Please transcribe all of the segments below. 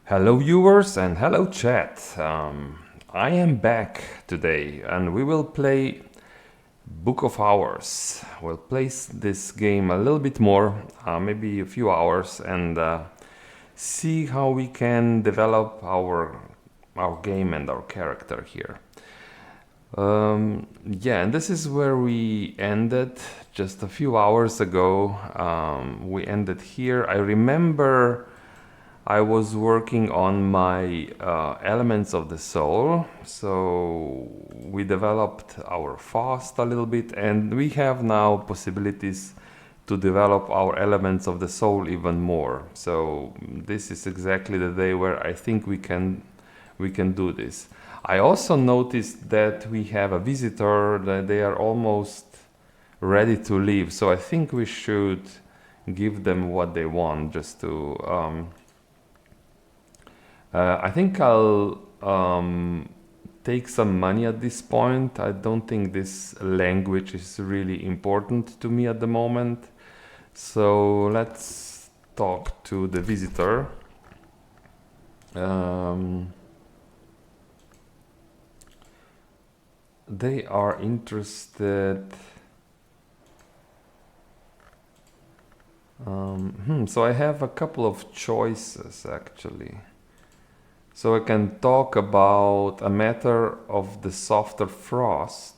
Hello viewers and hello chat. I am back today and we will play Book of Hours. We'll play this game a little bit more, maybe a few hours, and see how we can develop our game and our character here. Yeah, and this is where we ended just a few hours ago. We ended here. I remember I was working on my elements of the soul, so we developed our fast a little bit, and we have now possibilities to develop our elements of the soul even more. So this is exactly the day where I think we can do this. I also noticed that we have a visitor, that they are almost ready to leave, so I think we should give them what they want just to I think I'll take some money at this point. I don't think this language is really important to me at the moment. So let's talk to the visitor. They are interested. So I have a couple of choices actually. So I can talk about a matter of the softer frost,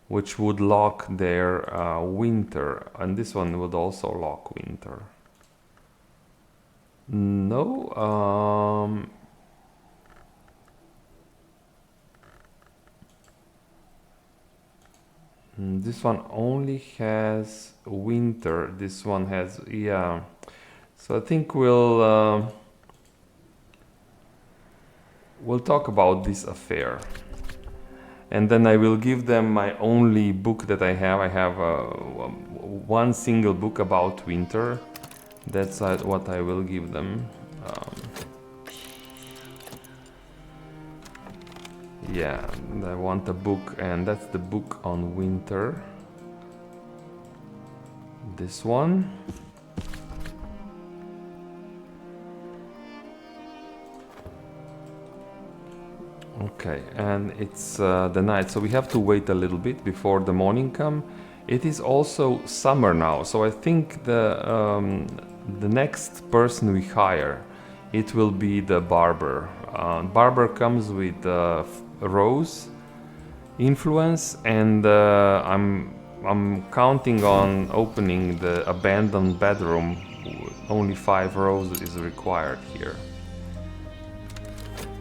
which would lock their winter, and this one would also lock winter. No, this one only has winter. This one has, yeah. So I think we'll talk about this affair, and then I will give them my only book that I have. I have one single book about winter. That's what I will give them. Yeah, I want a book, and that's the book on winter. This one. Okay, and it's the night, so we have to wait a little bit before the morning come. It is also summer now, so I think the next person we hire, it will be the barber. Barber comes with rose influence, and I'm counting on opening the abandoned bedroom. Only 5 roses is required here.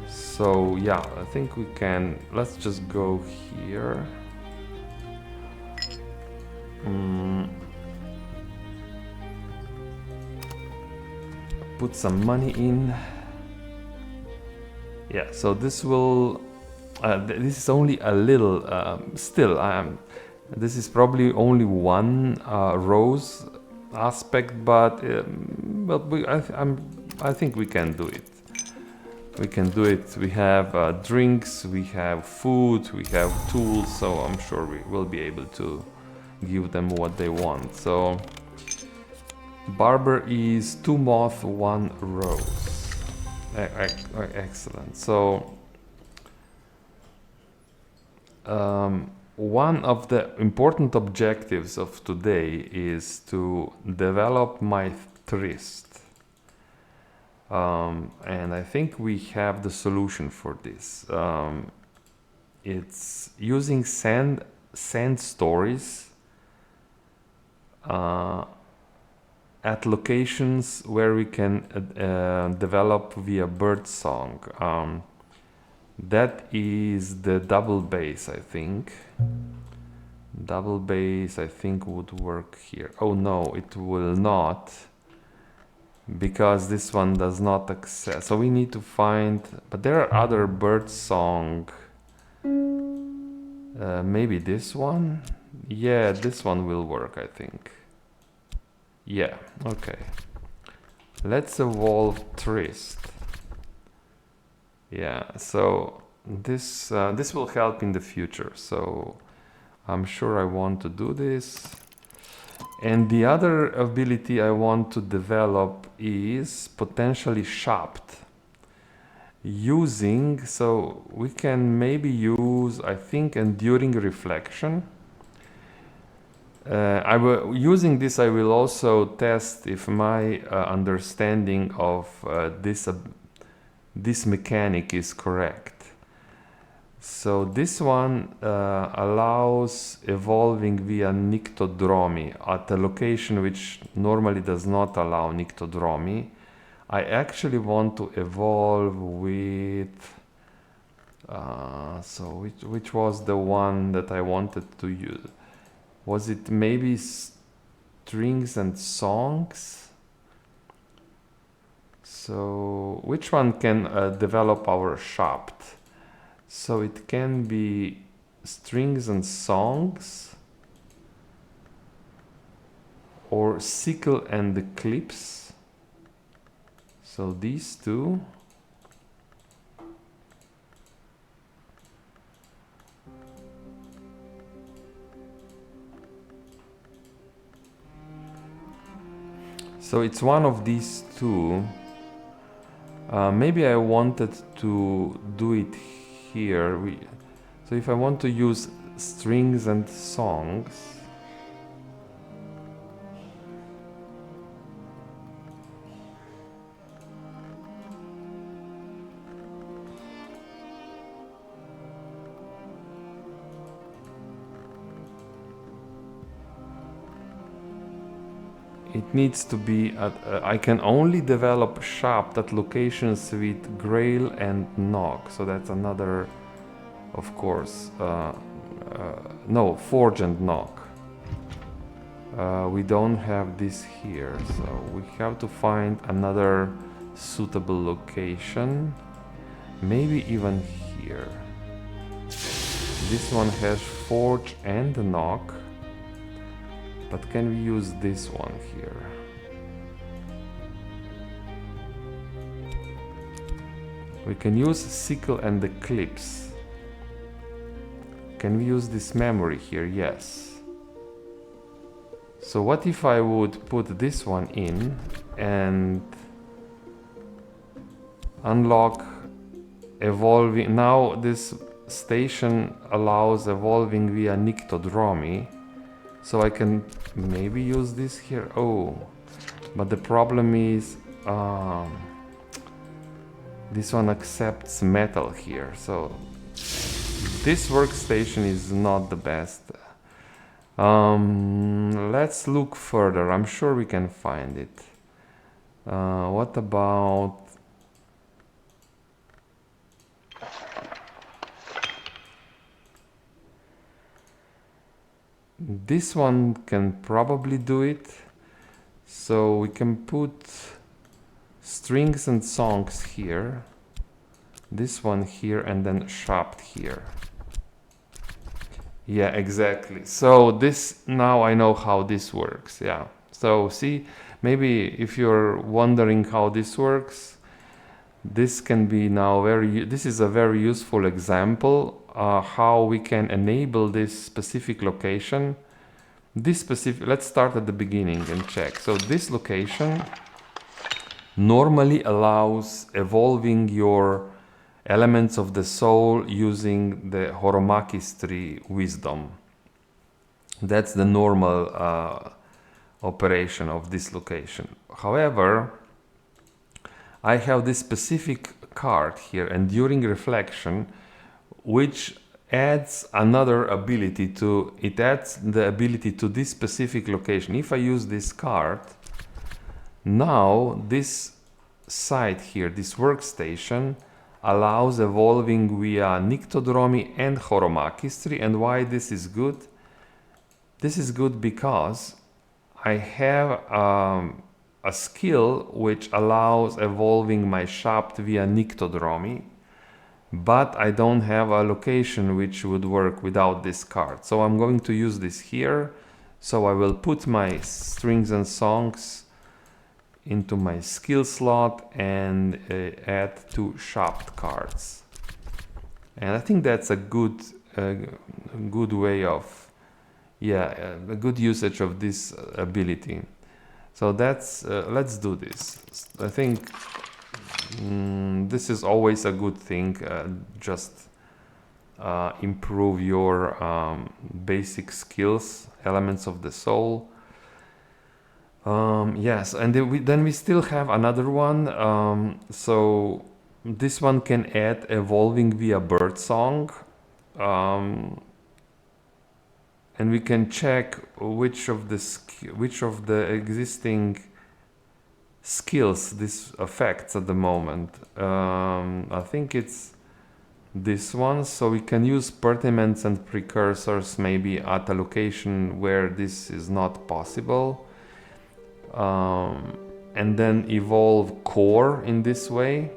So yeah, I think we can, let's just go here. Put some money in. Yeah, so this will, this is only a little, still, this is probably only one rose aspect, but I think we can do it. We can do it. We have drinks, we have food, we have tools, so I'm sure we will be able to give them what they want. So barber is 2 moth, 1 rose. Excellent. So one of the important objectives of today is to develop my tryst. And I think we have the solution for this. It's using sand stories at locations where we can develop via bird song. That is the double bass, I think. Double bass, I think, would work here. Oh no, it will not, because this one does not accept. So we need to find, but there are other bird song. Maybe this one? Yeah, this one will work, I think. Yeah, okay. Let's evolve tryst. Yeah, so this will help in the future. So I'm sure I want to do this. And the other ability I want to develop is potentially shopped. So we can maybe use, I think, enduring reflection. Using this, I will also test if my understanding of this mechanic is correct. So this one allows evolving via nyctodromy at a location which normally does not allow nyctodromy. I actually want to evolve with... so which was the one that I wanted to use? Was it maybe strings and songs? So which one can develop our shopped? So it can be strings and songs, or sickle and eclipse. So these two. So it's one of these two. Maybe I wanted to do it here. So if I want to use strings and songs, it needs to be at, I can only develop shop at locations with Grail and Knock. So that's another, of course, no, Forge and Knock. We don't have this here, so we have to find another suitable location. Maybe even here. This one has Forge and Knock. But can we use this one here? We can use sickle and eclipse. Can we use this memory here? Yes. So what if I would put this one in and unlock evolving? Now this station allows evolving via nyctodromy. So I can maybe use this here. Oh, but the problem is this one accepts metal here. So this workstation is not the best. Let's look further. I'm sure we can find it. What about... This one can probably do it. So we can put strings and songs here, this one here, and then shopped here. Yeah, exactly. So this, now I know how this works. Yeah. So see, maybe if you're wondering how this works, this can be now this is a very useful example how we can enable this specific location. Let's start at the beginning and check. So this location normally allows evolving your elements of the soul using the Horomakis tree wisdom. That's the normal operation of this location. However, I have this specific card here, enduring reflection, which adds another ability to, it adds the ability to this specific location. If I use this card, now this site here, this workstation, allows evolving via nyctodromy and Horomakis tree. And why this is good? This is good because I have a skill which allows evolving my shaft via nyctodromy, but I don't have a location which would work without this card. So I'm going to use this here. So I will put my strings and songs into my skill slot and add 2 shaft cards. And I think that's a good way of yeah, a good usage of this ability. So that's let's do this. I think this is always a good thing. Just improve your basic skills, elements of the soul. Yes, and then we still have another one. So this one can add evolving via birdsong. And we can check which of the existing skills this affects at the moment. I think it's this one, so we can use pertinents and precursors maybe at a location where this is not possible, and then evolve core in this way.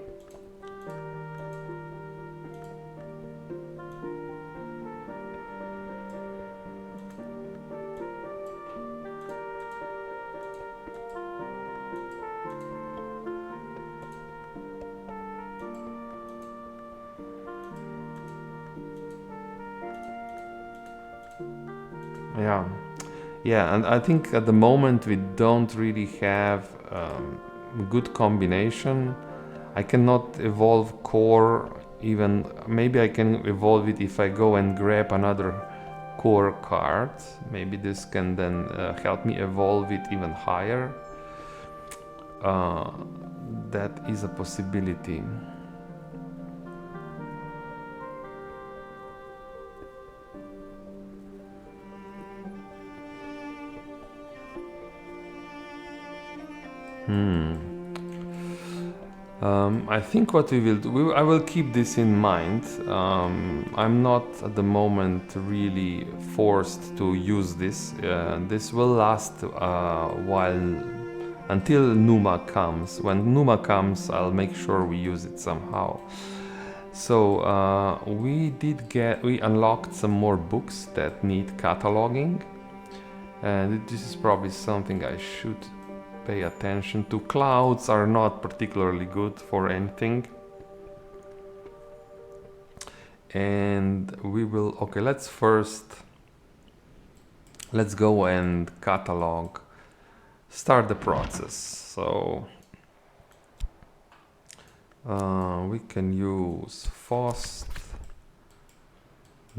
Yeah, yeah, and I think at the moment we don't really have good combination. I cannot evolve core even. Maybe I can evolve it if I go and grab another core card. Maybe this can then help me evolve it even higher. That is a possibility. I think what we will do, I will keep this in mind. I'm not at the moment really forced to use this. This will last while until Numa comes. When Numa comes, I'll make sure we use it somehow. So we unlocked some more books that need cataloging, and this is probably something I should pay attention to. Clouds are not particularly good for anything. And we will, okay, let's go and catalog, start the process. So we can use FOST,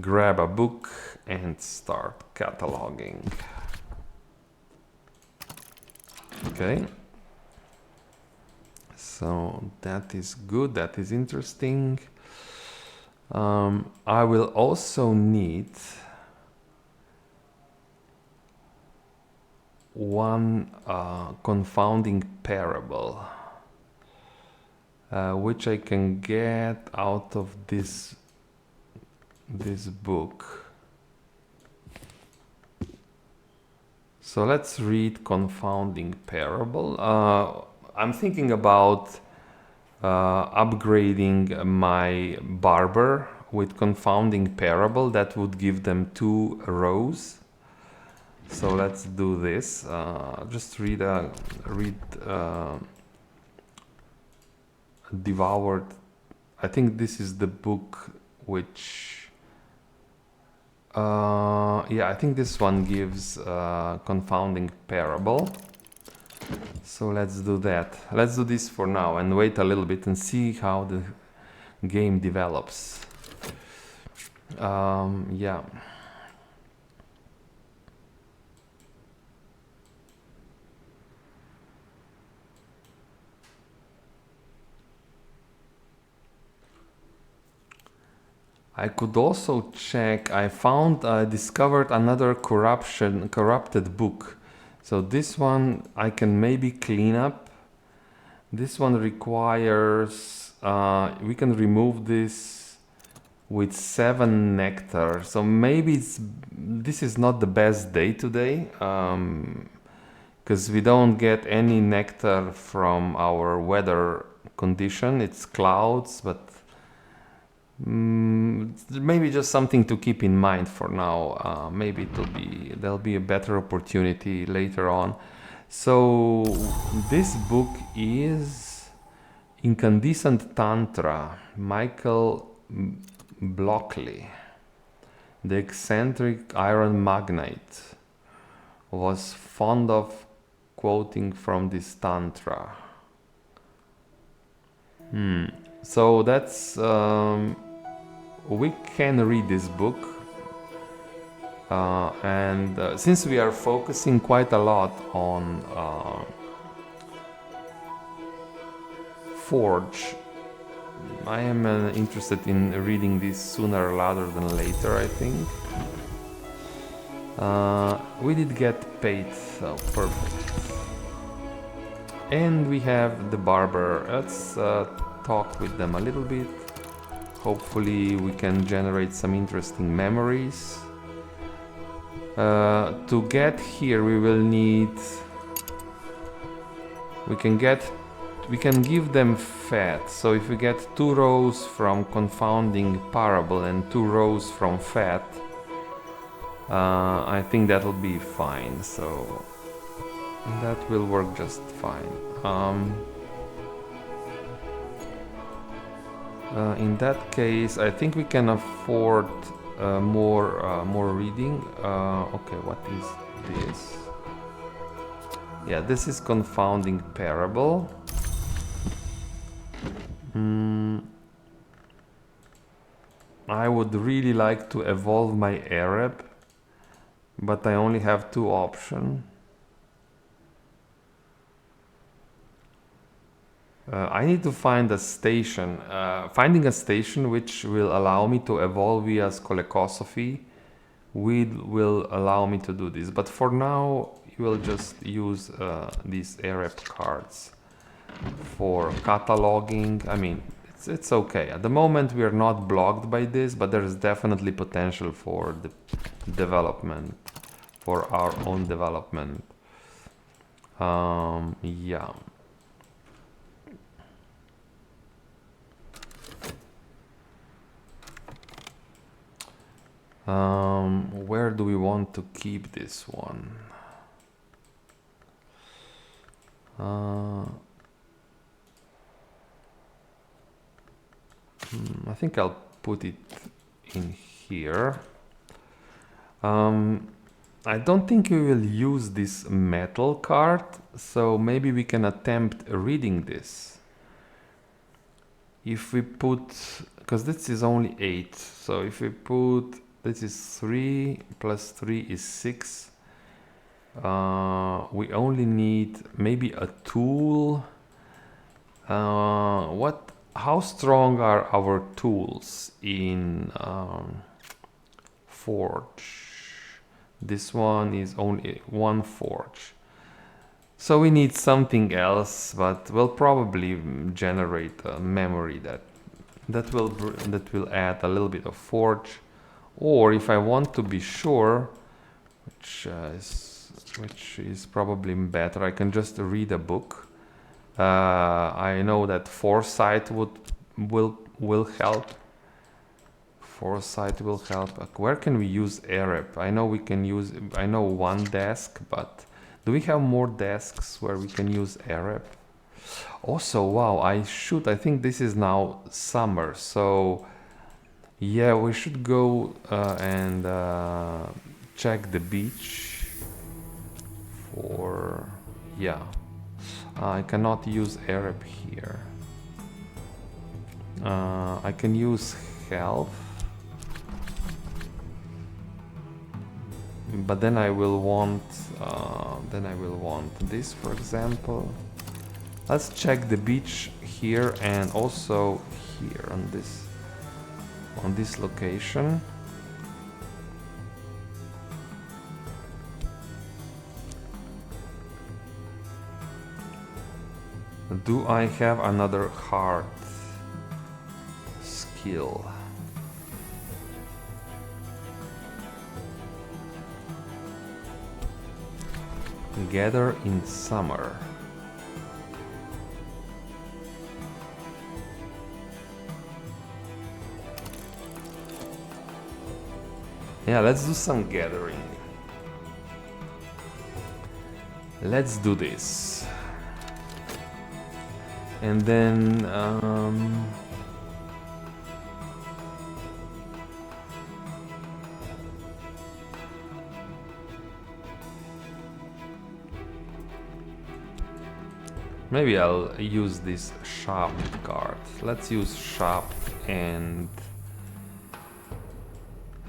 grab a book and start cataloging. Okay, so that is good, that is interesting. I will also need one confounding parable, which I can get out of this book. So let's read confounding parable. I'm thinking about upgrading my barber with confounding parable. That would give them 2 rows. So let's do this. Just read Devoured. I think this is the book which yeah, I think this one gives confounding parable. So let's do that. Let's do this for now and wait a little bit and see how the game develops. Yeah. I could also check. I discovered another corrupted book. So this one I can maybe clean up. This one requires, we can remove this with 7 nectar. So maybe this is not the best day today, because we don't get any nectar from our weather condition. It's clouds, but maybe just something to keep in mind for now. Maybe there'll be a better opportunity later on. So this book is Incandescent Tantra, Michael Blockley. The eccentric iron magnate was fond of quoting from this tantra. So that's we can read this book, and since we are focusing quite a lot on Forge, I am interested in reading this sooner rather than later, I think. We did get paid, so perfect. And we have the barber. Let's talk with them a little bit. Hopefully we can generate some interesting memories. To get here we will need... We can give them fat. So if we get 2 rows from confounding parable and 2 rows from fat, I think that'll be fine. So that will work just fine. In that case, I think we can afford more reading. Okay, what is this? Yeah, this is confounding parable. I would really like to evolve my Arab, but I only have 2 options. I need to find a station. Finding a station which will allow me to evolve via Skolekosophy will allow me to do this. But for now, you will just use these Arab cards for cataloging. I mean, it's okay. At the moment, we are not blocked by this, but there is definitely potential for the development, for our own development. Yeah. Where do we want to keep this one? I think I'll put it in here. I don't think we will use this metal card, so maybe we can attempt reading this. If we put, because this is only 8, so if we put, this is 3 plus 3 is 6. We only need maybe a tool. How strong are our tools in Forge? This one is only 1 forge. So we need something else, but we'll probably generate a memory that will add a little bit of forge. Or if I want to be sure, which is probably better, I can just read a book. I know that foresight will help. Foresight will help. Where can we use Arab? I know we can use. I know one desk, but do we have more desks where we can use Arab? Also, wow! I think this is now summer, so yeah, we should go and check the beach. For yeah, I cannot use Arab here. I can use health. But then I will want this, for example. Let's check the beach here and also here on this location. Do I have another hard skill? Gather in summer. Yeah, let's do some gathering. Let's do this. And then Maybe I'll use this sharp card. Let's use sharp and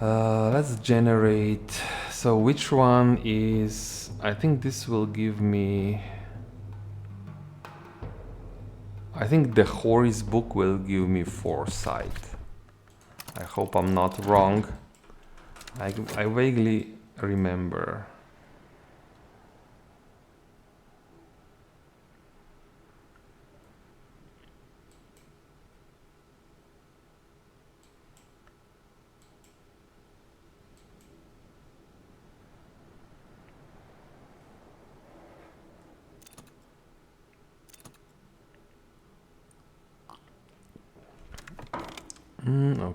let's generate. So which one is? I think this will give me. I think the Horus book will give me foresight. I hope I'm not wrong. I vaguely remember.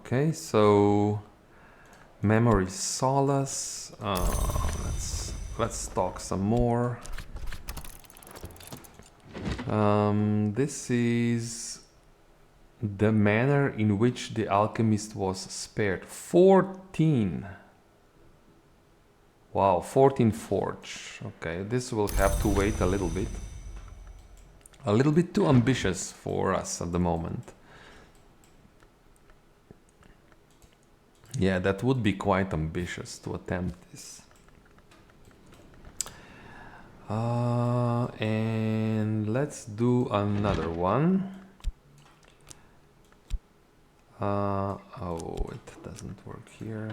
Okay, so memory solace. Let's talk some more. This is the manner in which the alchemist was spared. 14. Wow, 14 forge. Okay, this will have to wait a little bit. A little bit too ambitious for us at the moment. Yeah, that would be quite ambitious to attempt this. And let's do another one. Oh, it doesn't work here.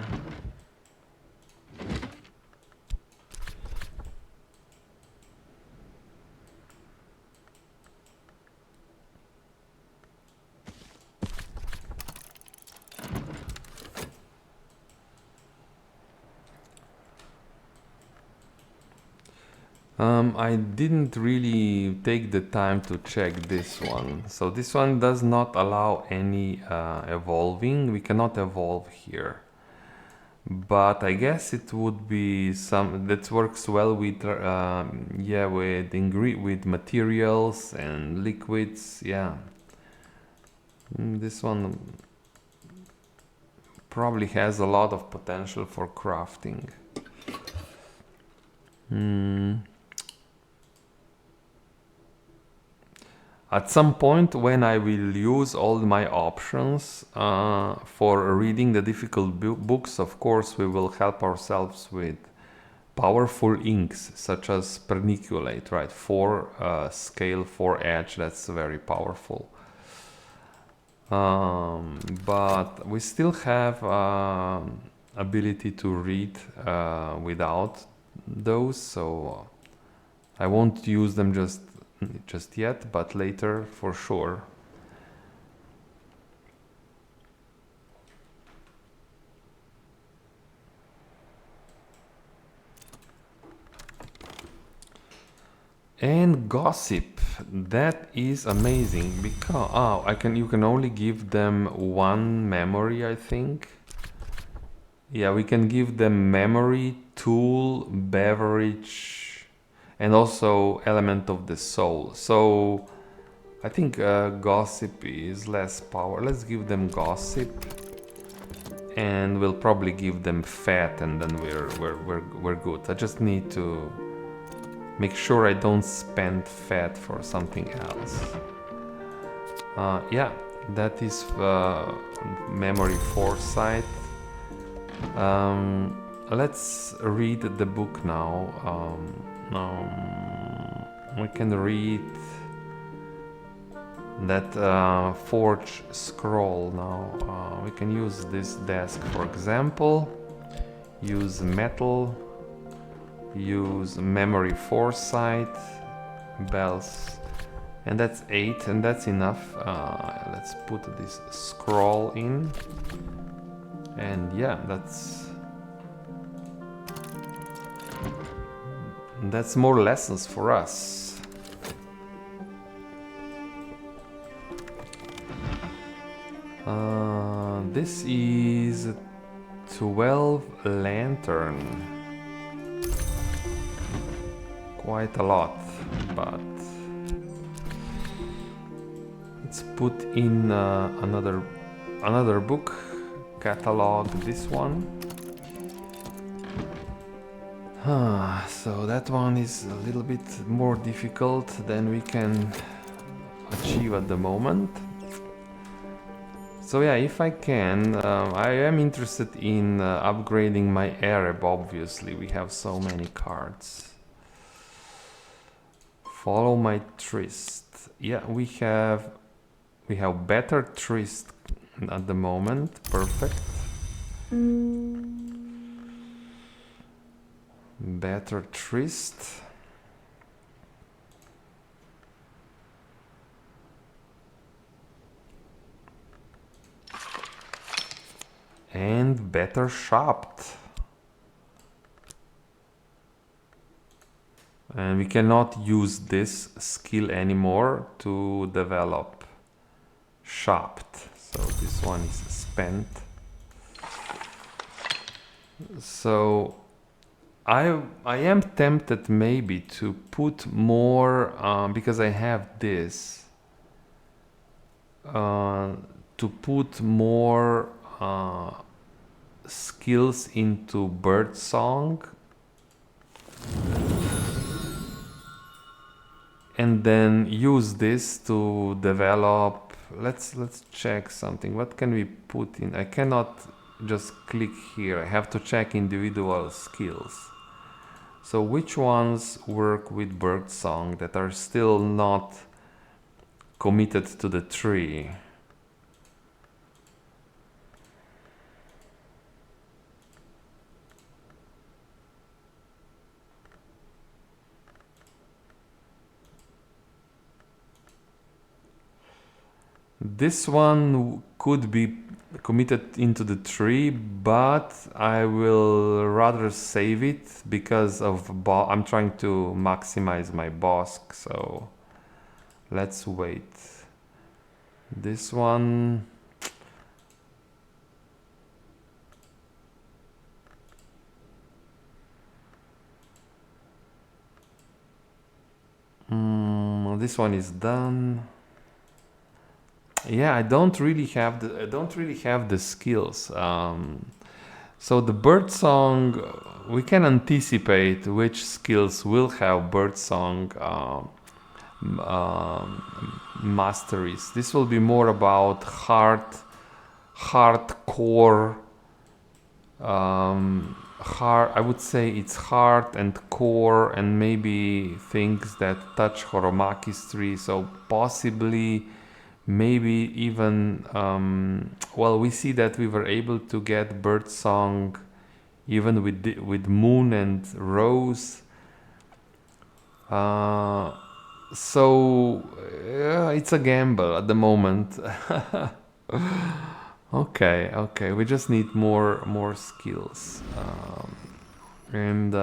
I didn't really take the time to check this one. So this one does not allow any evolving. We cannot evolve here. But I guess it would be some that works well with yeah, with materials and liquids. Yeah, this one probably has a lot of potential for crafting. At some point, when I will use all my options for reading the difficult books, of course, we will help ourselves with powerful inks, such as perniculate, right? 4 scale, 4 edge, that's very powerful. But we still have ability to read without those, so I won't use them just yet, but later for sure. And gossip, that is amazing because you can only give them 1 memory, I think. Yeah, we can give them memory, tool, beverage, and also element of the soul. So I think gossip is less power. Let's give them gossip, and we'll probably give them fat, and then we're good. I just need to make sure I don't spend fat for something else. Yeah, that is memory foresight. Let's read the book now. We can read that forge scroll now. We can use this desk, for example. Use metal. Use memory foresight. Bells. And that's 8, and that's enough. Let's put this scroll in. And yeah, that's more lessons for us. This is 12 lantern. Quite a lot, but let's put in another book. Catalog this one. So that one is a little bit more difficult than we can achieve at the moment. So yeah, if I can, I am interested in upgrading my Arab, obviously. We have so many cards. Follow my tryst. Yeah, we have better tryst at the moment. Perfect. Better tryst. And better shopped. And we cannot use this skill anymore to develop shopped. So this one is spent. So I am tempted maybe to put more, because I have this, to put more skills into birdsong, and then use this to develop. Let's check something. What can we put in? I cannot just click here. I have to check individual skills. So which ones work with birdsong that are still not committed to the tree? This one could be committed into the tree, but I will rather save it because of I'm trying to maximize my bosk, so let's wait. This one, this one is done. Yeah, I don't really have the skills. So the birdsong, we can anticipate which skills will have birdsong masteries. This will be more about hardcore. I would say it's heart and core, and maybe things that touch chromakistry. So possibly, maybe even, well, we see that we were able to get birdsong even with moon and rose. So it's a gamble at the moment. Okay, we just need more skills, and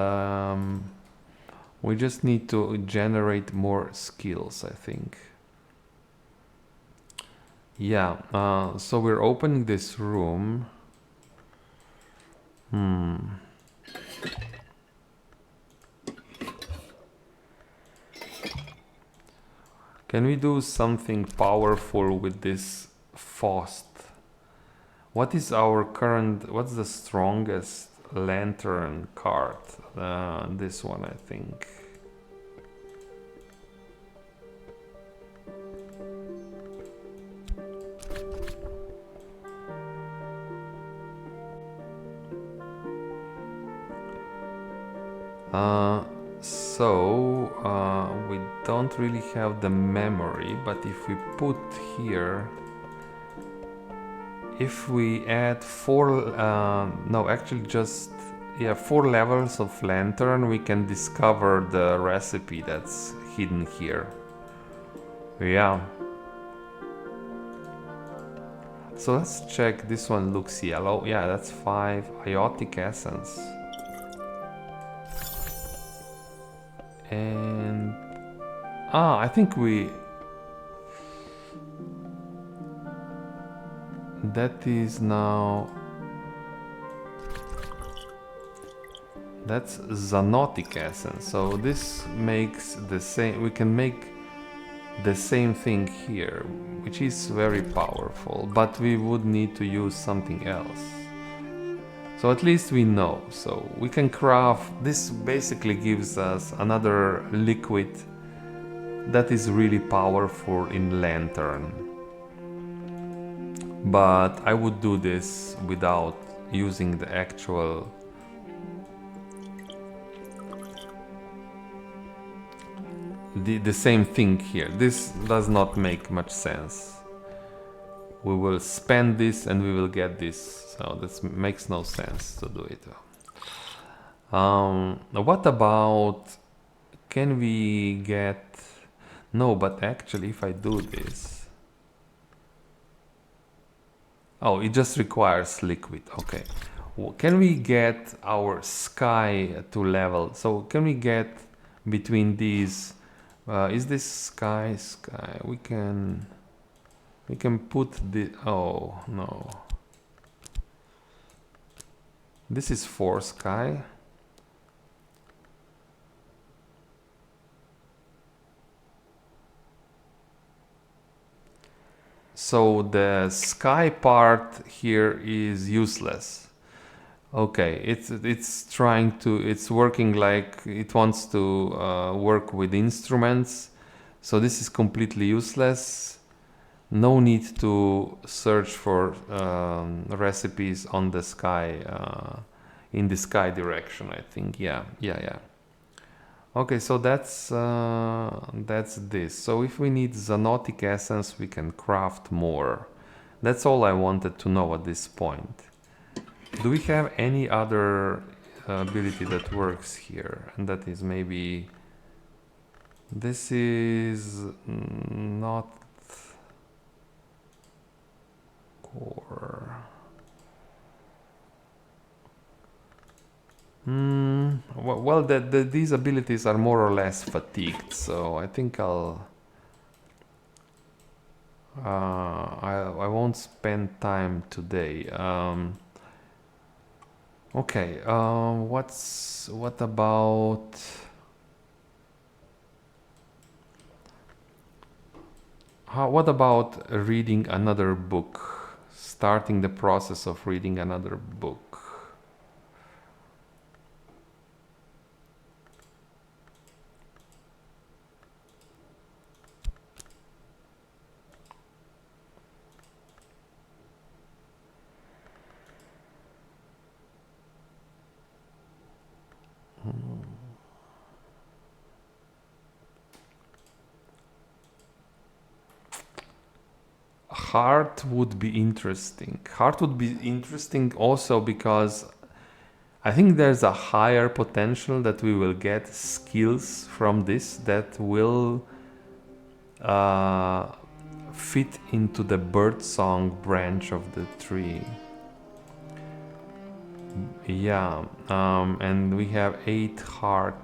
we just need to generate more skills, I think. Yeah, so we're opening this room. Can we do something powerful with this Faust? What is our current, what's the strongest lantern card? This one, I think. We don't really have the memory, but if we put here, if we add 4 levels of lantern, we can discover the recipe that's hidden here. Yeah. So let's check. This one looks yellow. Yeah, that's 5 iotic essence. And I think that is now, that's Zanotic essence. So this makes the same, we can make the same thing here, which is very powerful, but we would need to use something else. So at least we know. So we can craft, this basically gives us another liquid that is really powerful in lantern. But I would do this without using the actual the same thing here. This does not make much sense. We will spend this and we will get this, so this makes no sense to do it. What about, can we get, no, but actually if I do this, oh, it just requires liquid. Okay, can we get our sky to level? So can we get between these, is this sky? We can put the, oh no, this is for sky. So the sky part here is useless. Okay, it's trying to, it's working like it wants to work with instruments. So this is completely useless. No need to search for recipes on the sky, in the sky direction, I think. Yeah. Okay, so that's this. So if we need Zanotic essence, we can craft more. That's all I wanted to know at this point. Do we have any other ability that works here? And that is maybe, this is not core. Well, these abilities are more or less fatigued, so I think I won't spend time today. Okay, what about, what about reading another book? Starting the process of reading another book. Heart would be interesting. Heart would be interesting also because I think there's a higher potential that we will get skills from this that will fit into the birdsong branch of the tree. Yeah, and we have 8 heart.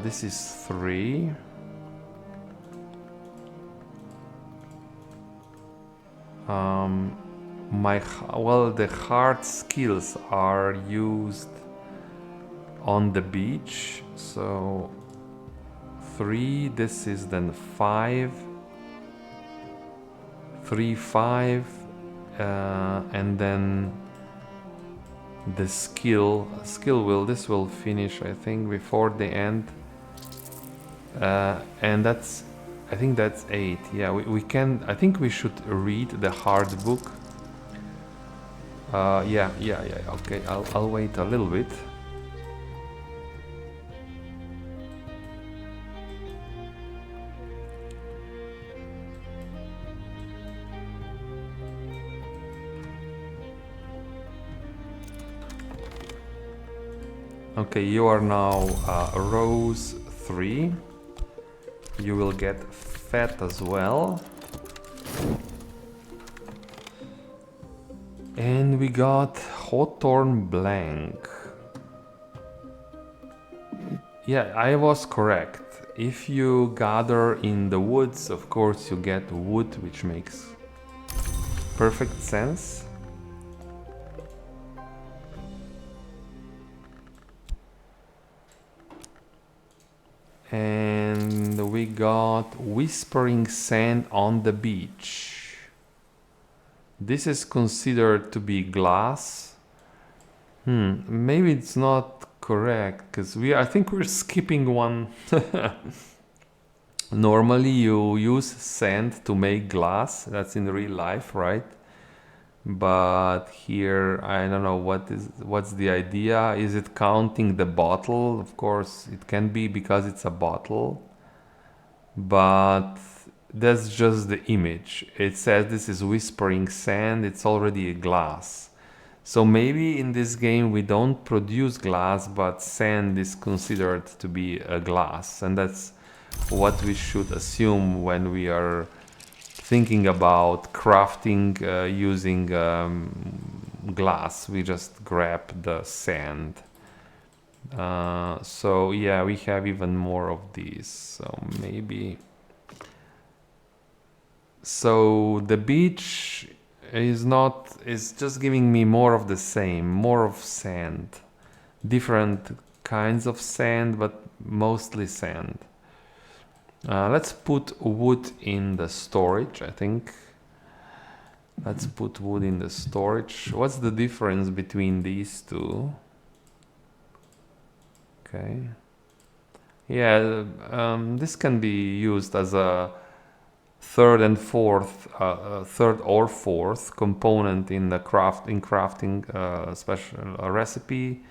This is 3. Well, the heart skills are used on the beach, so 3. This is then 5. 3, 5, and then the skill will, this will finish I think before the end, and that's, I think that's 8. Yeah, we can, I think we should read the hard book. Yeah, okay, I'll wait a little bit. Okay, you are now Rose 3. You will get fat as well. And we got Hawthorn Blank. Yeah, I was correct. If you gather in the woods, of course you get wood, which makes perfect sense. And we got Whispering Sand on the Beach. This is considered to be glass. Maybe it's not correct because I think we're skipping one. Normally you use sand to make glass. That's in real life, right? But here I don't know what's the idea. Is it counting the bottle? Of course it can be because it's a bottle, but that's just the image. It says this is whispering sand. It's already a glass. So maybe in this game we don't produce glass, but sand is considered to be a glass, and that's what we should assume when we are thinking about crafting using glass. We just grab the sand. So yeah, we have even more of these. So maybe. So the beach is just giving me more of the same, more of sand, different kinds of sand, but mostly sand. Let's put wood in the storage, I think. Let's put wood in the storage. What's the difference between these two? Okay. Yeah, this can be used as a third or fourth component in the crafting special recipe.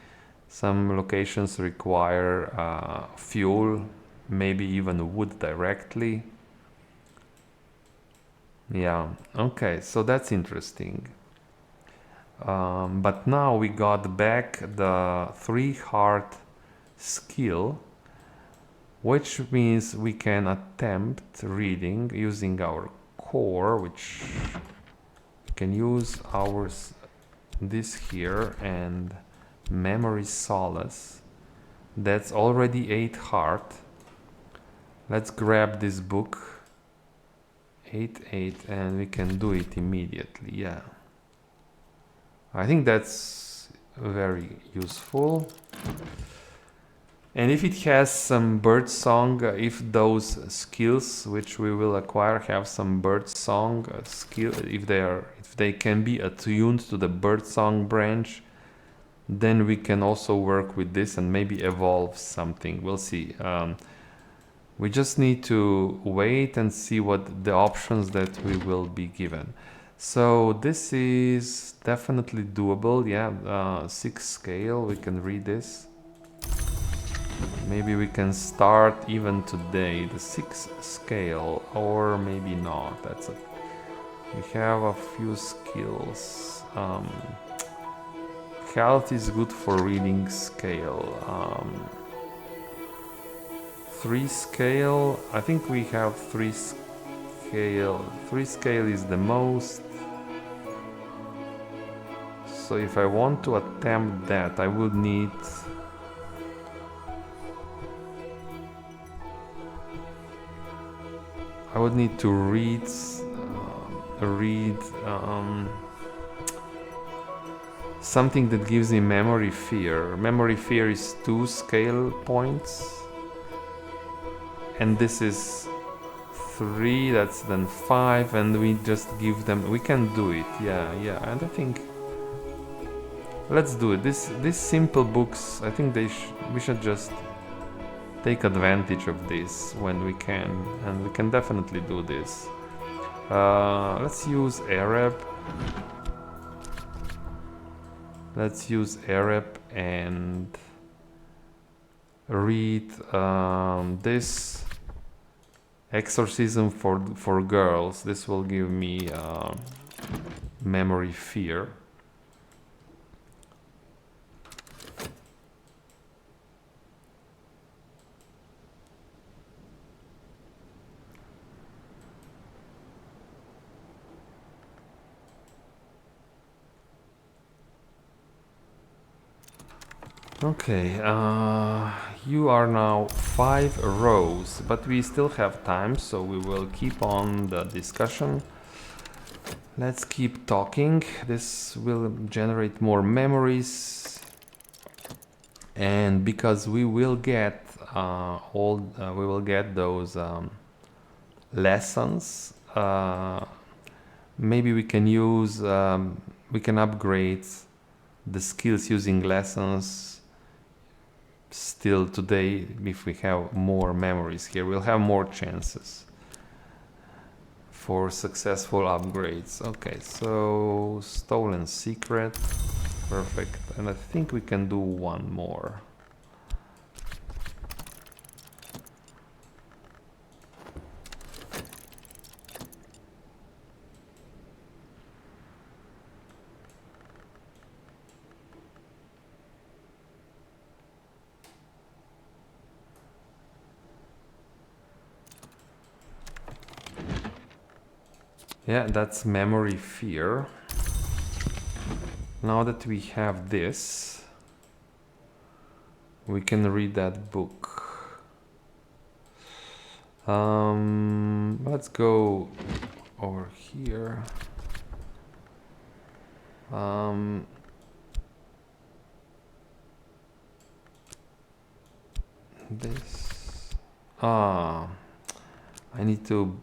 Some locations require fuel, maybe even wood directly. Yeah, okay, so that's interesting. But now we got back the 3 heart skill, which means we can attempt reading using our core, which we can use this here, and memory solace. That's already 8 heart. Let's grab this book, 8, and we can do it immediately. Yeah, I think that's very useful. And if it has some bird song, if those skills which we will acquire have some bird song skill, if they can be attuned to the bird song branch, then we can also work with this and maybe evolve something. We'll see. We just need to wait and see what the options that we will be given. So this is definitely doable. Yeah, 6 scale, we can read this. Maybe we can start even today, the 6 scale, or maybe not. We have a few skills. Health is good for reading scale. 3 scale, I think we have 3 scale. 3 scale is the most. So if I want to attempt that, I would need to read something that gives me memory fear. Memory fear is 2 scale points, and this is 3. That's then 5, and we just give them. We can do it. Yeah, and I think let's do it. These simple books, I think we should just take advantage of this when we can, and we can definitely do this. Let's use Arab. Let's use Arab and read this exorcism for girls. This will give me memory fear. Okay, you are now 5 rows, but we still have time, so we will keep on the discussion. Let's keep talking. This will generate more memories, and because we will get those lessons, Maybe we can use, we can upgrade the skills using lessons still today. If we have more memories here, we'll have more chances for successful upgrades. Okay, so stolen secret, perfect. And I think we can do one more. Yeah, that's memory fear. Now that we have this, we can read that book. Let's go over here. This. I need to.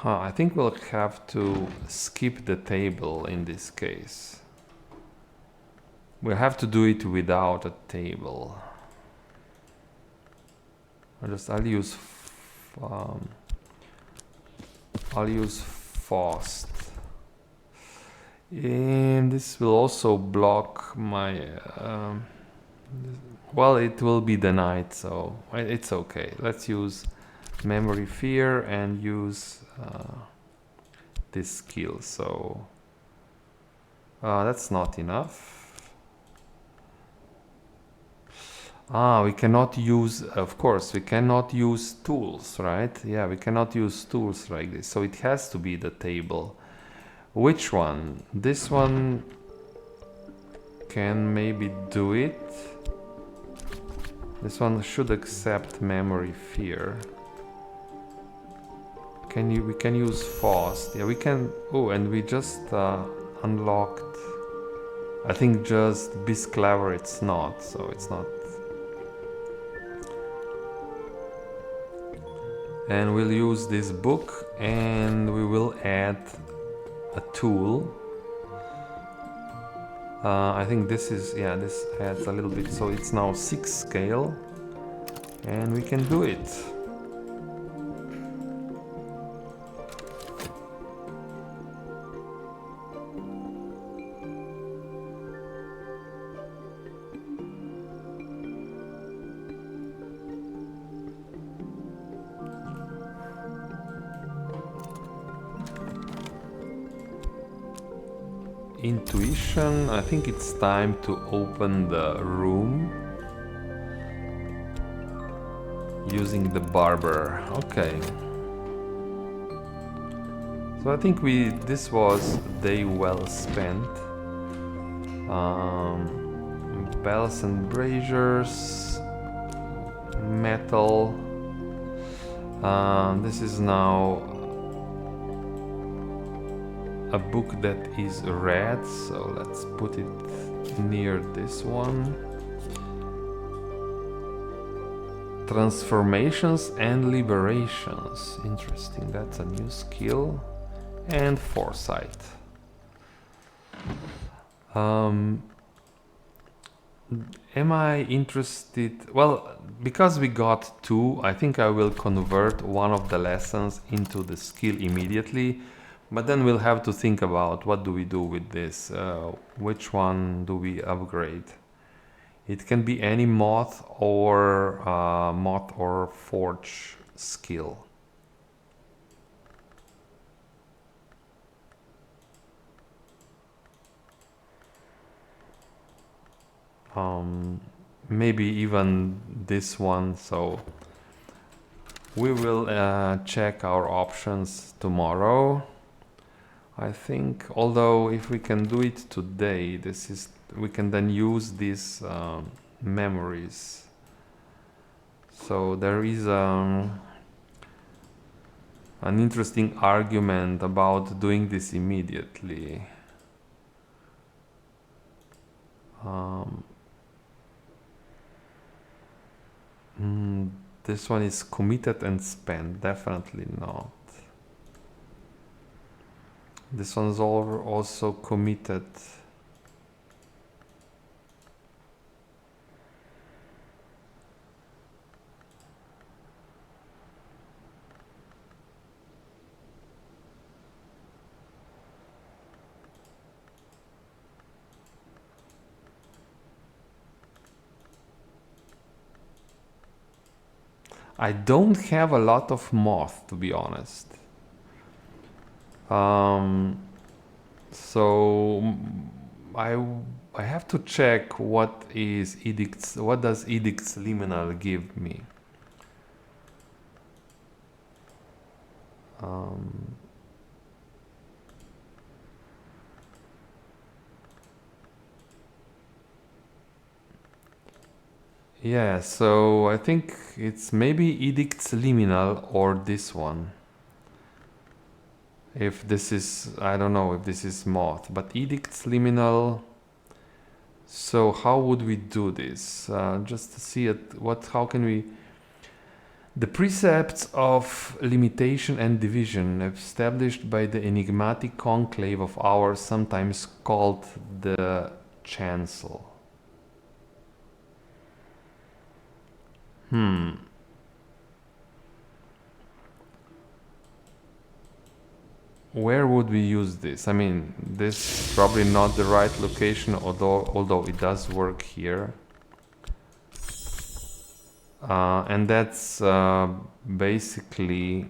I think we'll have to skip the table in this case. We'll have to do it without a table. I'll use fast. And this will also block my well, it will be denied, so it's okay. Let's use memory fear and use this skill. So that's not enough. We cannot use, of course, we cannot use tools, right? Yeah, we cannot use tools like this. So it has to be the table. Which one? This one can maybe do it. This one should accept memory fear. We can use fast. Yeah, we can. Oh, and we just unlocked. I think just Bis Clever it's not, so it's not. And we'll use this book and we will add a tool. I think this is, yeah, this adds a little bit, so it's now 6 scale and we can do it. Intuition, I think it's time to open the room using the barber. Okay. So I think this was a day well spent. Bells and braziers, metal. This is now a book that is red, so let's put it near this one. Transformations and liberations. Interesting, that's a new skill. And foresight. Am I interested? Well, because we got 2, I think I will convert one of the lessons into the skill immediately. But then we'll have to think about what do we do with this, which one do we upgrade. It can be any moth or forge skill. Maybe even this one, so we will check our options tomorrow. I think, although if we can do it today, we can then use these memories. So there is an interesting argument about doing this immediately. Um, this one is committed and spent. Definitely not. This one's also committed. I don't have a lot of moth, to be honest. So I have to check what is edicts. What does edicts liminal give me? Yeah, so I think it's maybe edicts liminal or this one. If this is, I don't know if this is moth, but edicts liminal. So how would we do this? Just to see it, how can we... The precepts of limitation and division established by the enigmatic conclave of ours, sometimes called the chancel. Where would we use this? I mean, this is probably not the right location, although it does work here. And that's basically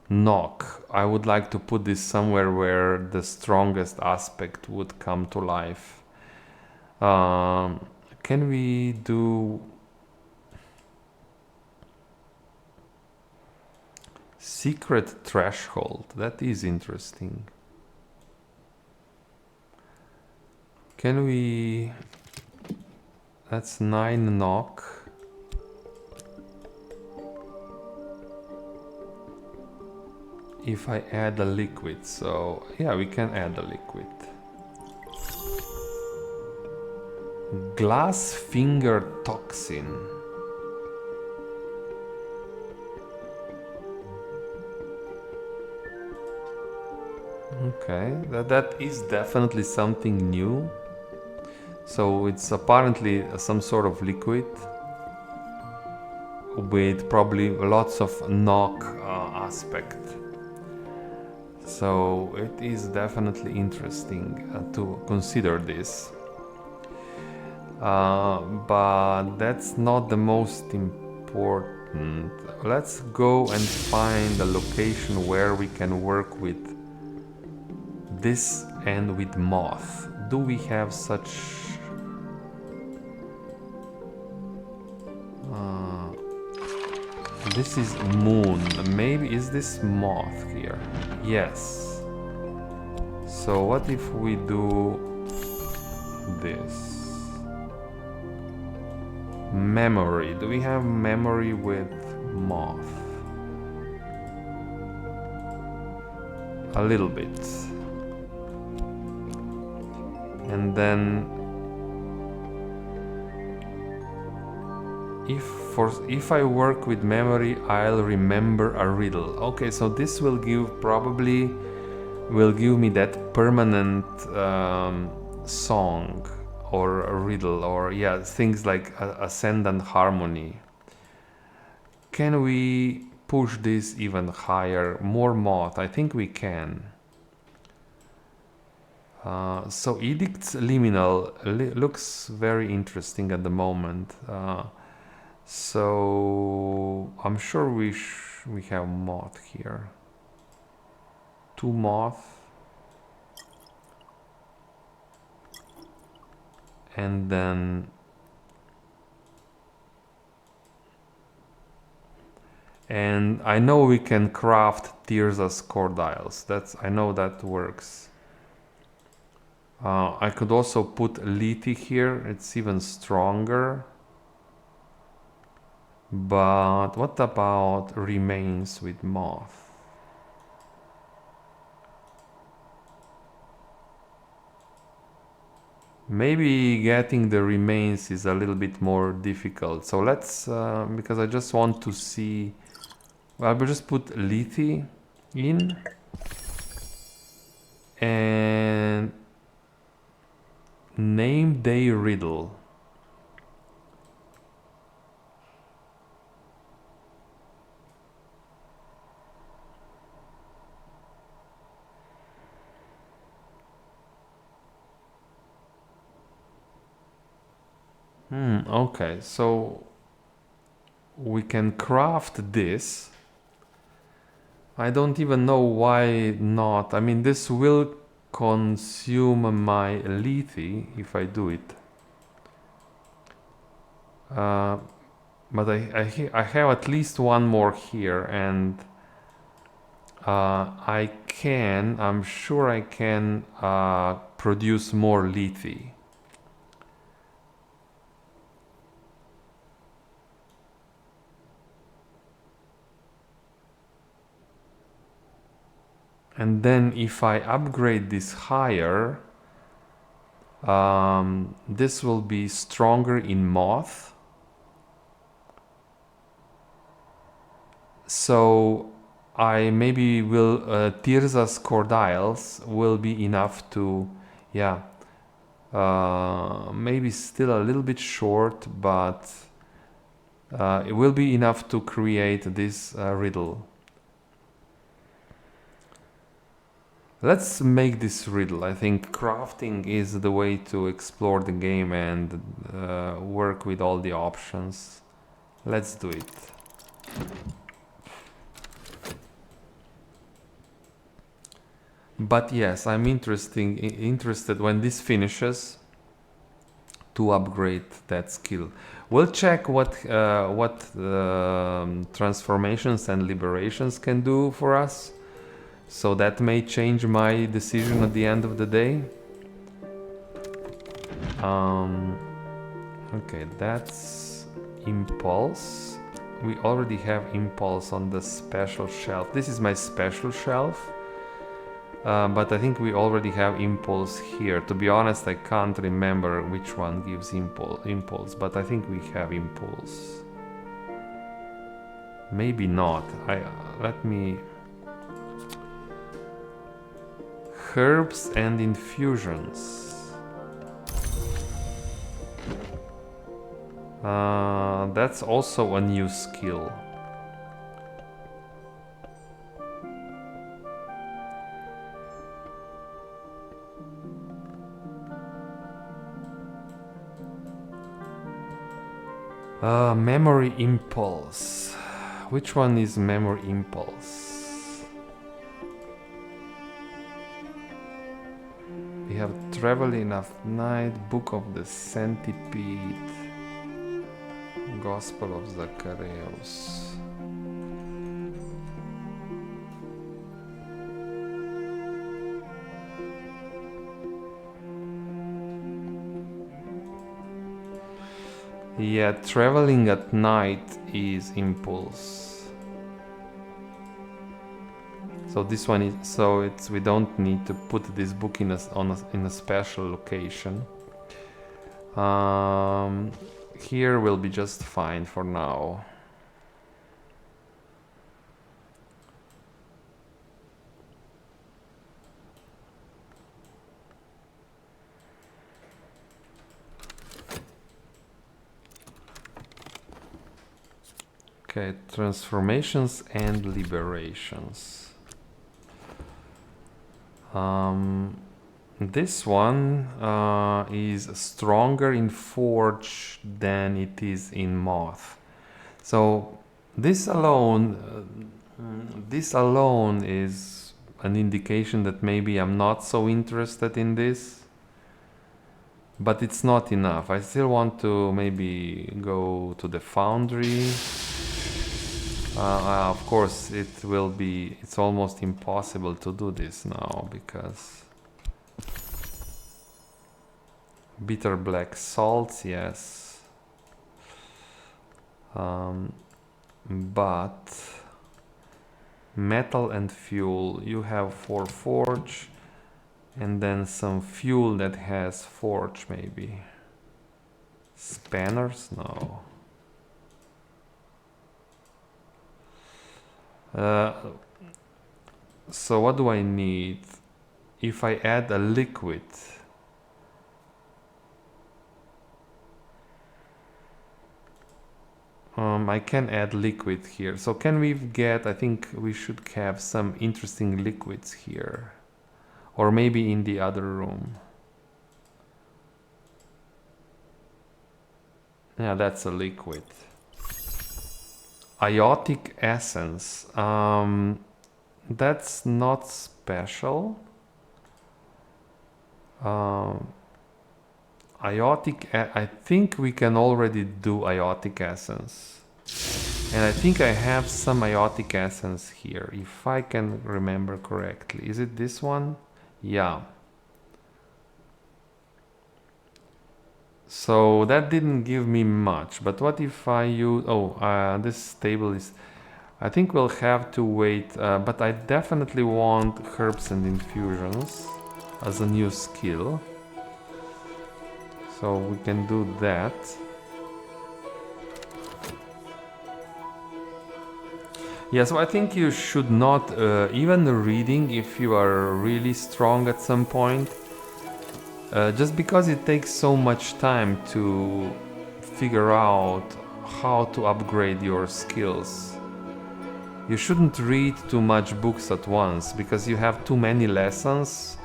knock. I would like to put this somewhere where the strongest aspect would come to life. Can we do secret threshold? That is interesting. Can we... That's 9 knock. If I add a liquid, so yeah, we can add a liquid. Glass finger toxin. Okay, that is definitely something new. So it's apparently some sort of liquid with probably lots of knock aspect. So it is definitely interesting to consider this. But that's not the most important. Let's go and find a location where we can work with this and with moth. Do we have such... this is moon. Maybe is this moth here? Yes. So what if we do this? Memory. Do we have memory with moth? A little bit. And then if I work with memory, I'll remember a riddle. Okay, so this will probably give me that permanent song or a riddle, or yeah, things like ascendant harmony. Can we push this even higher? More moth? I think we can. So edicts liminal looks very interesting at the moment. So I'm sure we have moth here. 2 moth. And then I know we can craft Tirza's cordials. I know that works. I could also put Liti here. It's even stronger. But what about remains with moth? Maybe getting the remains is a little bit more difficult. So let's, because I just want to see, well, we'll just put Lethe in and name day riddle. Okay, so we can craft this. I don't even know why not. I mean, this will consume my Lethe if I do it. But I have at least one more here, and I'm sure I can produce more Lethe. And then if I upgrade this higher, this will be stronger in moth. So I maybe will, Tirza's cordials will be enough to, yeah, maybe still a little bit short, but it will be enough to create this riddle. Let's make this riddle. I think crafting is the way to explore the game and work with all the options. Let's do it. But yes, I'm interested when this finishes to upgrade that skill. We'll check what transformations and liberations can do for us. So that may change my decision at the end of the day. Okay, that's impulse. We already have impulse on the special shelf. This is my special shelf. But I think we already have impulse here. To be honest, I can't remember which one gives impulse, but I think we have impulse. Maybe not. Let me... Herbs and infusions. That's also a new skill. Memory impulse. Which one is memory impulse? We have Traveling at Night, Book of the Centipede, Gospel of Zacharias. Yeah, Traveling at Night is impulse. So this one is, so it's, we don't need to put this book in a special location. Here will be just fine for now. Okay, transformations and liberations. This one is stronger in Forge than it is in Moth. So this alone is an indication that maybe I'm not so interested in this. But it's not enough. I still want to maybe go to the foundry. Of course, it's almost impossible to do this now because bitter black salts, yes. But metal and fuel, you have for forge. And then some fuel that has forge, maybe. Spanners? No. So what do I need? If I add a liquid, I can add liquid here. So can we get, I think we should have some interesting liquids here. Or maybe in the other room. Yeah, that's a liquid. Iotic essence. That's not special. I think we can already do iotic essence. And I think I have some iotic essence here, if I can remember correctly. Is it this one? Yeah. So that didn't give me much, but what if I use... Oh, this table is... I think we'll have to wait, but I definitely want herbs and infusions as a new skill. So we can do that. Yeah, so I think you should not, even reading if you are really strong at some point, just because it takes so much time to figure out how to upgrade your skills. You shouldn't read too much books at once, because you have too many lessons.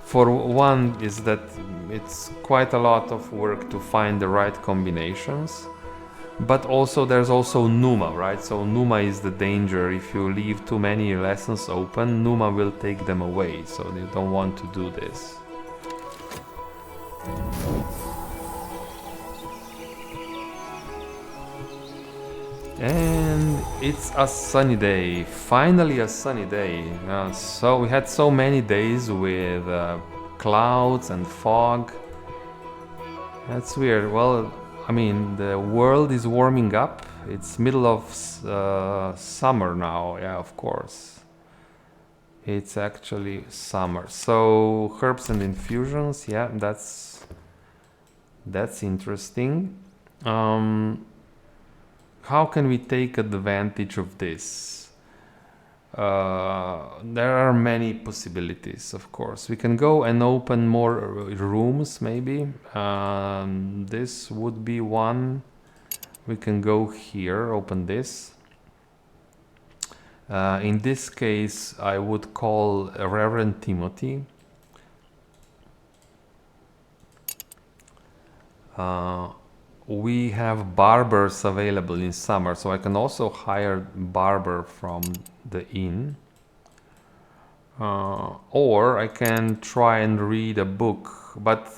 For one is that it's quite a lot of work to find the right combinations. But also there's also Numa, right? So Numa is the danger. If you leave too many lessons open, Numa will take them away. So you don't want to do this. And it's a sunny day. Finally a sunny day. So we had so many days with clouds and fog. That's weird. Well, I mean, the world is warming up. It's middle of summer now. Yeah, of course. It's actually summer. So herbs and infusions. Yeah, that's interesting. How can we take advantage of this? There are many possibilities, of course. We can go and open more rooms, maybe. This would be one. We can go here, open this. In this case, I would call Reverend Timothy. We have barbers available in summer, so I can also hire barber from the inn. Or I can try and read a book, but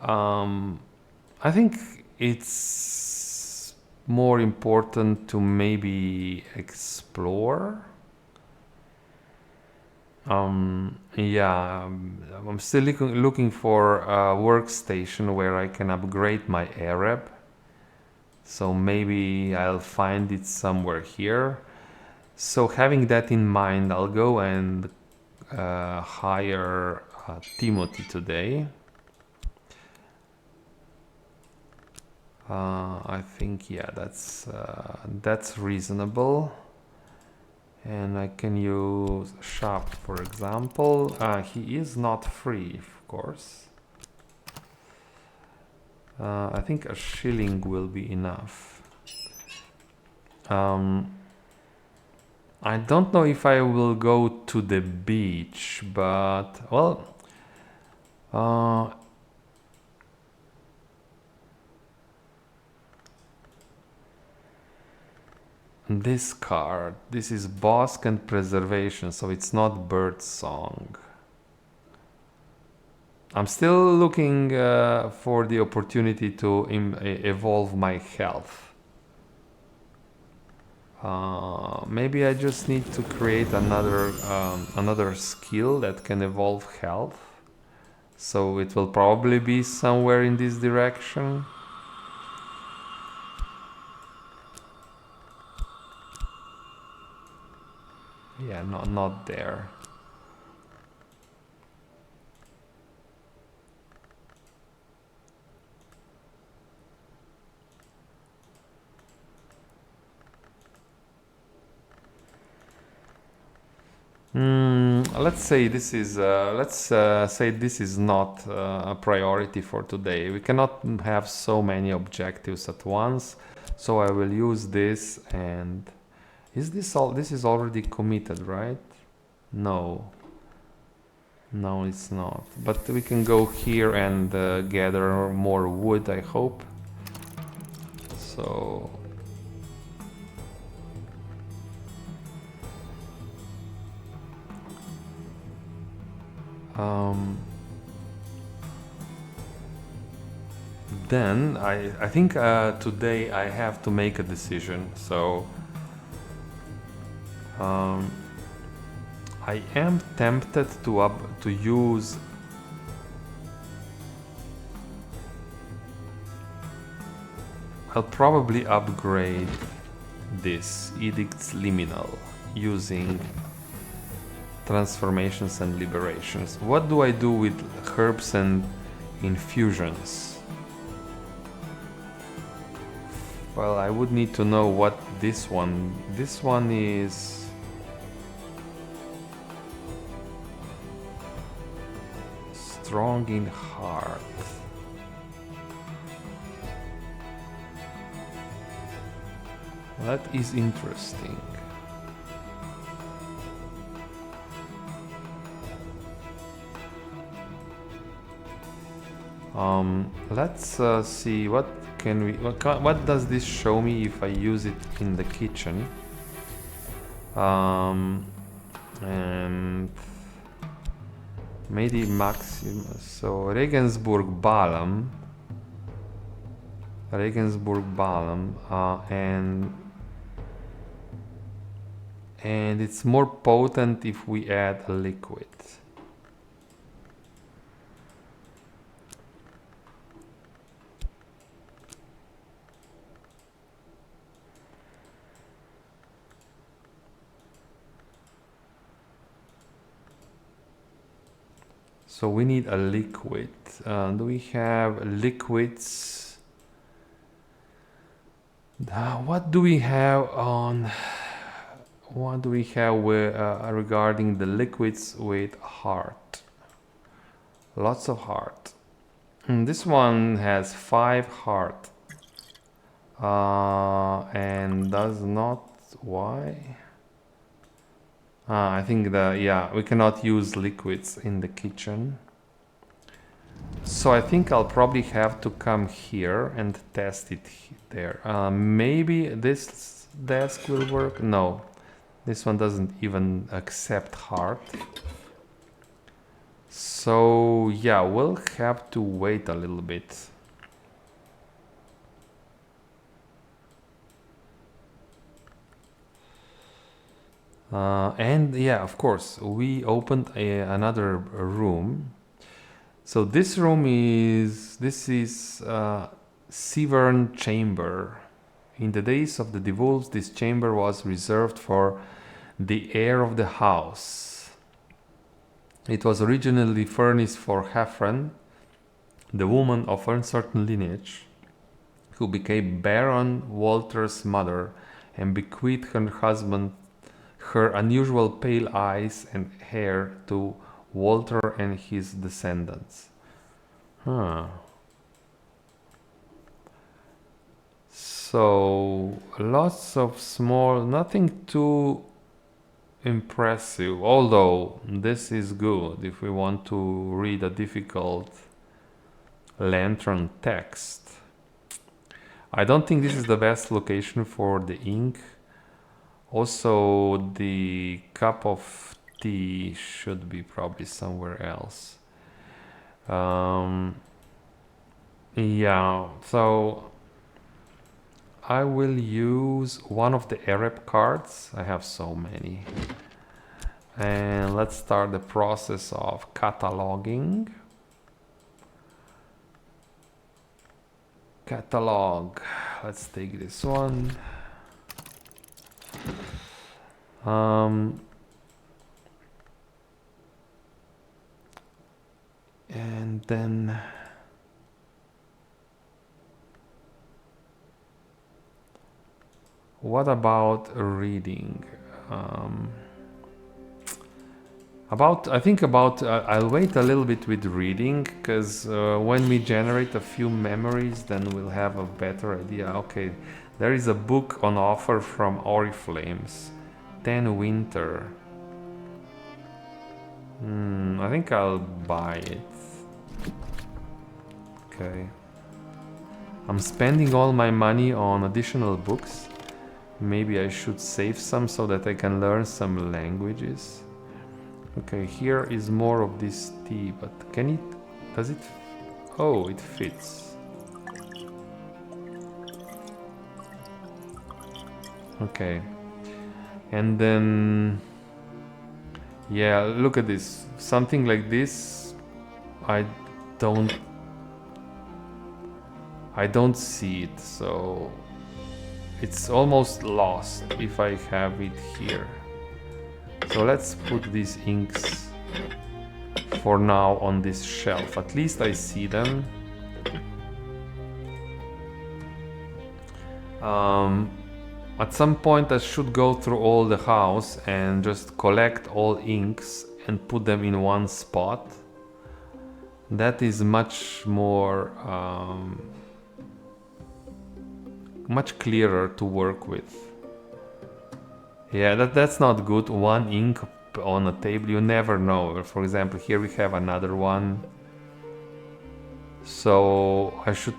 I think it's more important to maybe explore. Yeah, I'm still looking for a workstation where I can upgrade my Arab. So maybe I'll find it somewhere here. So having that in mind, I'll go and hire Timothy today. I think, yeah, that's reasonable. And I can use shop, for example. He is not free, of course. I think a shilling will be enough. I don't know if I will go to the beach, but, well, this card, this is Bosque and Preservation, so it's not Bird Song. I'm still looking for the opportunity to evolve my health. Maybe I just need to create another skill that can evolve health. So it will probably be somewhere in this direction. Yeah, not there. Let's say this is say this is not a priority for today. We cannot have so many objectives at once, so I will use this. And is this all? This is already committed, right? No, no, it's not. But we can go here and gather more wood, I hope. So then I think today I have to make a decision. So I am tempted to use I'll probably upgrade this Edicts Liminal using transformations and liberations. What do I do with herbs and infusions? Well, I would need to know what this one is. Strong in heart. That is interesting. Let's see what can we what does this show me if I use it in the kitchen. And maybe Maximus. So Regensburg Balam, and it's more potent if we add a liquid. So we need a liquid. Do we have liquids? What do we have on? What do we have with, regarding the liquids with heart? Lots of heart. This one has 5 heart. And does not. Why? I think we cannot use liquids in the kitchen. So I think I'll probably have to come here and test it there. Maybe this desk will work. No, this one doesn't even accept heart. So yeah, we'll have to wait a little bit. And yeah, of course, we opened another room. So this room is Severn Chamber. In the days of the Devulfs, this chamber was reserved for the heir of the house. It was originally furnished for Heffron, the woman of uncertain lineage, who became Baron Walter's mother and bequeathed her husband her unusual pale eyes and hair to Walter and his descendants. So lots of small, nothing too impressive, although this is good if we want to read a difficult lantern text. I don't think this is the best location for the ink. Also, the cup of tea should be probably somewhere else. Yeah, so I will use one of the Arab cards. I have so many. And let's start the process of cataloging. Catalog. Let's take this one. And then what about reading? I think I'll wait a little bit with reading, because when we generate a few memories, then we'll have a better idea. Okay, there is a book on offer from Oriflames, 10 Winter. I think I'll buy it. Okay. I'm spending all my money on additional books. Maybe I should save some so that I can learn some languages. Okay, here is more of this tea, but does it, oh, it fits. Okay, and then, yeah, look at this, something like this, I don't see it, so it's almost lost if I have it here. So let's put these inks for now on this shelf. At least I see them. At some point I should go through all the house and just collect all inks and put them in one spot. That is much more, much clearer to work with. Yeah, that's not good. One ink on a table, you never know. For example, here we have another one. So I should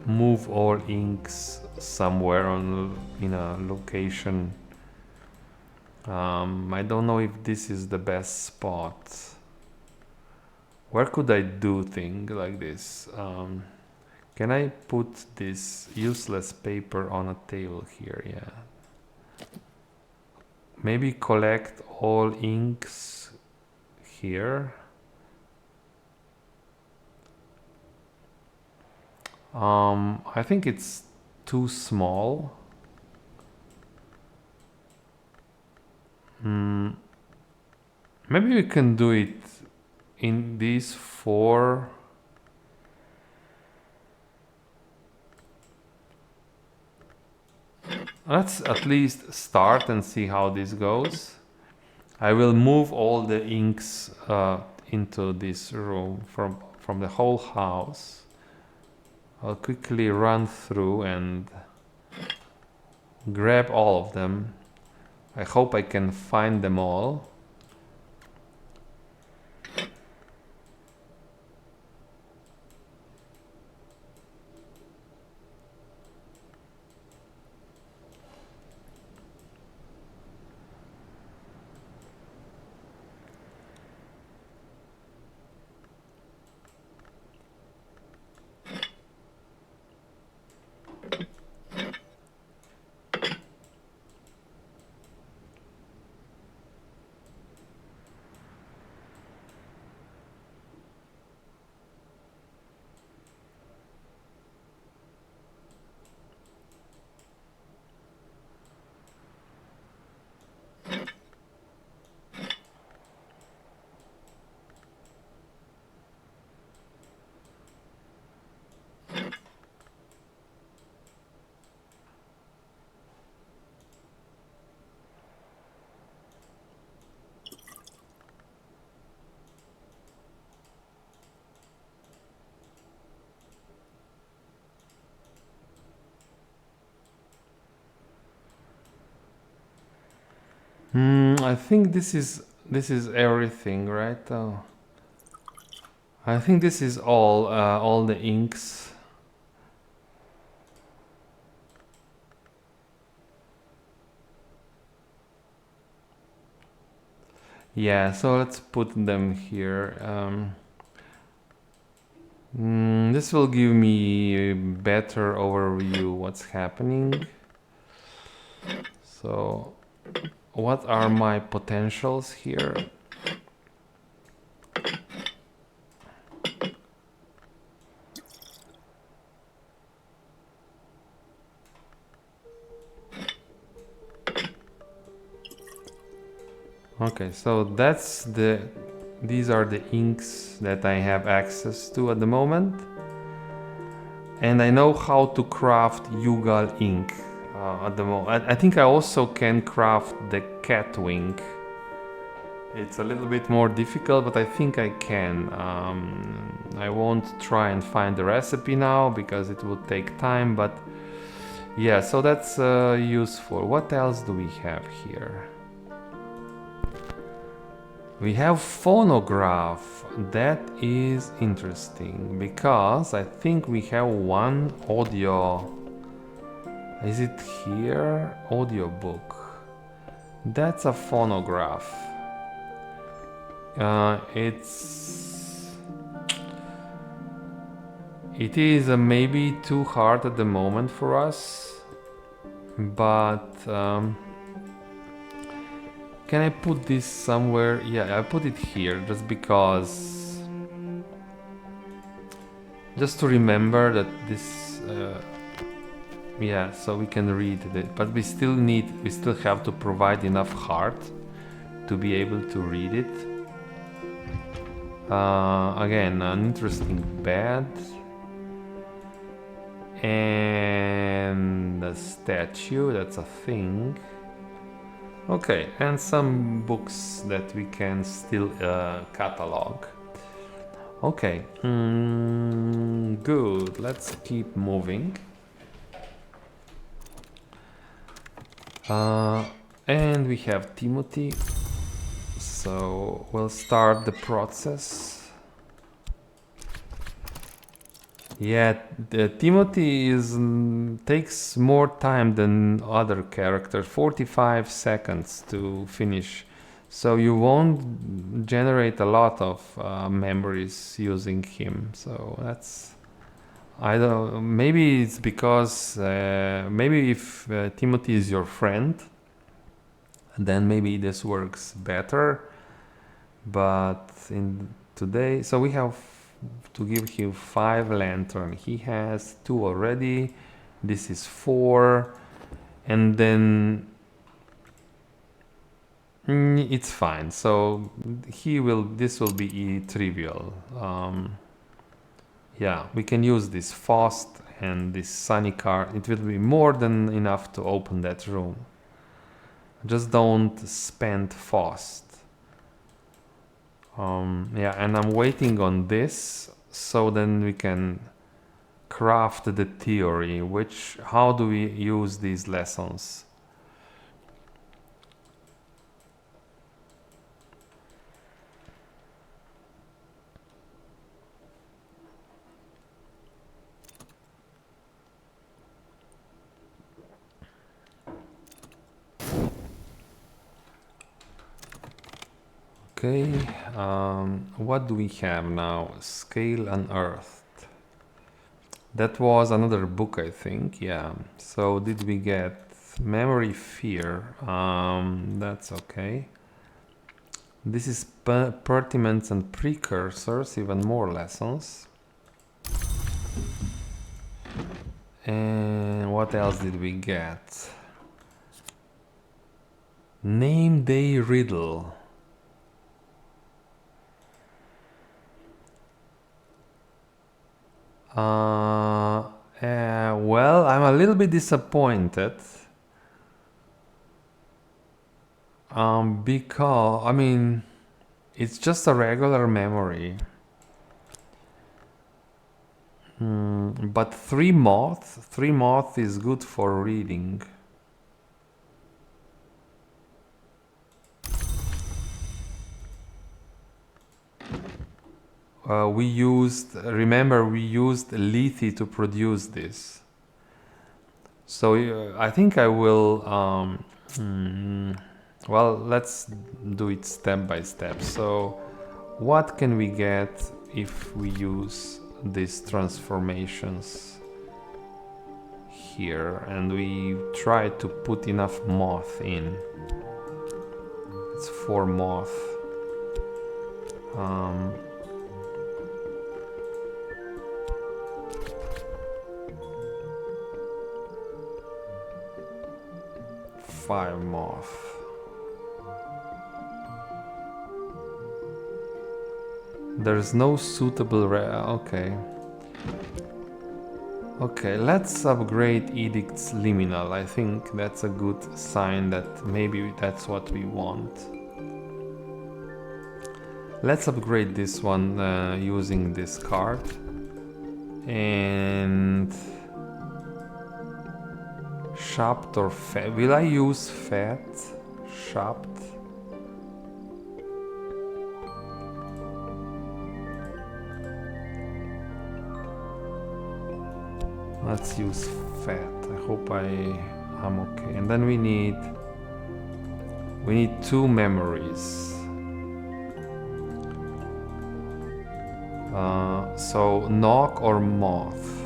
move all inks somewhere in a location. I don't know if this is the best spot. Where could I do things like this? Can I put this useless paper on a table here? Yeah. Maybe collect all inks here. I think it's too small. Maybe we can do it in these 4. Let's at least start and see how this goes. I will move all the inks into this room from the whole house. I'll quickly run through and grab all of them. I hope I can find them all. I think this is everything, right? I think this is all the inks. Yeah, so let's put them here. This will give me a better overview what's happening. So, what are my potentials here? Okay, so these are the inks that I have access to at the moment. And I know how to craft Yugal ink at the moment. I think I also can craft the cat wing. It's a little bit more difficult, but I think I can. I won't try and find the recipe now because it will take time, but yeah, so that's useful. What else do we have here? We have phonograph. That is interesting because I think we have one audio. Is it here? Audiobook. That's a phonograph. It is maybe too hard at the moment for us, but can I put this somewhere? Yeah, I put it here just because, just to remember that this, yeah, so we can read it, but we still have to provide enough heart to be able to read it. Again, an interesting bed. And the statue, that's a thing. Okay, and some books that we can still catalog. Okay, good, let's keep moving. And we have Timothy. So we'll start the process. Yeah, Timothy takes more time than other characters, 45 seconds to finish. So you won't generate a lot of memories using him. So that's, I don't, maybe it's because, maybe if Timothy is your friend, then maybe this works better. But in today, so we have to give him 5 lantern. He has 2 already. This is 4, and then it's fine. So this will be trivial. Yeah, we can use this Faust and this Sunny card. It will be more than enough to open that room. Just don't spend Faust. Yeah, and I'm waiting on this, so then we can craft the theory. How do we use these lessons? Okay, what do we have now? Scale unearthed. That was another book, I think. Yeah. So did we get memory fear? That's okay. This is pertinence and precursors, even more lessons. And what else did we get? Name day riddle. Well, I'm a little bit disappointed. Because, I mean, it's just a regular memory. But 3 moth is good for reading. Remember, we used Lethe to produce this. So I think I will, well, let's do it step by step. So what can we get if we use these transformations here and we try to put enough moth in? It's 4 moth. 5 moth. There's no suitable okay. Okay, let's upgrade Edict's Liminal. I think that's a good sign that maybe that's what we want. Let's upgrade this one using this card. And shopped or fed? Will I use fed? Shopped? Let's use fat. I hope I'm okay. And then we need 2 memories. So knock or moth.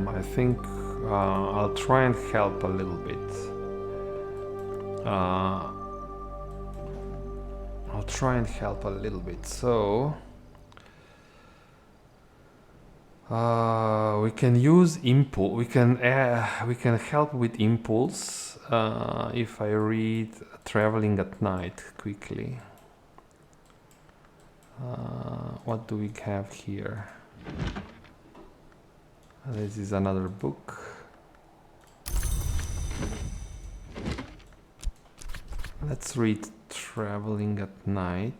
I think I'll try and help a little bit. I'll try and help a little bit. So we can use impulse. We can help with impulse if I read traveling at night quickly. What do we have here? This is another book. Let's read traveling at night.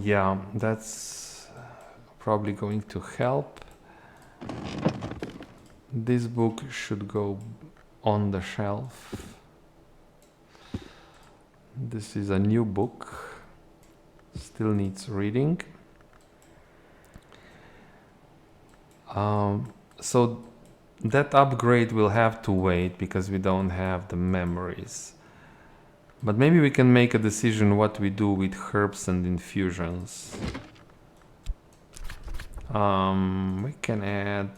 Yeah, that's probably going to help. This book should go on the shelf. This is a new book. Still needs reading. So that upgrade will have to wait because we don't have the memories. But maybe we can make a decision what we do with herbs and infusions. We can add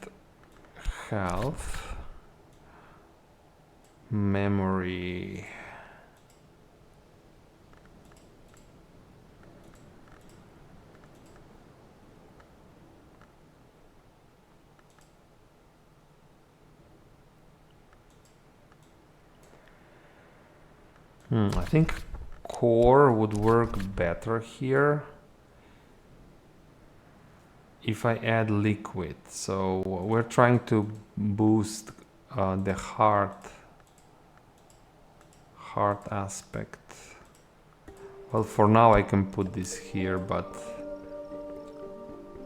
health, memory. I think core would work better here if I add liquid. So we're trying to boost the heart aspect. Well, for now I can put this here, but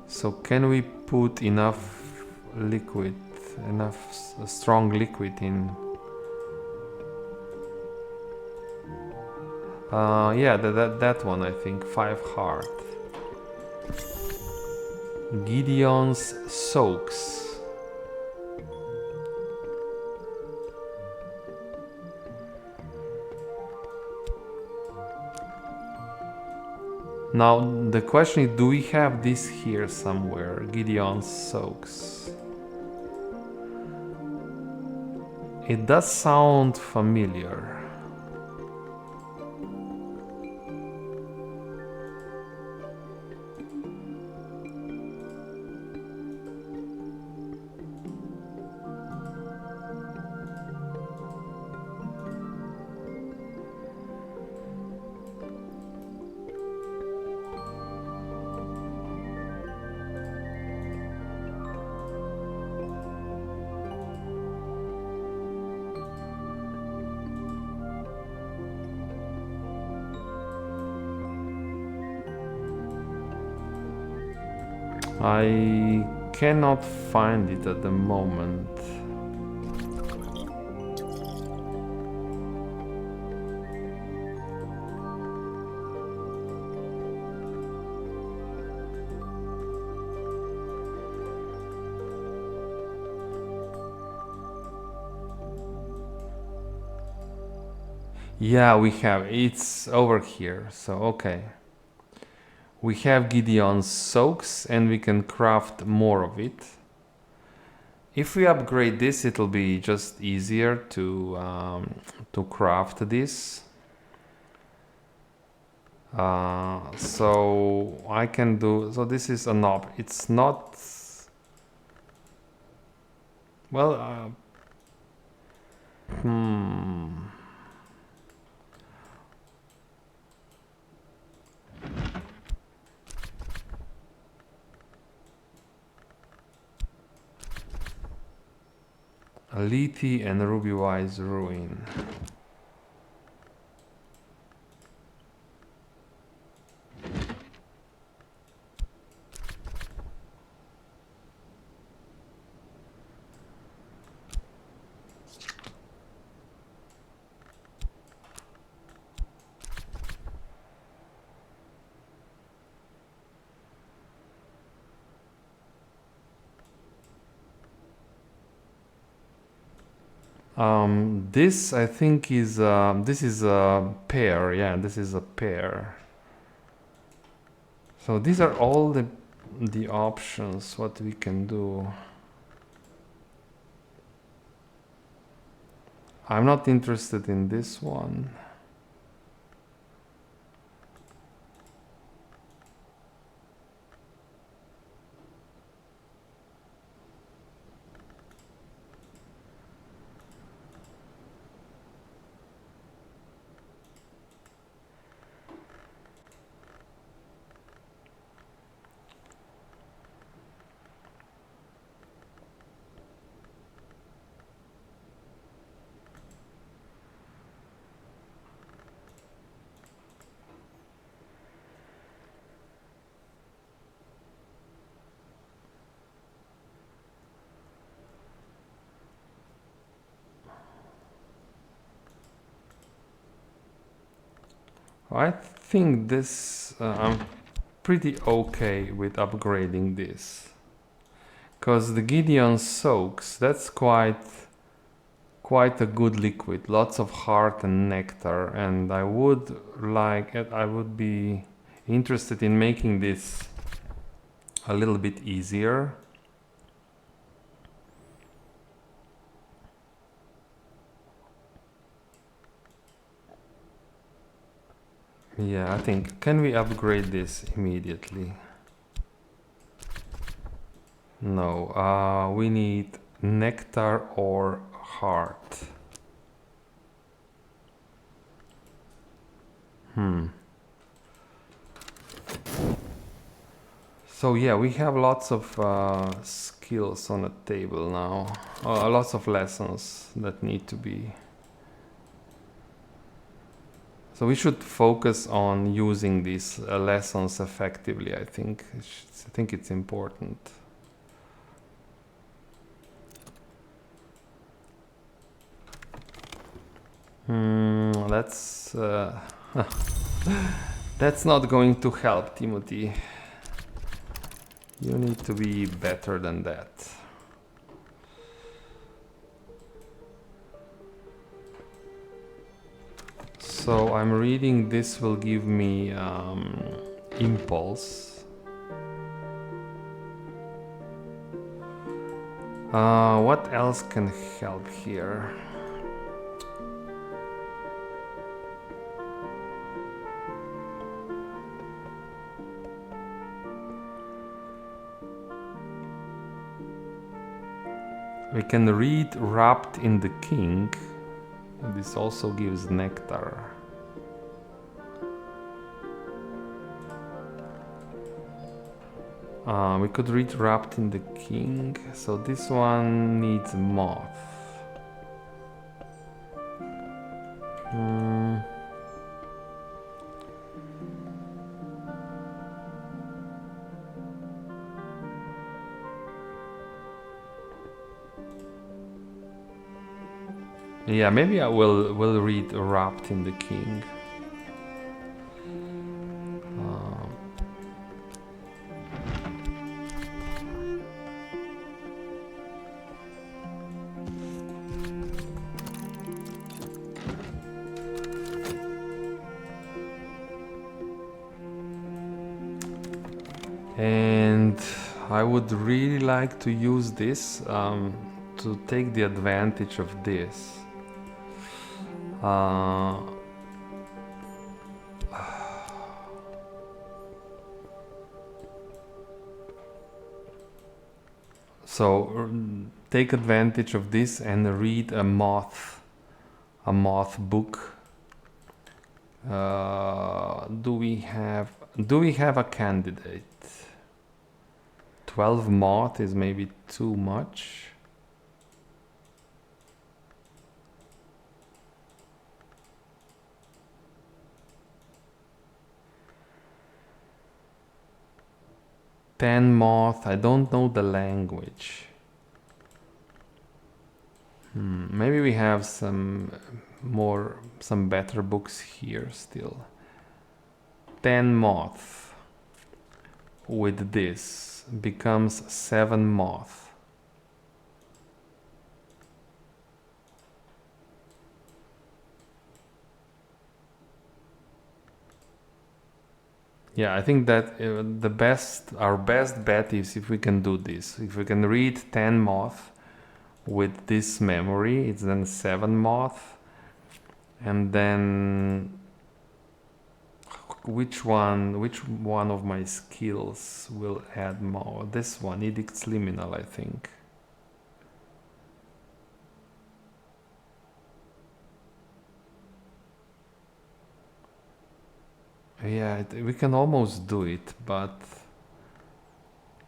so can we put enough liquid, enough strong liquid in? Yeah, that one, I think. 5 heart. Gideon's soaks. Now the question is, do we have this here somewhere? Gideon's soaks. It does sound familiar. I cannot find it at the moment. Yeah, we have. It's over here. So, okay. We have Gideon's soaks and we can craft more of it. If we upgrade this, it'll be just easier to craft this. So I can do, so this is an it's not, well, Lethe and Ruby Wise Ruin. This I think is this is a pair. Yeah, this is a pair. So these are all the options what we can do. I'm not interested in this one. I think this, I'm pretty okay with upgrading this. Because the Gideon soaks, that's quite a good liquid, lots of heart and nectar, and I would be interested in making this a little bit easier. Yeah, I think, can we upgrade this immediately? No, we need nectar or heart. So yeah, we have lots of skills on the table now. Lots of lessons that need to be. So we should focus on using these lessons effectively, I think. I think it's important. That's that's not going to help, Timothy. You need to be better than that. So I'm reading this will give me impulse. What else can help here? We can read Wrapped in the King. This also gives nectar. We could read Wrapped in the King. So this one needs moth. Yeah, maybe I will read Wrapped in the King. And I would really like to use this to take the advantage of this. So take advantage of this and read a moth book. Do we have a candidate? 12 moth is maybe too much. 10 moth. I don't know the language. Maybe we have some better books here still. 10 moth with this becomes 7 moth. Yeah, I think that our best bet is if we can do this. If we can read 10 moth with this memory, it's then 7 moth. And then which one of my skills will add more? This one, Edicts Liminal, I think. Yeah, we can almost do it, but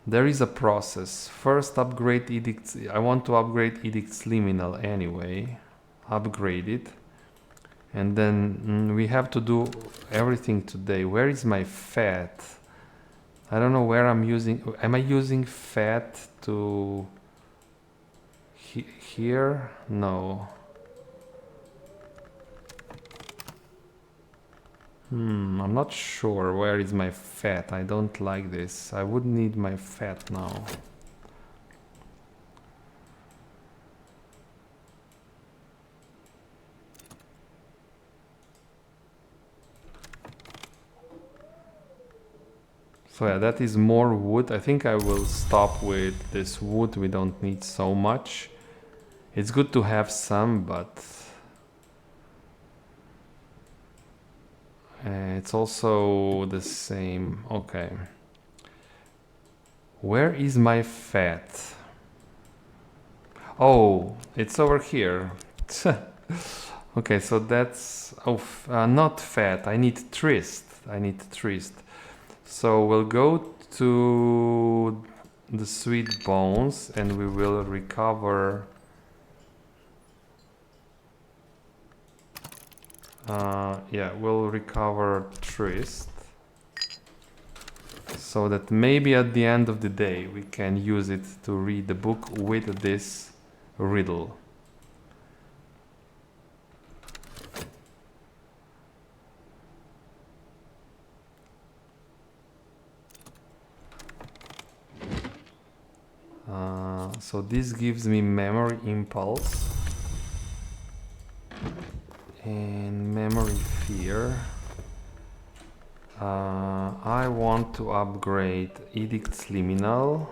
there is a process. First upgrade Edicts. I want to upgrade Edicts Liminal anyway. Upgrade it. And then we have to do everything today. Where is my fat? I don't know where I'm using. Am I using fat to here? No. I'm not sure where is my fat. I don't like this. I would need my fat now. So yeah, that is more wood. I think I will stop with this wood. We don't need so much. It's good to have some, but it's also the same. Okay. Where is my fat? Oh, it's over here. Okay, so that's not fat. I need tryst. So we'll go to the sweet bones and we will recover we'll recover tryst so that maybe at the end of the day we can use it to read the book with this riddle. So this gives me memory impulse and memory fear. I want to upgrade Edicts Liminal.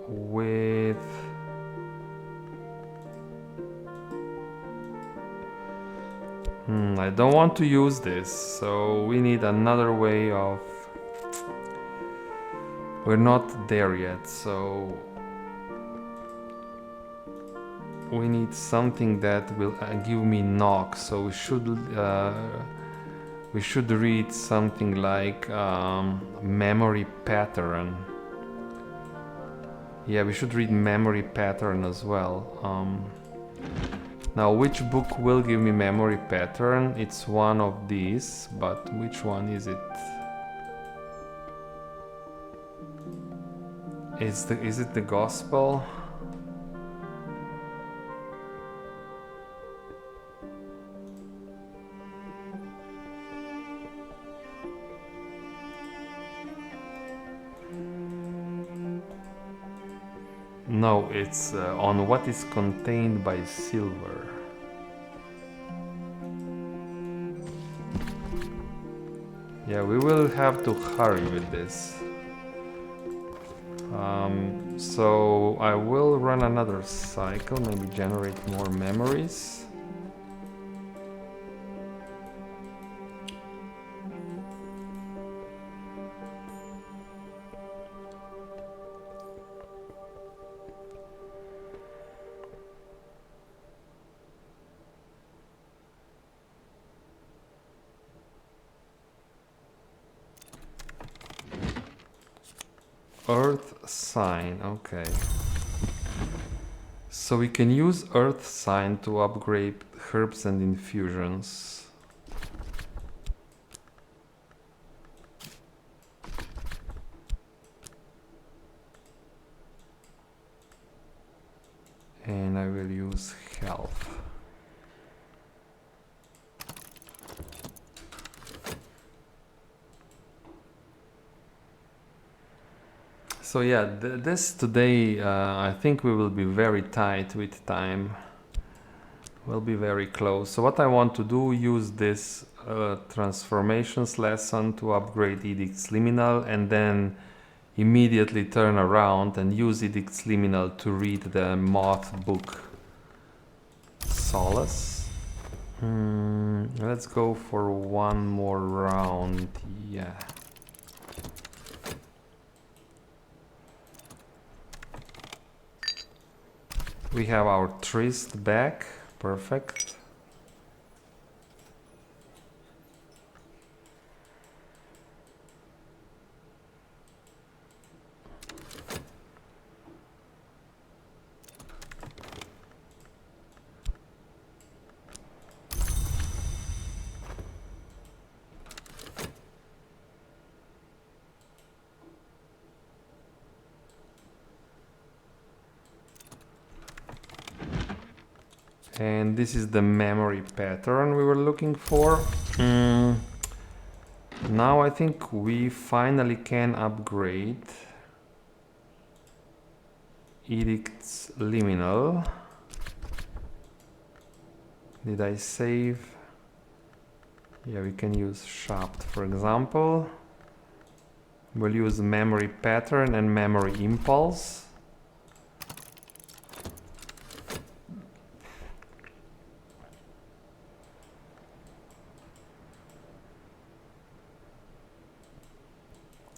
With I don't want to use this, so we need another way of... We're not there yet, so we need something that will give me knock. So we should read something like memory pattern. Yeah, we should read memory pattern as well. Now, which book will give me memory pattern? It's one of these, but which one is it? Is it the Gospel? No, it's on what is contained by silver. Yeah, we will have to hurry with this. So I will run another cycle, maybe generate more memories. Earth sign, okay. So we can use earth sign to upgrade herbs and infusions. use health. So yeah, this today, I think we will be very tight with time. We'll be very close. So what I want to do, use this transformations lesson to upgrade Edict's Liminal, and then immediately turn around and use Edict's Liminal to read the Moth book. Solace. Let's go for one more round. Yeah. We have our Tryst back. Perfect. And this is the memory pattern we were looking for. Now I think we finally can upgrade Edict's Liminal. Did I save? Yeah, we can use Shaft, for example. We'll use memory pattern and memory impulse.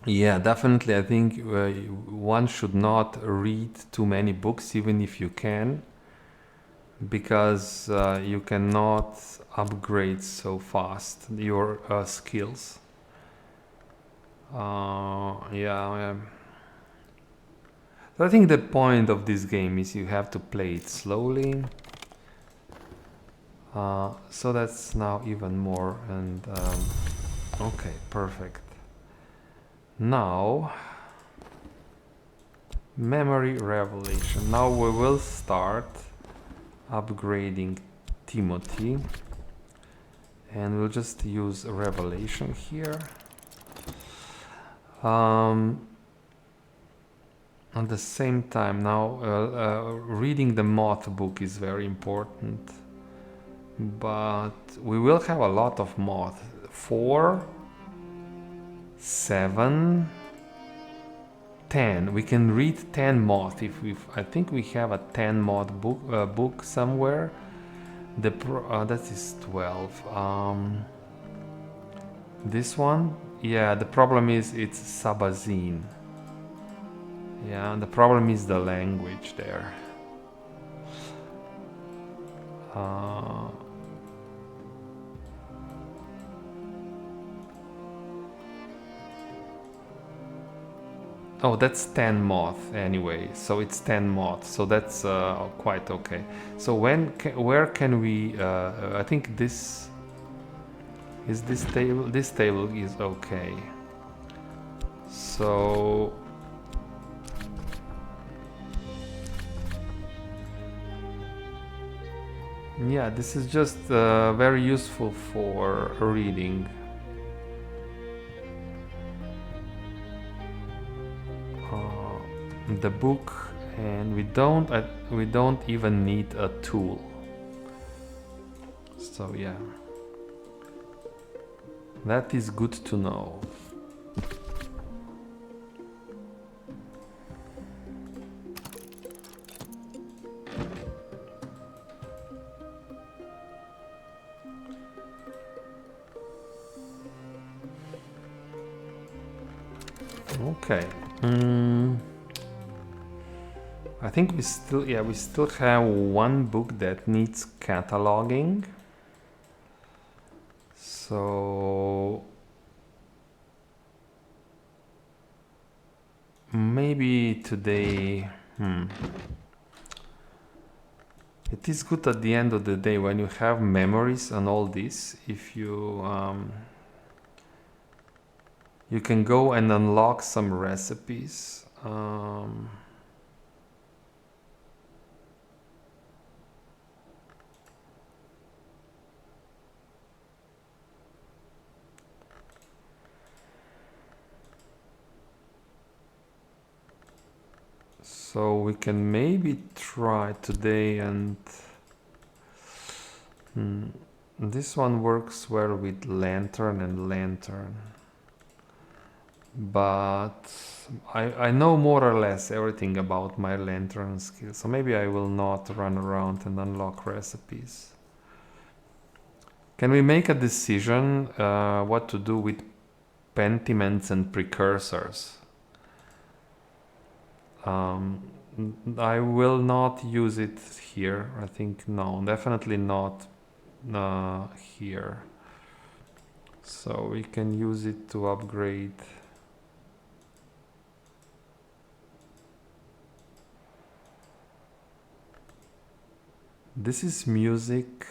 Yeah, definitely. I think one should not read too many books, even if you can, because you cannot upgrade so fast your skills. Yeah. So I think the point of this game is you have to play it slowly. So that's now even more. And okay, perfect. Now, memory revelation. Now we will start upgrading Timothy, and we'll just use revelation here. At the same time, now reading the Moth book is very important, but we will have a lot of Moth. 4, 7, 10. We can read 10 Moth if I think we have a 10 Moth book somewhere. That is 12. This one, yeah. The problem is it's Sabazine. Yeah, the problem is the language there. Oh, that's 10 Moth anyway, so it's 10 Moth, so that's quite okay. So where can we, I think this table, this table is okay. So yeah, this is just very useful for reading. The book, and we don't even need a tool. So yeah, that is good to know. Okay. I think we still have one book that needs cataloging. So maybe today, it is good at the end of the day when you have memories and all this, if you you can go and unlock some recipes. So we can maybe try today, and this one works well with lantern and lantern. But I know more or less everything about my lantern skill, so maybe I will not run around and unlock recipes. Can we make a decision what to do with pentiments and precursors? I will not use it here. I think no, definitely not here. So we can use it to upgrade. This is music.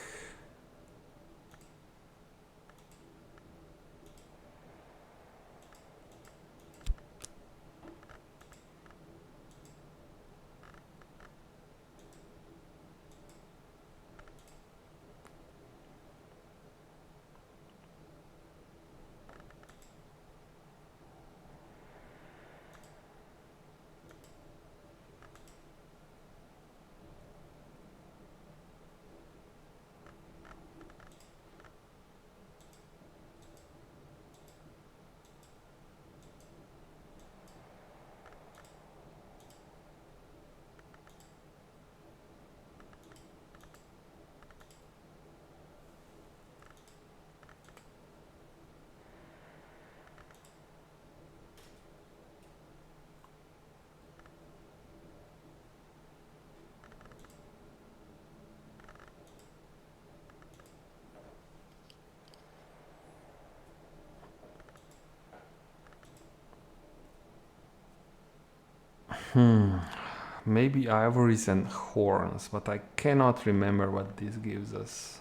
Maybe ivories and horns, but I cannot remember what this gives us.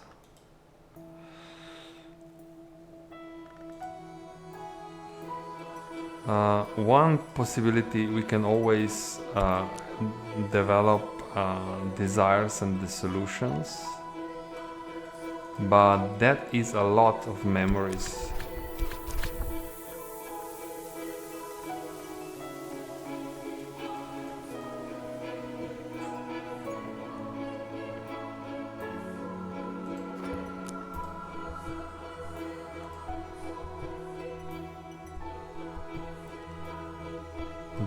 One possibility, we can always develop desires and dissolutions, but that is a lot of memories.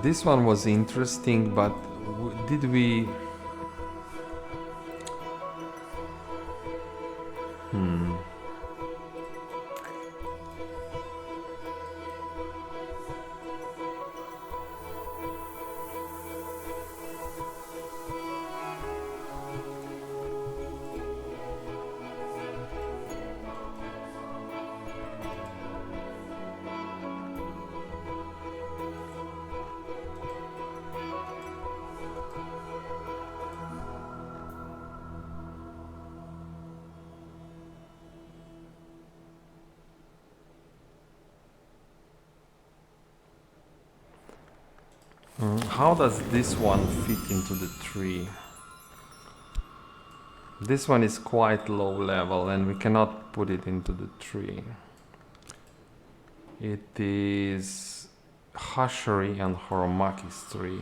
This one was interesting, but did we... How does this one fit into the tree? This one is quite low level and we cannot put it into the tree. It is Hushery and Horomakis tree.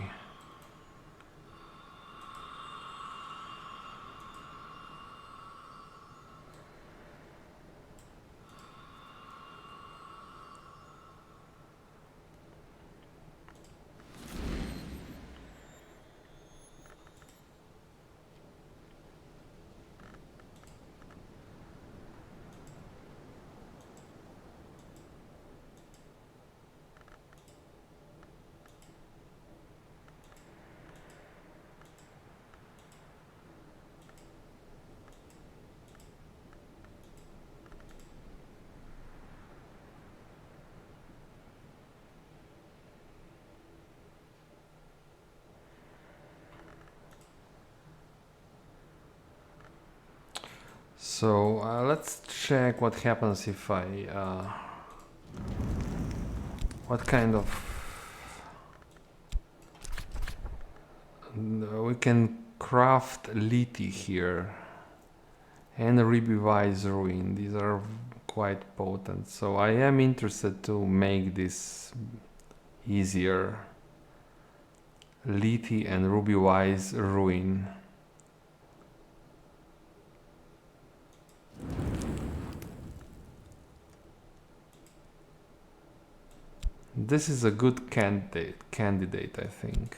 So let's check what happens if I... what kind of... we can craft Liti here and Revise Ruin. These are quite potent. So I am interested to make this easier. Lethe and Ruby Wise ruin. This is a good candidate, I think.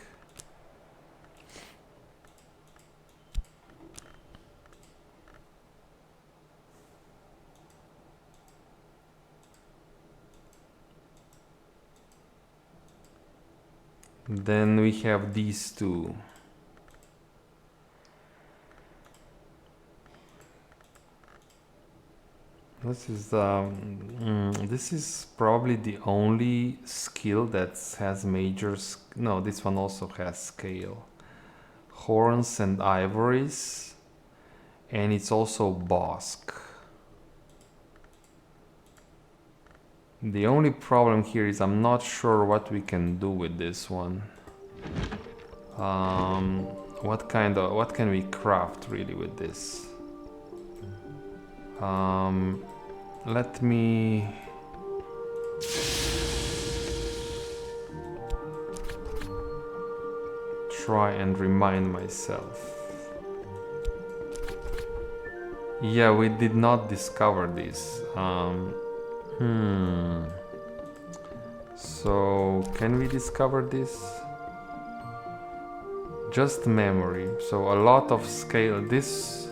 Then we have these two. This is probably the only skill that has major. No, this one also has scale. Horns and ivories, and it's also Bosk. The only problem here is I'm not sure what we can do with this one. What can we craft really with this? Let me try and remind myself. Yeah, we did not discover this. So, can we discover this? Just memory. So, a lot of scale. This.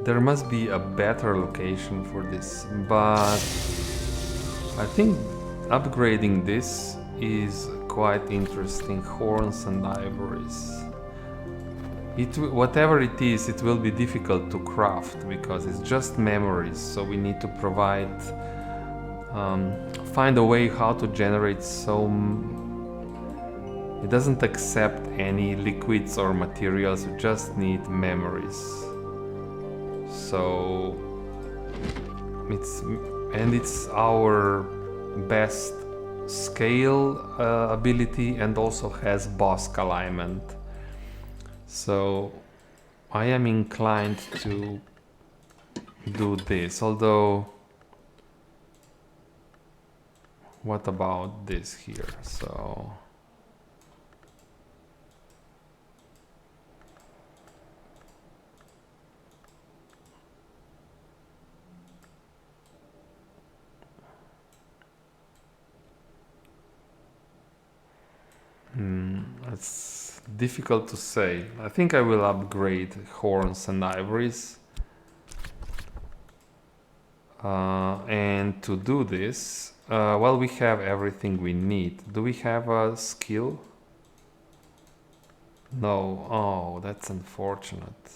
There must be a better location for this, but I think upgrading this is quite interesting. Horns and ivories. Whatever it is, it will be difficult to craft because it's just memories. So we need to find a way how to generate it doesn't accept any liquids or materials. We just need memories. So it's our best scale ability and also has Bosk alignment. So I am inclined to do this, although what about this here? So it's difficult to say. I think I will upgrade horns and ivories. And to do this, well, we have everything we need. Do we have a skill? No. Oh, that's unfortunate.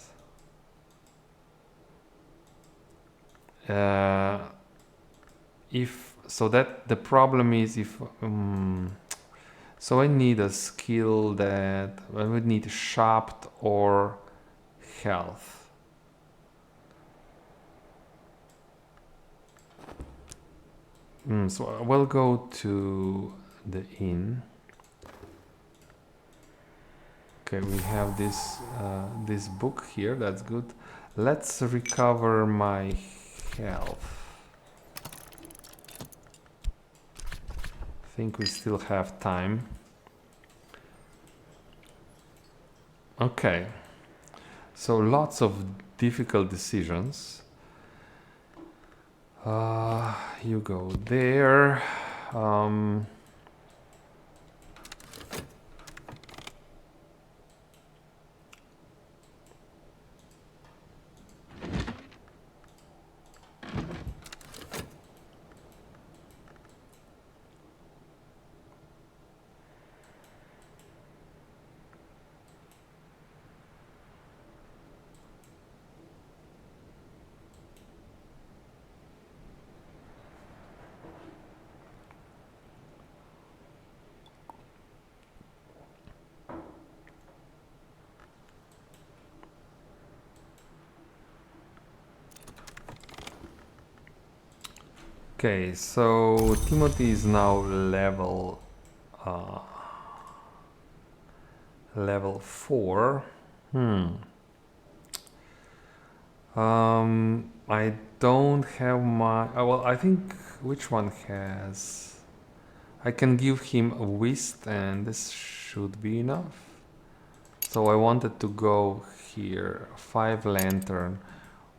The problem is if so I need a skill that I would need Shapt or Health. So I will go to the inn. Okay, we have this book here. That's good. Let's recover my health. I think we still have time. Okay, so lots of difficult decisions. You go there. Okay, so Timothy is now level 4. I don't have my... well, I think which one has... I can give him a whist and this should be enough. So I wanted to go here, 5 lantern.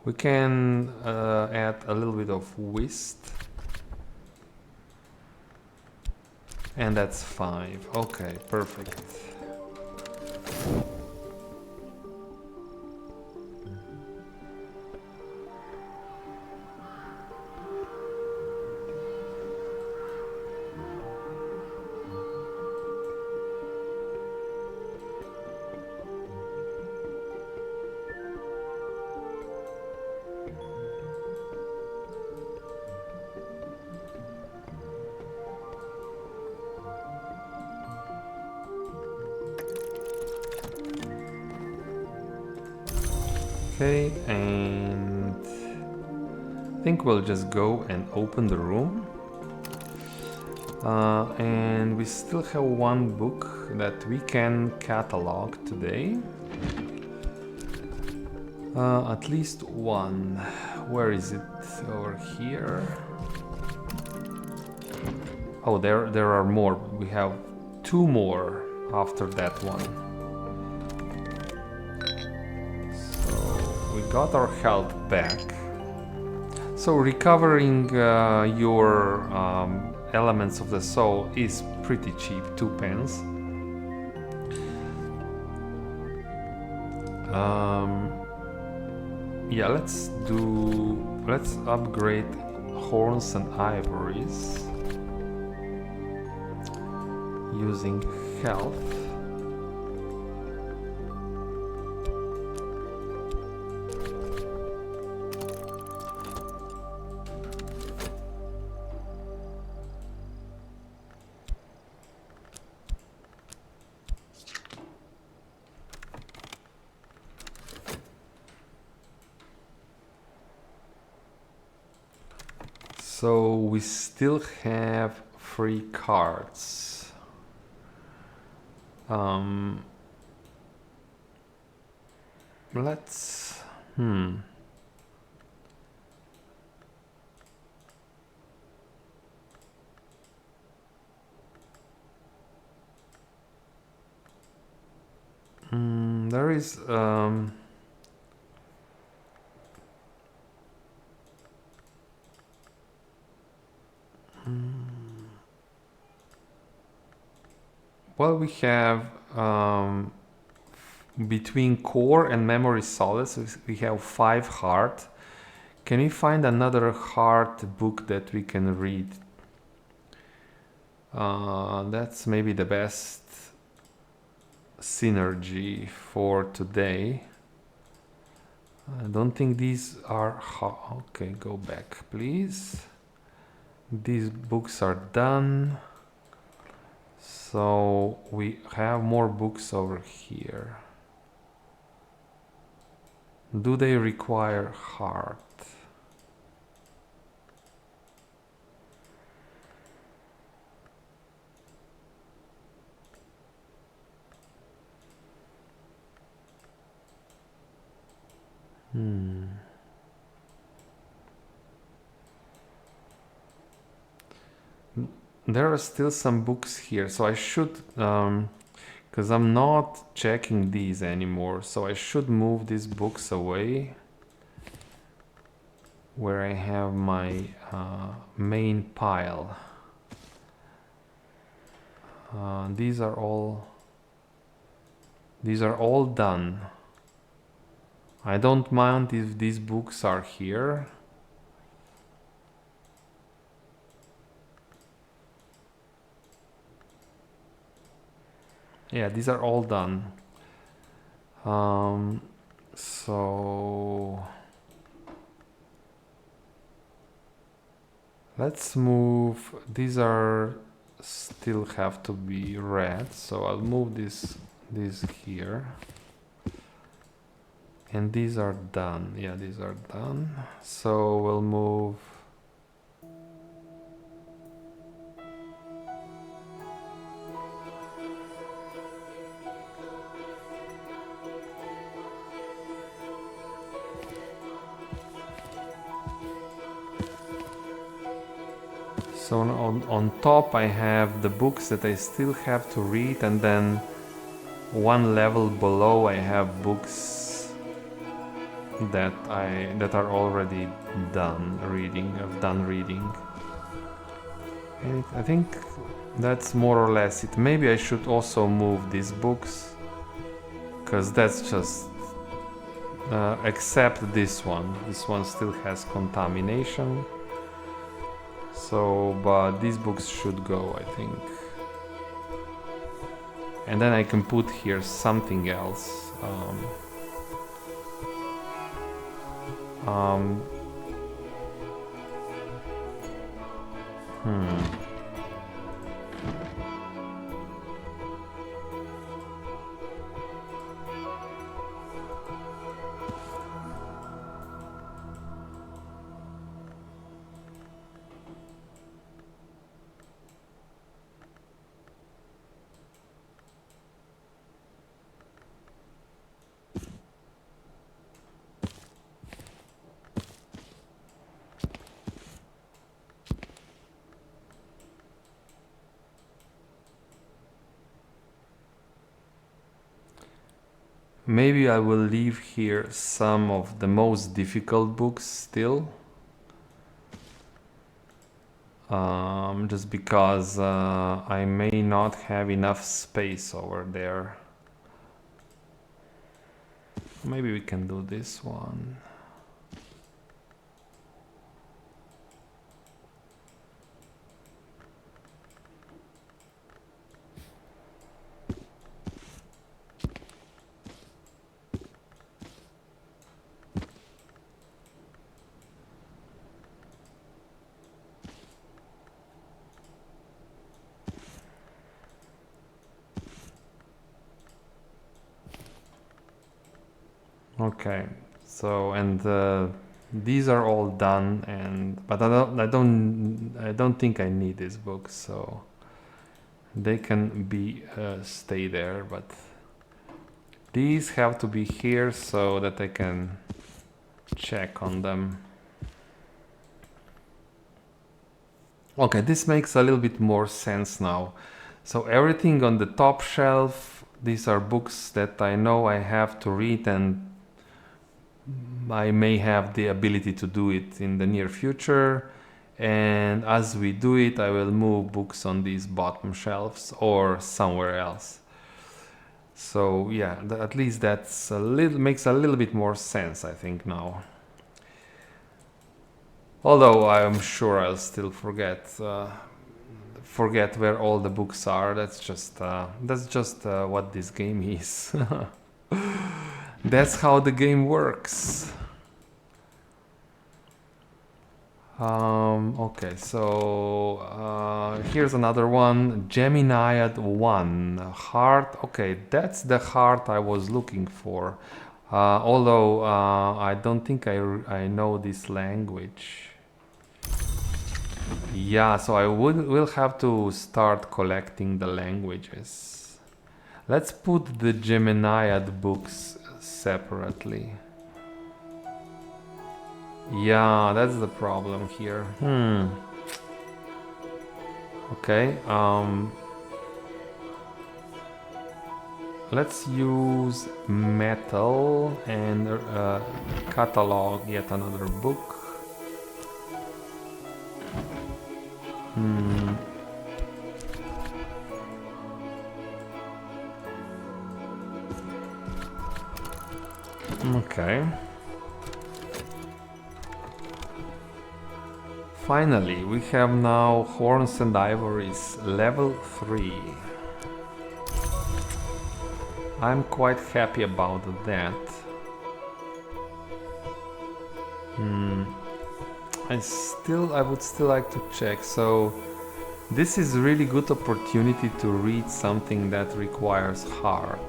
We can add a little bit of whist. And that's 5. Okay, perfect. Okay, and I think we'll just go and open the room. And we still have one book that we can catalog today. At least one. Where is it? Over here. Oh, there are more. We have 2 more after that one. We got our health back. So recovering your elements of the soul is pretty cheap, 2 pence. Yeah, let's upgrade horns and ivories using health. So we still have 3 cards. Let's... there is... well, we have between core and memory solace, we have 5 heart. Can we find another heart book that we can read? That's maybe the best synergy for today. I don't think these are... okay, go back, please. These books are done. So we have more books over here. Do they require heart? There are still some books here, so I should, because I'm not checking these anymore, so I should move these books away where I have my main pile. These are all done. I don't mind if these books are here. Yeah, these are all done. So let's move. These are still have to be read, so I'll move this here. And these are done. Yeah, these are done. So we'll move So on top I have the books that I still have to read, and then one level below I have books that are already done reading. I've done reading. And I think that's more or less it. Maybe I should also move these books, because that's just except this one. This one still has contamination. So, but these books should go, I think. And then I can put here something else. Maybe I will leave here some of the most difficult books still. Just because I may not have enough space over there. Maybe we can do this one. Okay, so and these are all done, and but I don't think I need these books, so they can be stay there. But these have to be here so that I can check on them. Okay, this makes a little bit more sense now. So everything on the top shelf, these are books that I know I have to read, and I may have the ability to do it in the near future. And as we do it, I will move books on these bottom shelves or somewhere else. So yeah, at least that's makes a little bit more sense, I think, now. Although I'm sure I'll still forget where all the books are. That's just what this game is. That's how the game works. Okay, so here's another one. Geminiad 1 heart. Okay, that's the heart I was looking for. Although I don't think I know this language. Yeah, so I will have to start collecting the languages. Let's put the Geminiad books separately. Yeah, that's the problem here. Okay, let's use metal and catalog yet another book. Okay. Finally, we have now Horns and Ivories, level 3. I'm quite happy about that. I would still like to check. So this is really good opportunity to read something that requires heart.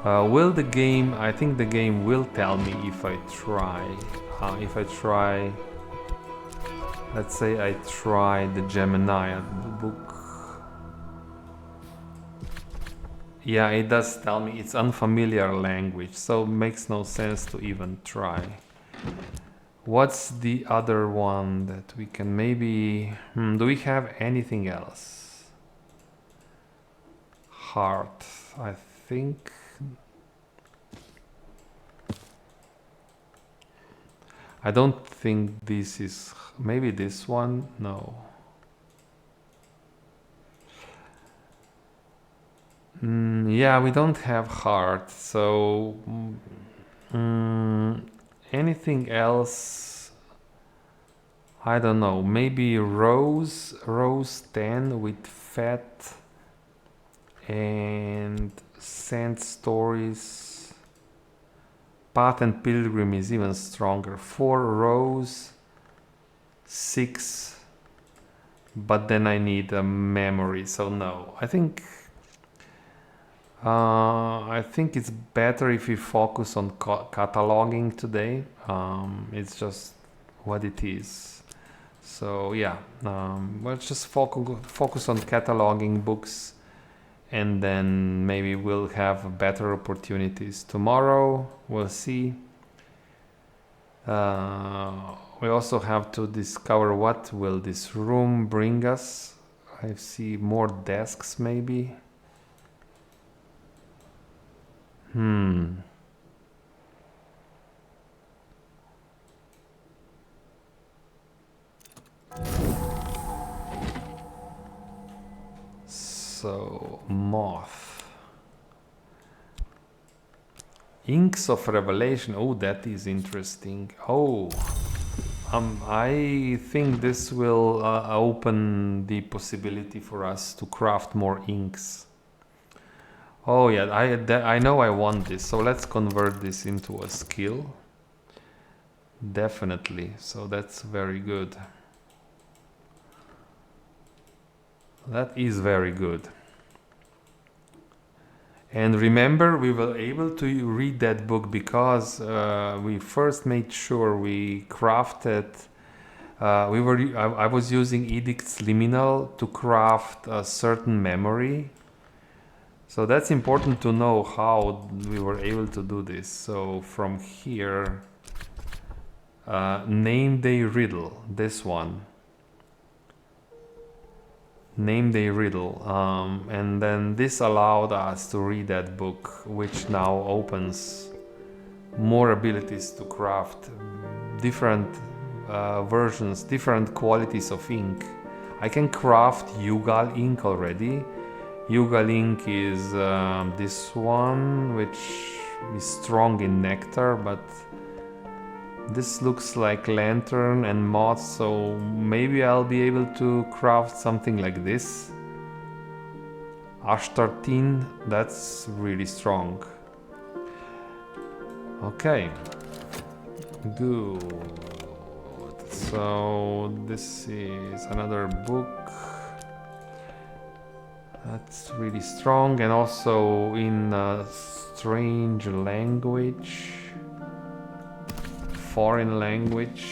I think the game will tell me if I try. Let's say I try the Gemini book. Yeah, it does tell me it's unfamiliar language, so it makes no sense to even try. What's the other one that we can maybe... do we have anything else? Heart, I think. I don't think this is... maybe this one? No. Yeah, we don't have heart, so... anything else? I don't know. Maybe rose 10 with fat and sand stories. Path and pilgrim is even stronger. 4 rose, 6, but then I need a memory, so no. I think it's better if we focus on cataloging today. It's just what it is. So yeah, let's just focus on cataloging books, and then maybe we'll have better opportunities tomorrow. We'll see. We also have to discover what will this room bring us. I see more desks maybe. So, moth. Inks of Revelation. Oh, that is interesting. Oh, I think this will open the possibility for us to craft more inks. Oh yeah, I know I want this, so let's convert this into a skill. Definitely, so that's very good. That is very good. And remember, we were able to read that book because we first made sure we crafted. I was using Edict's Liminal to craft a certain memory. So that's important to know how we were able to do this. So from here, name day riddle, this one. Name day riddle, and then this allowed us to read that book, which now opens more abilities to craft different versions, different qualities of ink. I can craft Yugal ink already. Yugal ink is this one, which is strong in nectar, but this looks like lantern and moth, so maybe I'll be able to craft something like this. Ashtartin, that's really strong. Okay, good. So this is another book. That's really strong, and also in a strange language. Foreign language.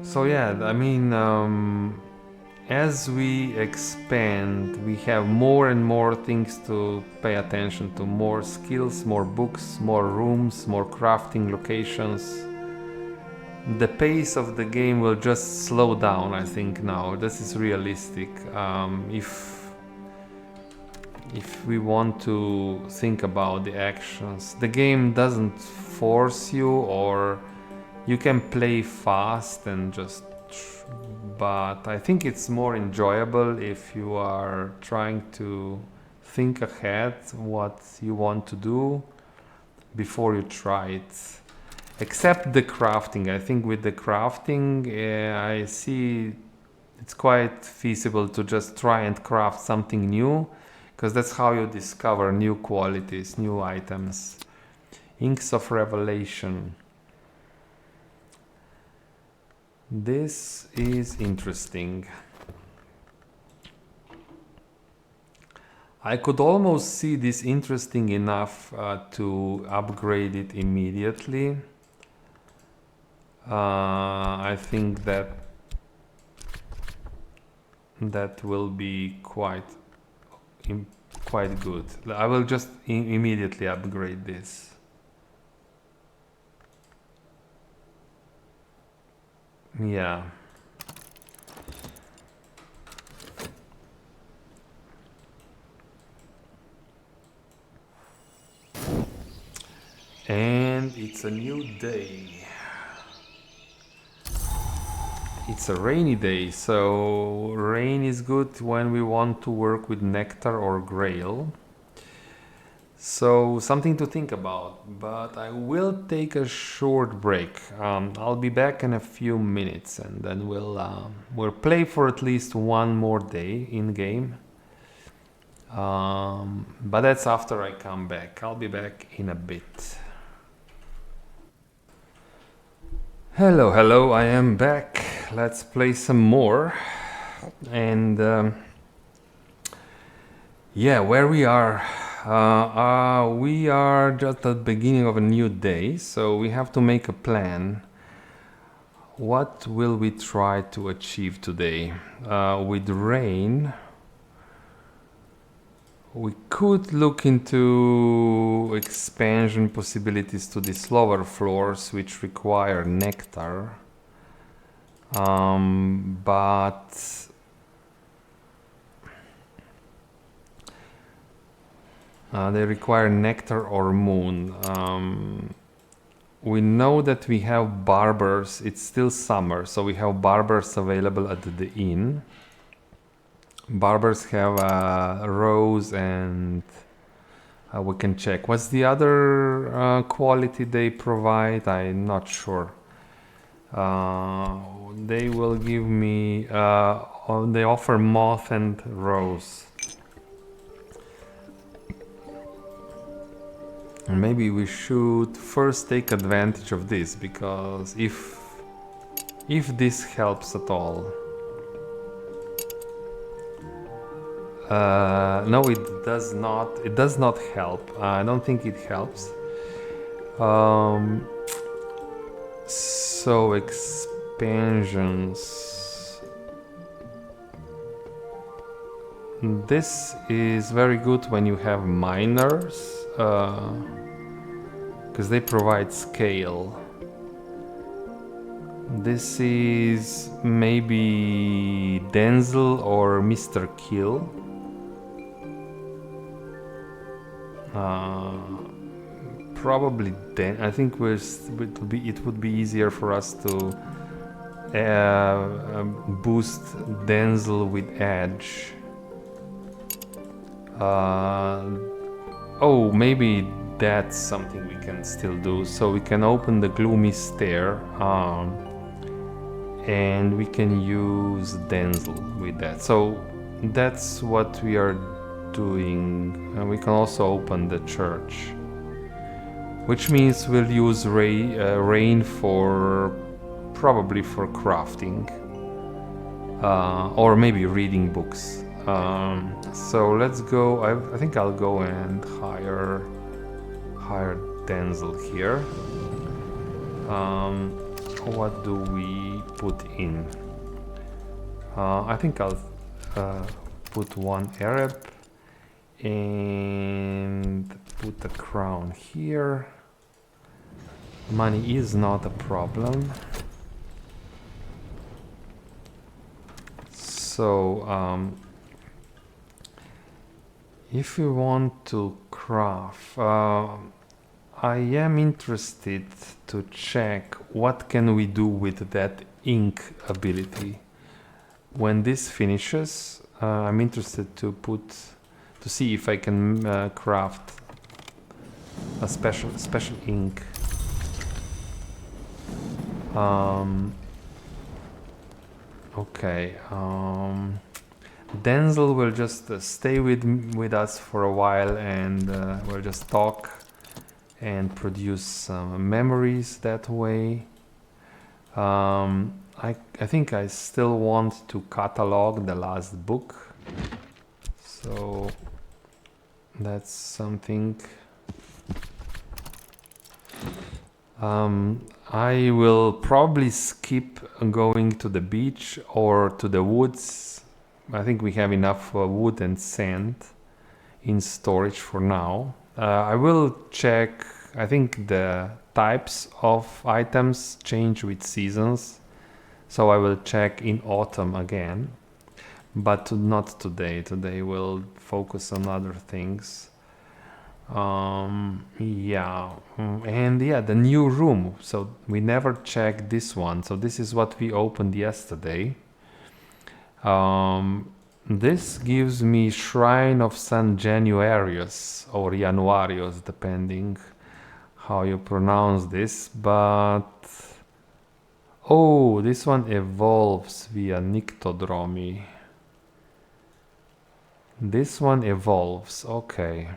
So yeah, I mean, as we expand, we have more and more things to pay attention to. More skills, more books, more rooms, more crafting locations. The pace of the game will just slow down, I think now. This is realistic. If we want to think about the actions, the game doesn't force you, or you can play fast and just... But I think it's more enjoyable if you are trying to think ahead what you want to do before you try it. Except the crafting. I think with the crafting, I see it's quite feasible to just try and craft something new, because that's how you discover new qualities, new items. Inks of Revelation. This is interesting. I could almost see this interesting enough to upgrade it immediately. I think that that will be quite good. I will just immediately upgrade this. Yeah. And it's a new day. It's a rainy day, so rain is good when we want to work with nectar or grail. So something to think about, but I will take a short break. I'll be back in a few minutes, and then we'll play for at least one more day in game. But that's after I come back. I'll be back in a bit. Hello, hello, I am back. Let's play some more. And yeah, where we are. We are just at the beginning of a new day, so we have to make a plan. What will we try to achieve today? With rain, we could look into expansion possibilities to these lower floors, which require nectar. But they require nectar or moon. We know that we have barbers. It's still summer, so we have barbers available at the inn. Barbers have a rose, and we can check. What's the other quality they provide? I'm not sure. They will give me... they offer moth and rose. And maybe we should first take advantage of this, because if this helps at all. No, it does not. It does not help. I don't think it helps. So expansions. This is very good when you have miners. Because they provide scale. This is maybe Denzel or Mr. Kill. Probably I think it would be easier for us to boost Denzel with edge. Oh, maybe that's something we can still do. So we can open the gloomy stair, and we can use Denzel with that. So that's what we are doing. And we can also open the church, which means we'll use rain for probably for crafting, or maybe reading books. So let's go. I think I'll go and hire Denzel here. What do we put in? I think I'll put one Arab and put a crown here. Money is not a problem. So if we want to craft, I am interested to check what can we do with that ink ability. When this finishes, I'm interested to see if I can craft a special ink. Okay. Denzel will just stay with us for a while, and we'll just talk and produce some memories that way. I think I still want to catalog the last book, so that's something. I will probably skip going to the beach or to the woods, I think we have enough wood and sand in storage for now. I will check. I think the types of items change with seasons, so I will check in autumn again, but not today. Today we'll focus on other things. Yeah, and yeah, the new room. So we never checked this one. So this is what we opened yesterday. This gives me Shrine of San Januarius or Januarius, depending how you pronounce this. But oh, this one evolves via Nyctodromy. This one evolves, okay.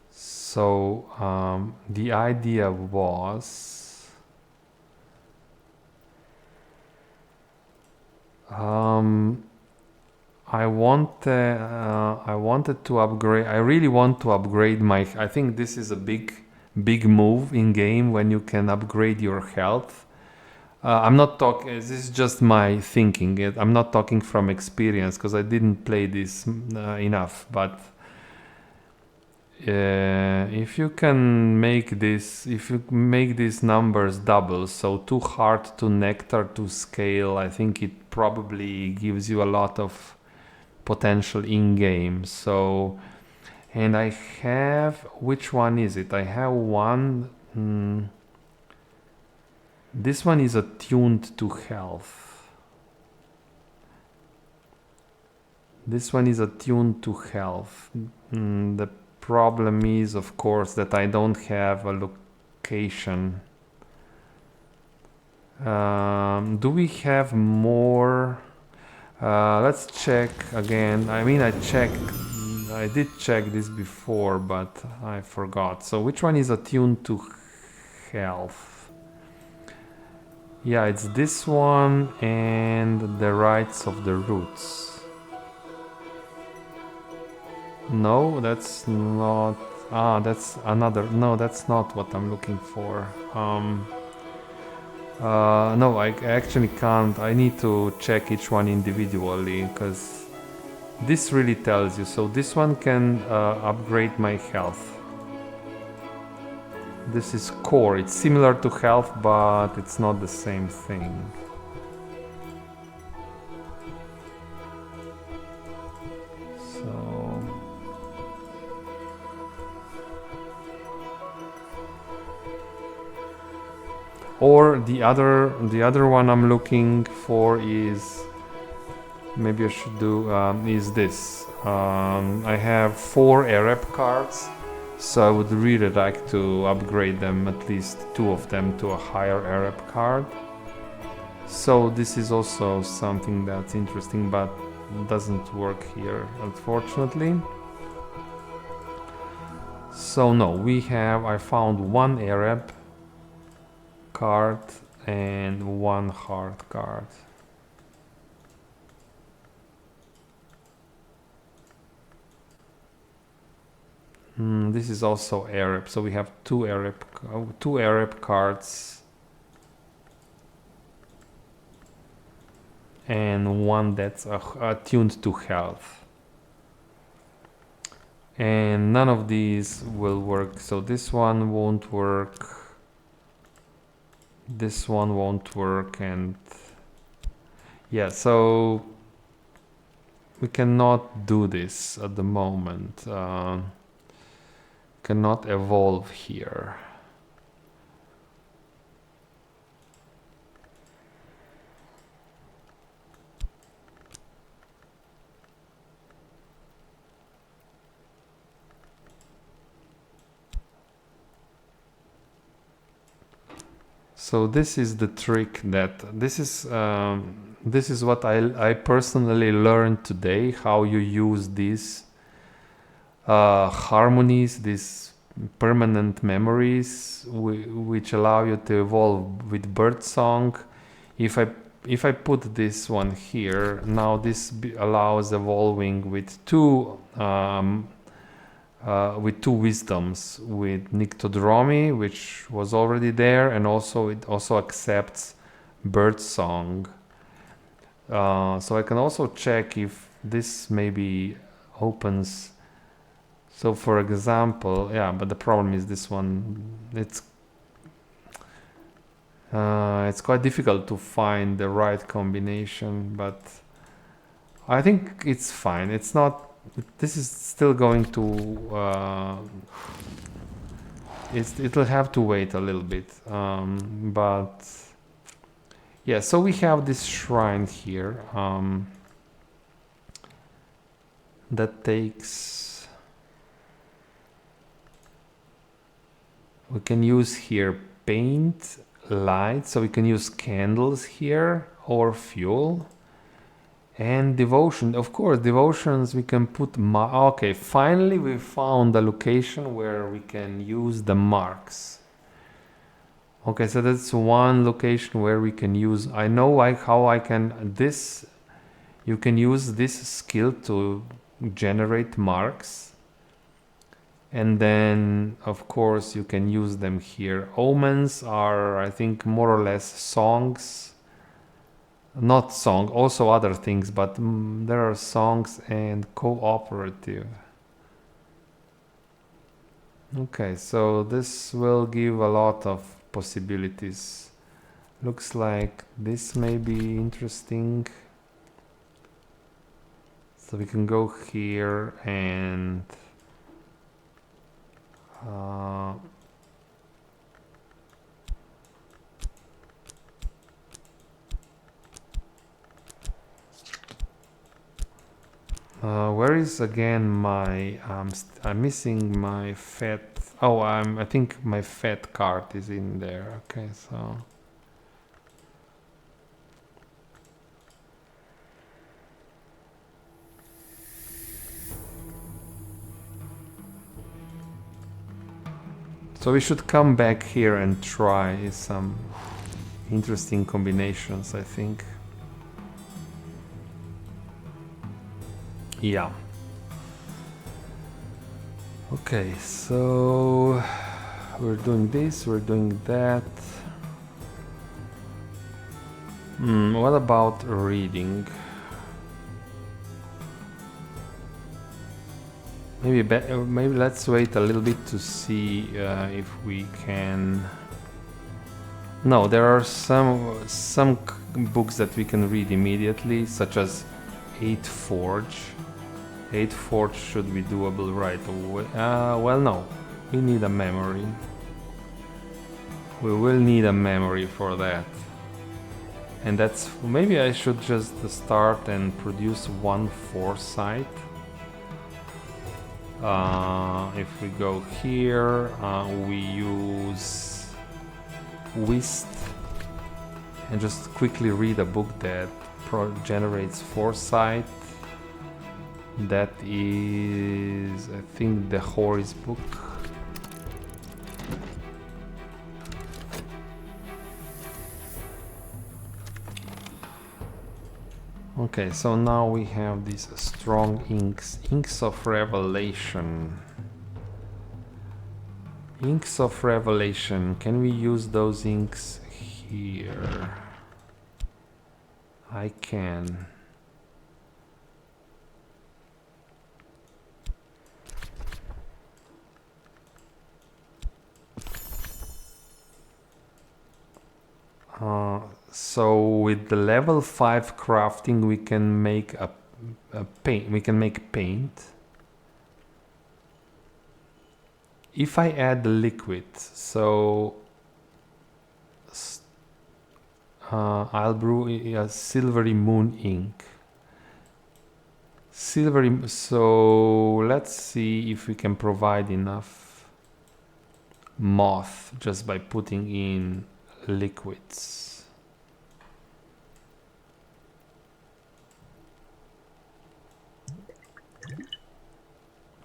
So the idea was I wanted to upgrade. I really want to upgrade my. I think this is a big move in game when you can upgrade your health. I'm not talking. This is just my thinking. I'm not talking from experience because I didn't play this enough. But if you can make this, if you make these numbers double, so 2 heart, 2 nectar, 2 scale, I think it probably gives you a lot of potential in game. So, and I have, which one is it? I have one. This one is attuned to health. This one is attuned to health. The problem is, of course, that I don't have a location. Do we have more? Let's check again. I mean, I did check this before, but I forgot. So which one is attuned to health? Yeah, it's this one and the rights of the roots. No, that's not. That's another. No, that's not what I'm looking for. No, I actually can't. I need to check each one individually because this really tells you. So this one can upgrade my health. This is core. It's similar to health, but it's not the same thing. Or the other one I'm looking for is, maybe I should do, is this. I have 4 Arab cards, so I would really like to upgrade them, at least 2 of them, to a higher Arab card. So this is also something that's interesting, but doesn't work here, unfortunately. So no, I found 1 Arab card and 1 hard card. This is also Arab, so we have 2 Arab cards and 1 that's attuned to health. And none of these will work, so this one won't work. This one won't work, and yeah, so we cannot do this at the moment. Cannot evolve here. So this is the trick that this is what I personally learned today, how you use these harmonies, these permanent memories, which allow you to evolve with birdsong. If I put this one here, now this allows evolving with 2 with two wisdoms, with Nyctodromy, which was already there, and also it also accepts bird song. So I can also check if this maybe opens. So for example, yeah, but the problem is this one, it's quite difficult to find the right combination, but I think it's fine. It's not, this is still going to, it'll have to wait a little bit, but yeah, so we have this shrine here that takes, we can use here paint, light, so we can use candles here or fuel. And devotion, of course, devotions we can put, okay, finally we found a location where we can use the marks. Okay, so that's one location where we can use, I know how I can, this, you can use this skill to generate marks. And then, of course, you can use them here. Omens are, I think, more or less songs. Not song, also other things, but there are songs and cooperative. Okay, so this will give a lot of possibilities. Looks like this may be interesting. So we can go here and where is again my I'm missing my fat, oh, I think my fat card is in there. Okay, so we should come back here and try some interesting combinations, I think. Yeah. Okay, so we're doing this, we're doing that. What about reading? Maybe let's wait a little bit to see if we can. No, there are some books that we can read immediately, such as 8 Forge. 8 Forge should be doable right away. Well, no, we need a memory. We will need a memory for that. And that's, maybe I should just start and produce one foresight. If we go here, we use Whist and just quickly read a book that generates foresight. That is, I think, the Horus book. Okay, so now we have these strong inks. Inks of Revelation. Inks of Revelation. Can we use those inks here? I can. So with the level 5 crafting, we can make a paint. We can make paint. If I add the liquid, so I'll brew a silvery moon ink. Silvery. So let's see if we can provide enough moth just by putting in liquids.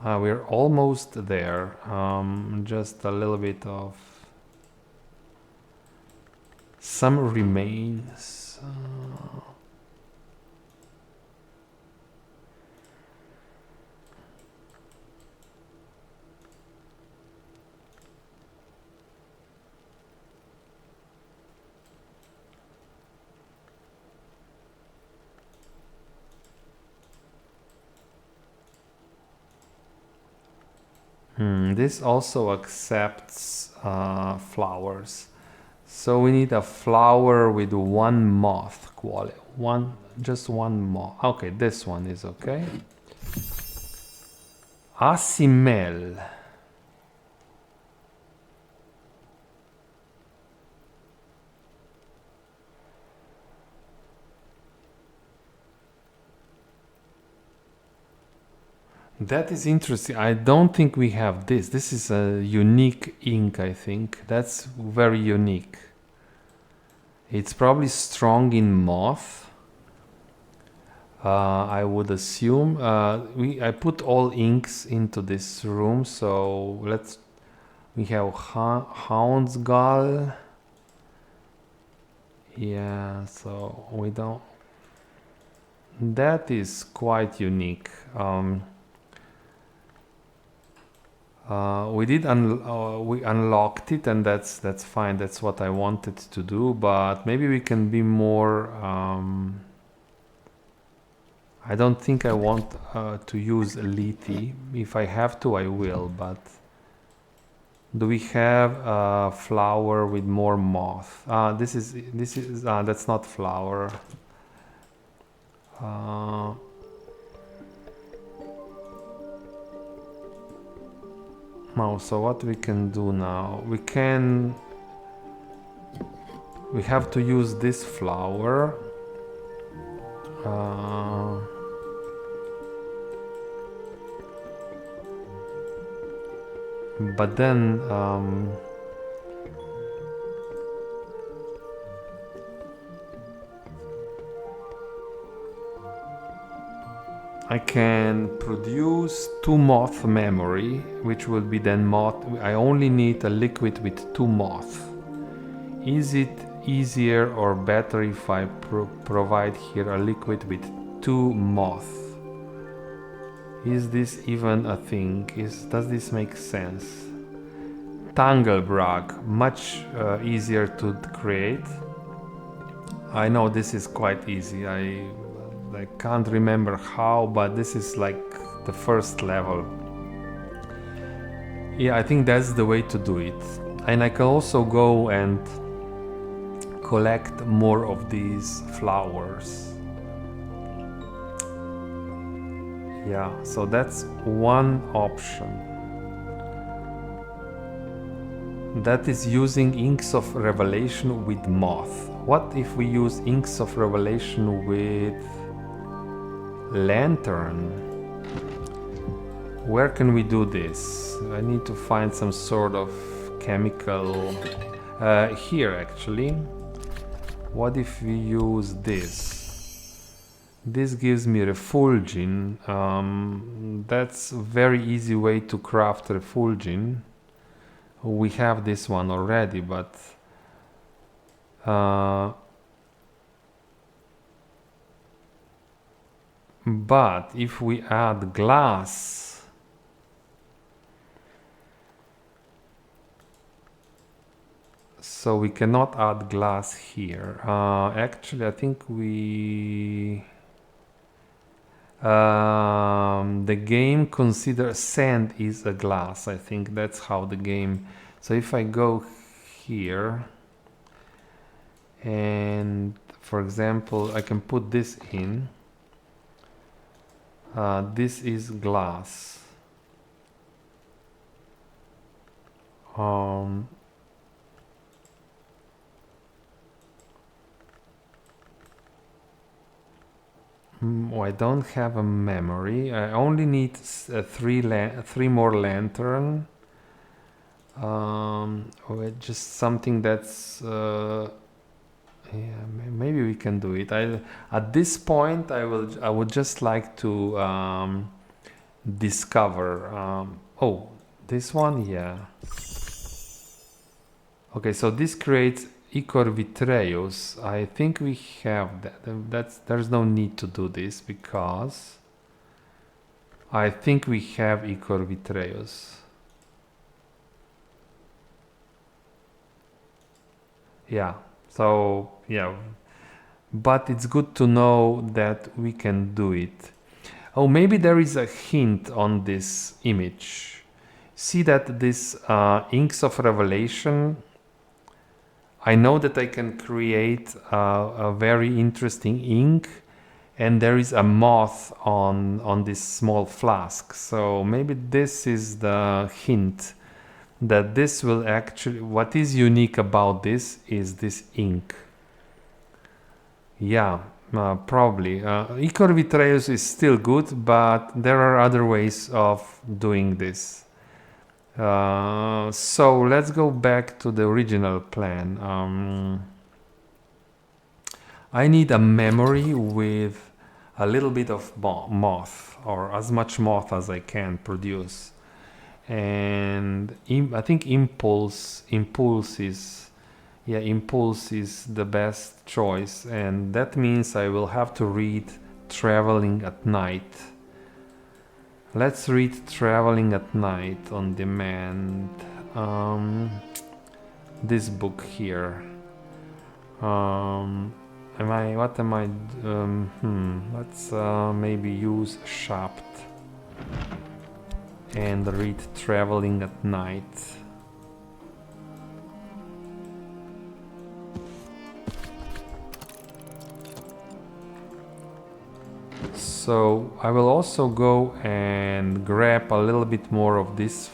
We're almost there. Just a little bit of some remains. This also accepts flowers. So we need a flower with one moth quality. Just one moth. Okay, this one is okay. Asimel. That is interesting. I don't think we have this. This is a unique ink, I think. That's very unique. It's probably strong in moth. I would assume. I put all inks into this room, so we have Hound's Gall. Yeah, so we don't. That is quite unique. We unlocked it, and that's fine. That's what I wanted to do. But maybe we can be more. I don't think I want to use Liti. If I have to, I will. But do we have a flower with more moth? This is that's not flower. Now, so what we can do now? We have to use this flower. But then I can produce 2 moth memory, which will be then moth. I only need a liquid with 2 moth. Is it easier or better if I provide here a liquid with 2 moth? Is this even a thing? Does this make sense? Tanglebrag, much easier to create. I know this is quite easy. I can't remember how, but this is like the first level. Yeah, I think that's the way to do it. And I can also go and collect more of these flowers. Yeah, so that's one option. That is using Inks of Revelation with moth. What if we use Inks of Revelation with lantern? Where can we do this? I need to find some sort of chemical here actually. What if we use this? This gives me refulgin. That's a very easy way to craft refulgin. We have this one already, but if we add glass, so we cannot add glass here. Actually, I think the game considers sand is a glass. I think that's how the game. So if I go here and, for example, I can put this in. This is glass. Oh, I don't have a memory. I only need three more lantern. Or just something that's yeah, maybe we can do it. At this point I would just like to discover. Oh, this one, yeah. Okay, so this creates Ichor Vitreus. I think we have that. There's no need to do this because I think we have Ichor Vitreus. Yeah, so yeah, but it's good to know that we can do it. Oh, maybe there is a hint on this image. See that this Inks of Revelation, I know that I can create a very interesting ink, and there is a moth on this small flask. So maybe this is the hint that this will actually, what is unique about this is this ink. Yeah, probably. Icor Vitreous is still good, but there are other ways of doing this. So let's go back to the original plan. I need a memory with a little bit of moth, or as much moth as I can produce. And I think impulse is the best choice, and that means I will have to read Traveling at Night. Let's read Traveling at Night on demand. This book here. Let's maybe use Shaft and read Traveling at Night. So I will also go and grab a little bit more of these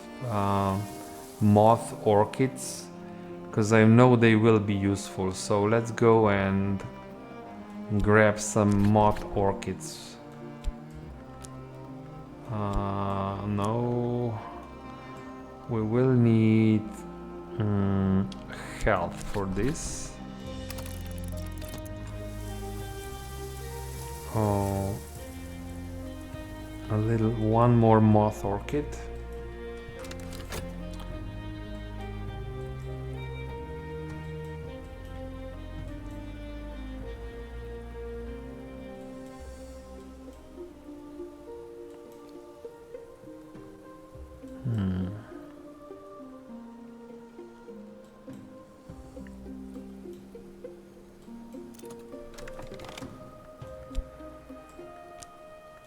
moth orchids, because I know they will be useful. So let's go and grab some moth orchids. No, we will need health for this. Oh, one more moth orchid.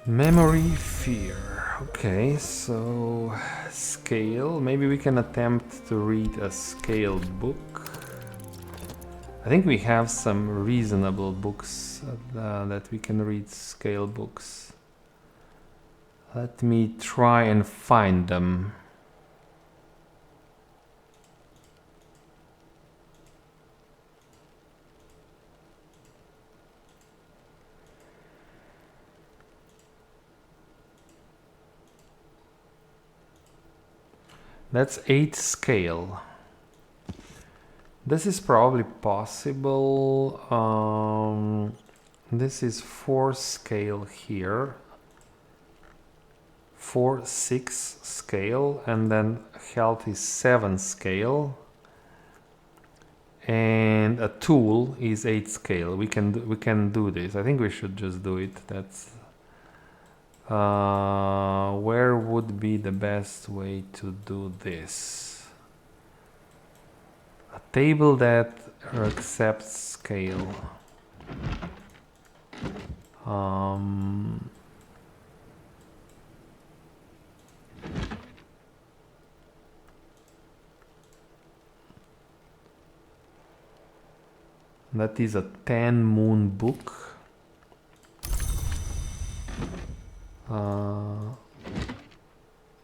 Memory fear. Okay, so scale. Maybe we can attempt to read a scale book. I think we have some reasonable books that we can read scale books. Let me try and find them. That's 8 scale. This is probably possible. This is 4 scale here. 4, 6 scale, and then health is 7 scale. And a tool is 8 scale. We can do this. I think we should just do it. That's where would be the best way to do this? A table that accepts scale. That is a 10 moon book.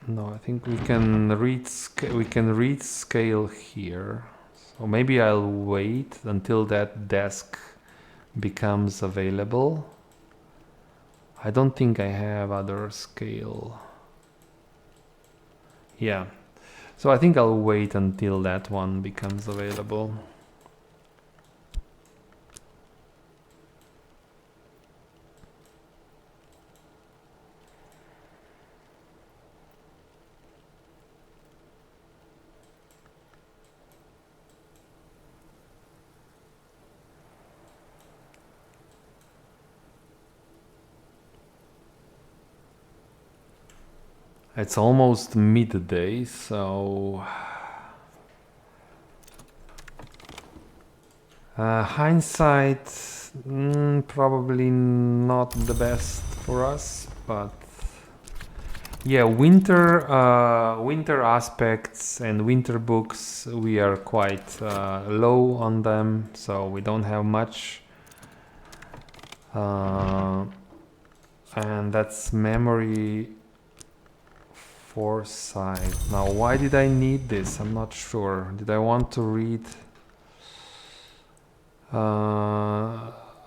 No, I think we can read scale here. So maybe I'll wait until that desk becomes available. I don't think I have other scale. Yeah. So I think I'll wait until that one becomes available. It's almost midday, so hindsight probably not the best for us, but Yeah, winter aspects and winter books, we are quite low on them, so we don't have much. And that's memory foresight. Now, why did I need this? I'm not sure. Did I want to read?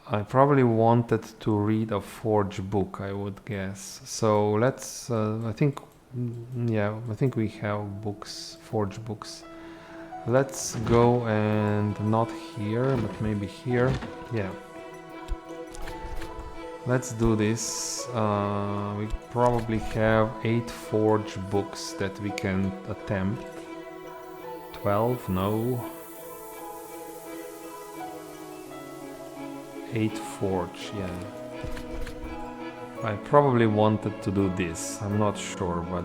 I probably wanted to read a Forge book, I would guess. So let's, I think we have books, Forge books. Let's go and not here, but maybe here. Yeah. Let's do this. We probably have 8 Forge books that we can attempt. 12, no. 8 Forge, yeah. I probably wanted to do this, I'm not sure, but...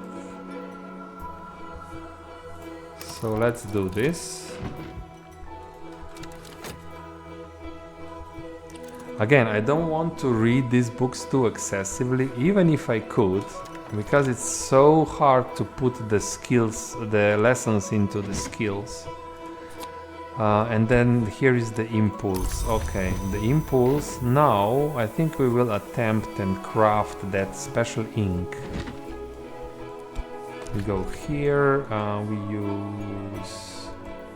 So let's do this. Again, I don't want to read these books too excessively, even if I could, because it's so hard to put the skills, the lessons into the skills. And then here is the impulse. Okay, the impulse. Now I think we will attempt and craft that special ink. We go here. We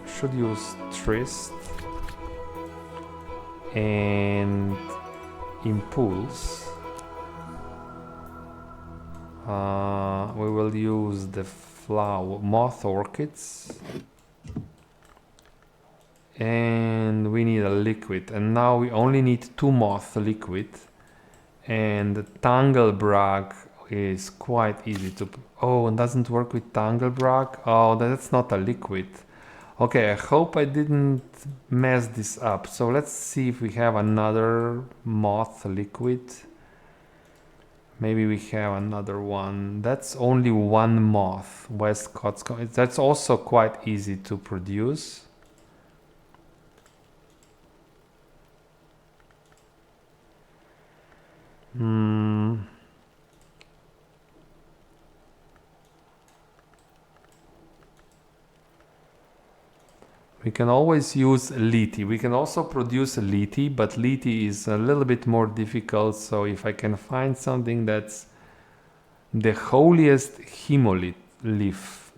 should use Trist and impulse. We will use the flower moth orchids. And we need a liquid, and now we only need 2 moth liquid, and the Tanglebrag is quite easy to... Oh, and doesn't work with Tanglebrag? Oh, that's not a liquid. Okay, I hope I didn't mess this up. So let's see if we have another moth liquid. Maybe we have another one. That's only 1 moth, Westcott's. That's also quite easy to produce. We can always use Liti. We can also produce Liti, but Liti is a little bit more difficult. So if I can find something that's the holiest hemolyph,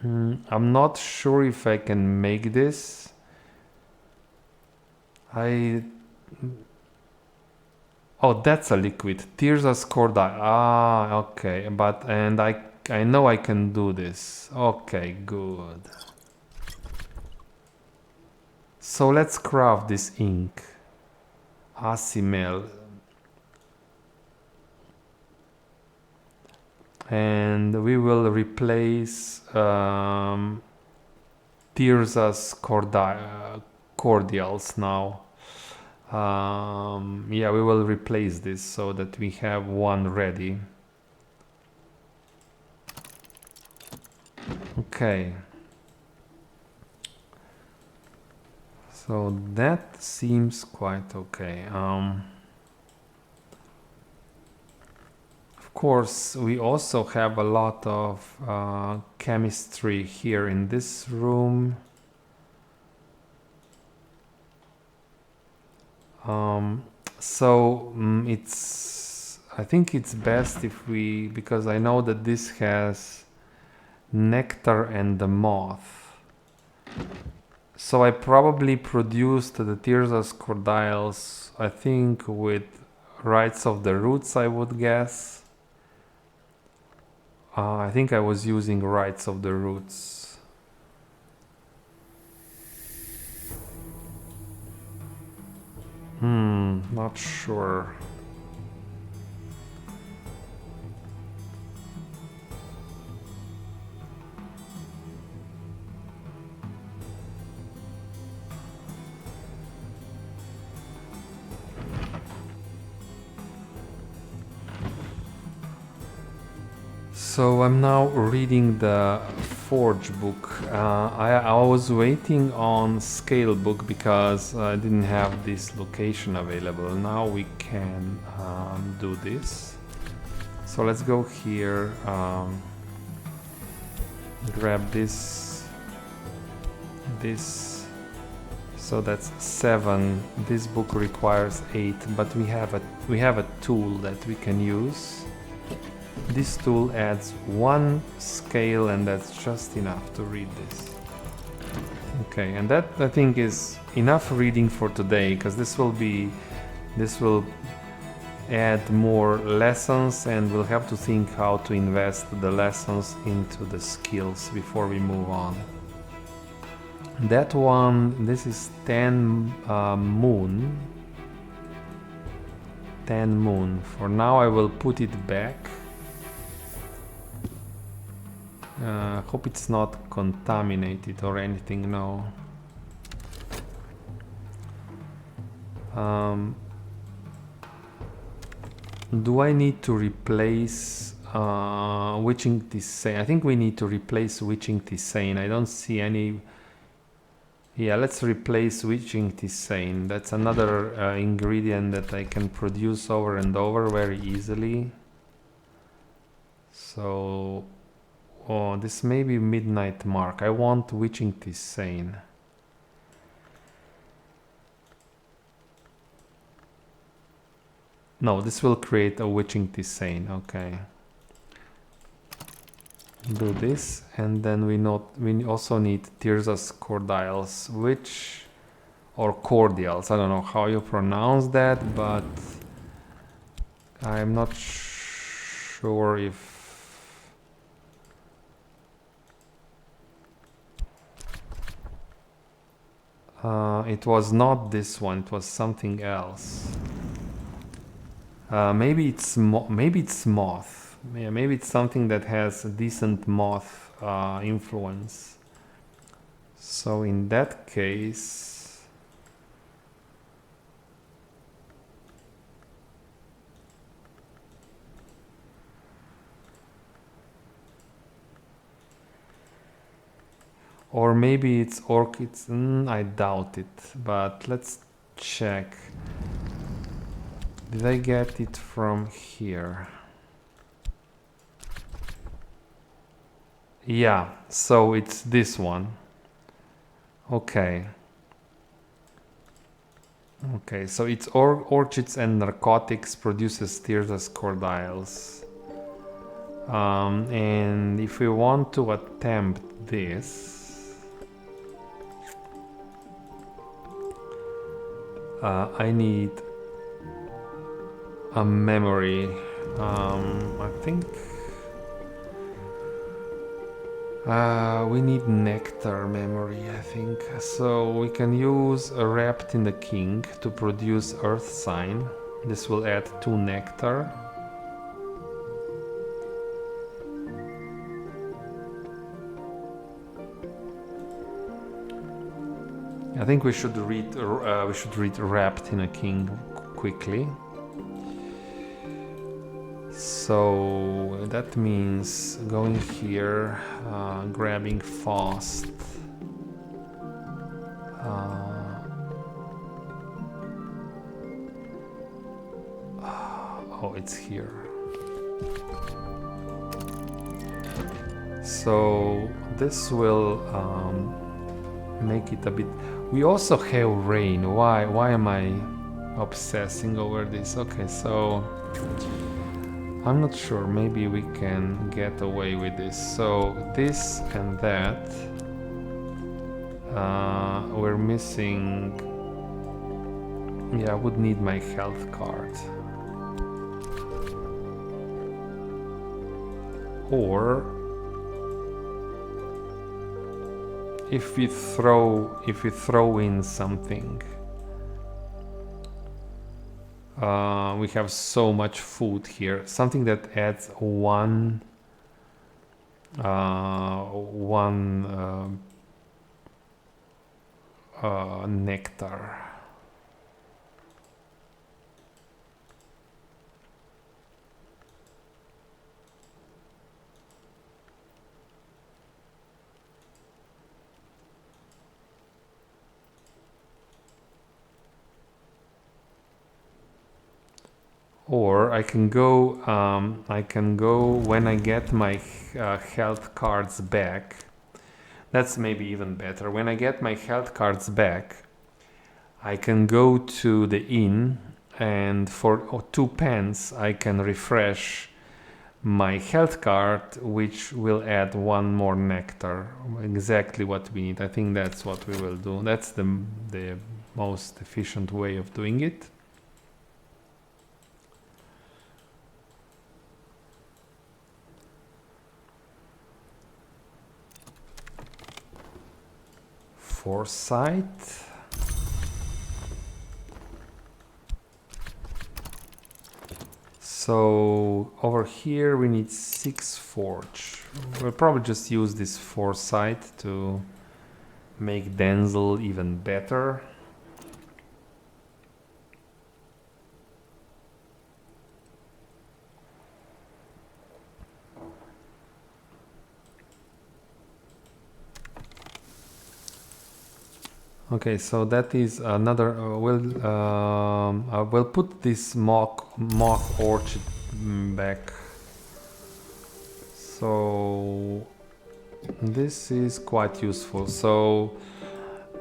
I'm not sure if I can make this. Oh, that's a liquid. Tirza's Corda. Ah, okay. And I know I can do this. Okay, good. So let's craft this ink. Asimel. And we will replace Tirza's cordials now. Yeah, we will replace this so that we have one ready. Okay. So that seems quite okay. Of course, we also have a lot of chemistry here in this room. I think it's best if we, because I know that this has nectar and the moth. So I probably produced the Tirza's cordials, I think with rights of the roots, I would guess. I think I was using rights of the roots. Not sure. So I'm now reading the Forge book. I was waiting on Scale book because I didn't have this location available. Now we can do this. So let's go here, grab this, so that's 7. This book requires 8, but we have a tool that we can use. This tool adds 1 scale, and that's just enough to read this. Okay, and that I think is enough reading for today, because this will add more lessons, and we'll have to think how to invest the lessons into the skills before we move on. That one, this is 10 moon. 10 moon. For now I will put it back. Hope it's not contaminated or anything, no. Do I need to replace witching tisane? I think we need to replace witching tisane. I don't see any. Yeah, let's replace witching tisane. That's another ingredient that I can produce over and over very easily. So, oh, this may be midnight mark. I want witching tisane. No, this will create a witching tisane. Okay. Do this, and then we also need Tirza's cordials, or cordials. I don't know how you pronounce that, but I'm not sure if it was not this one. It was something else. Maybe it's moth. Yeah, maybe it's something that has a decent moth influence. So in that case, or maybe it's orchids. I doubt it, but let's check. Did I get it from here? Yeah, so it's this one. Okay. Okay, so it's orchids and narcotics, produces Tirza's cordials. And if we want to attempt this, I need a memory. I think we need nectar memory, I think. So we can use a Wrapped in the King to produce Earth Sign. This will add 2 nectar. I think we should read Wrapped in a King quickly. So that means going here, grabbing fast. Oh, it's here. So this will make it a bit. We also have rain. Why am I obsessing over this? Okay, so I'm not sure, maybe we can get away with this. So this and that, we're missing. Yeah, I would need my health card. Or if we throw in something. We have so much food here. Something that adds one nectar. Or I can go when I get my health cards back. That's maybe even better. When I get my health cards back, I can go to the inn, and for 2 pence I can refresh my health card, which will add 1 more nectar. Exactly what we need. I think that's what we will do. That's the most efficient way of doing it. Foresight. So over here we need 6 forge. We'll probably just use this foresight to make Denzel even better. Okay, so that is another. We'll put this moth orchid back. So this is quite useful. So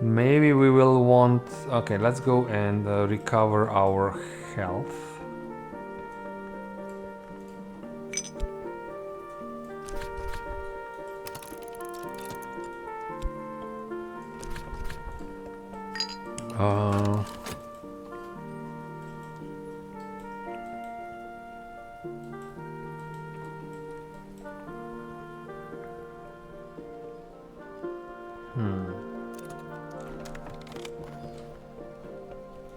maybe we will want. Okay, let's go and recover our health.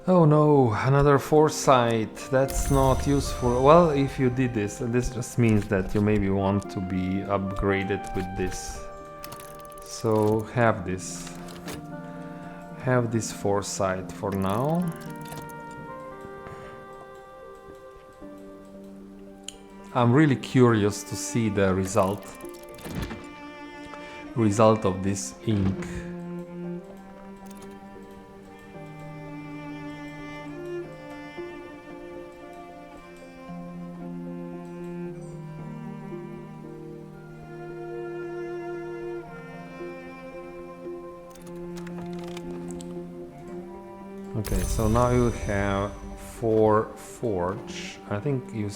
Oh no, another foresight. That's not useful. Well, if you did this just means that you maybe want to be upgraded with this. So have this. Have this foresight for now. I'm really curious to see the result of this ink. Okay, so now you have 4 forge. I think you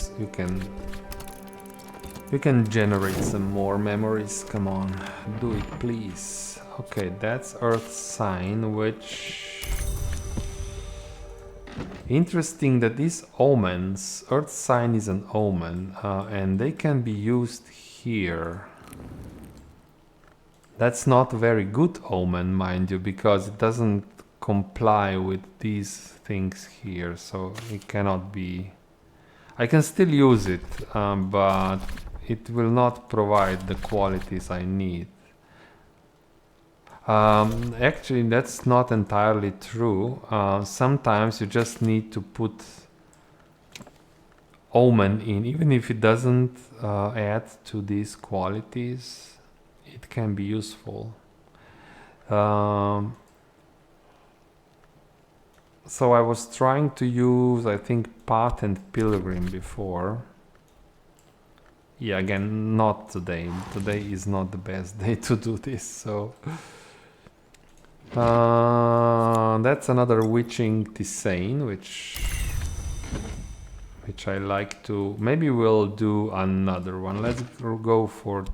can generate some more memories. Come on, do it, please. Okay, that's Earth Sign, which interesting that these omens. Earth Sign is an omen, and they can be used here. That's not a very good omen, mind you, because it doesn't comply with these things here, so it cannot be. I can still use it, but it will not provide the qualities I need. Actually, that's not entirely true. Sometimes you just need to put omen in, even if it doesn't add to these qualities, it can be useful. So I was trying to use, I think, Path and Pilgrim before. Yeah, again, not today. Today is not the best day to do this, so... that's another Witching Tisane, which I like to... Maybe we'll do another one. Let's go for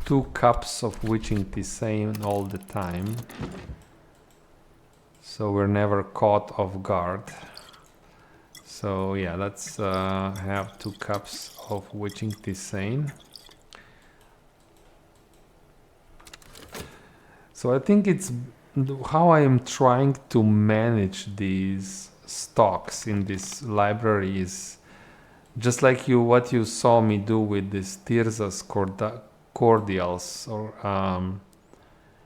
2 cups of Witching Tisane all the time, so we're never caught off guard. So yeah, let's have 2 cups of Witching Tisane. So I think it's how I am trying to manage these stocks in this library is just like what you saw me do with this Tirza's cordials. Or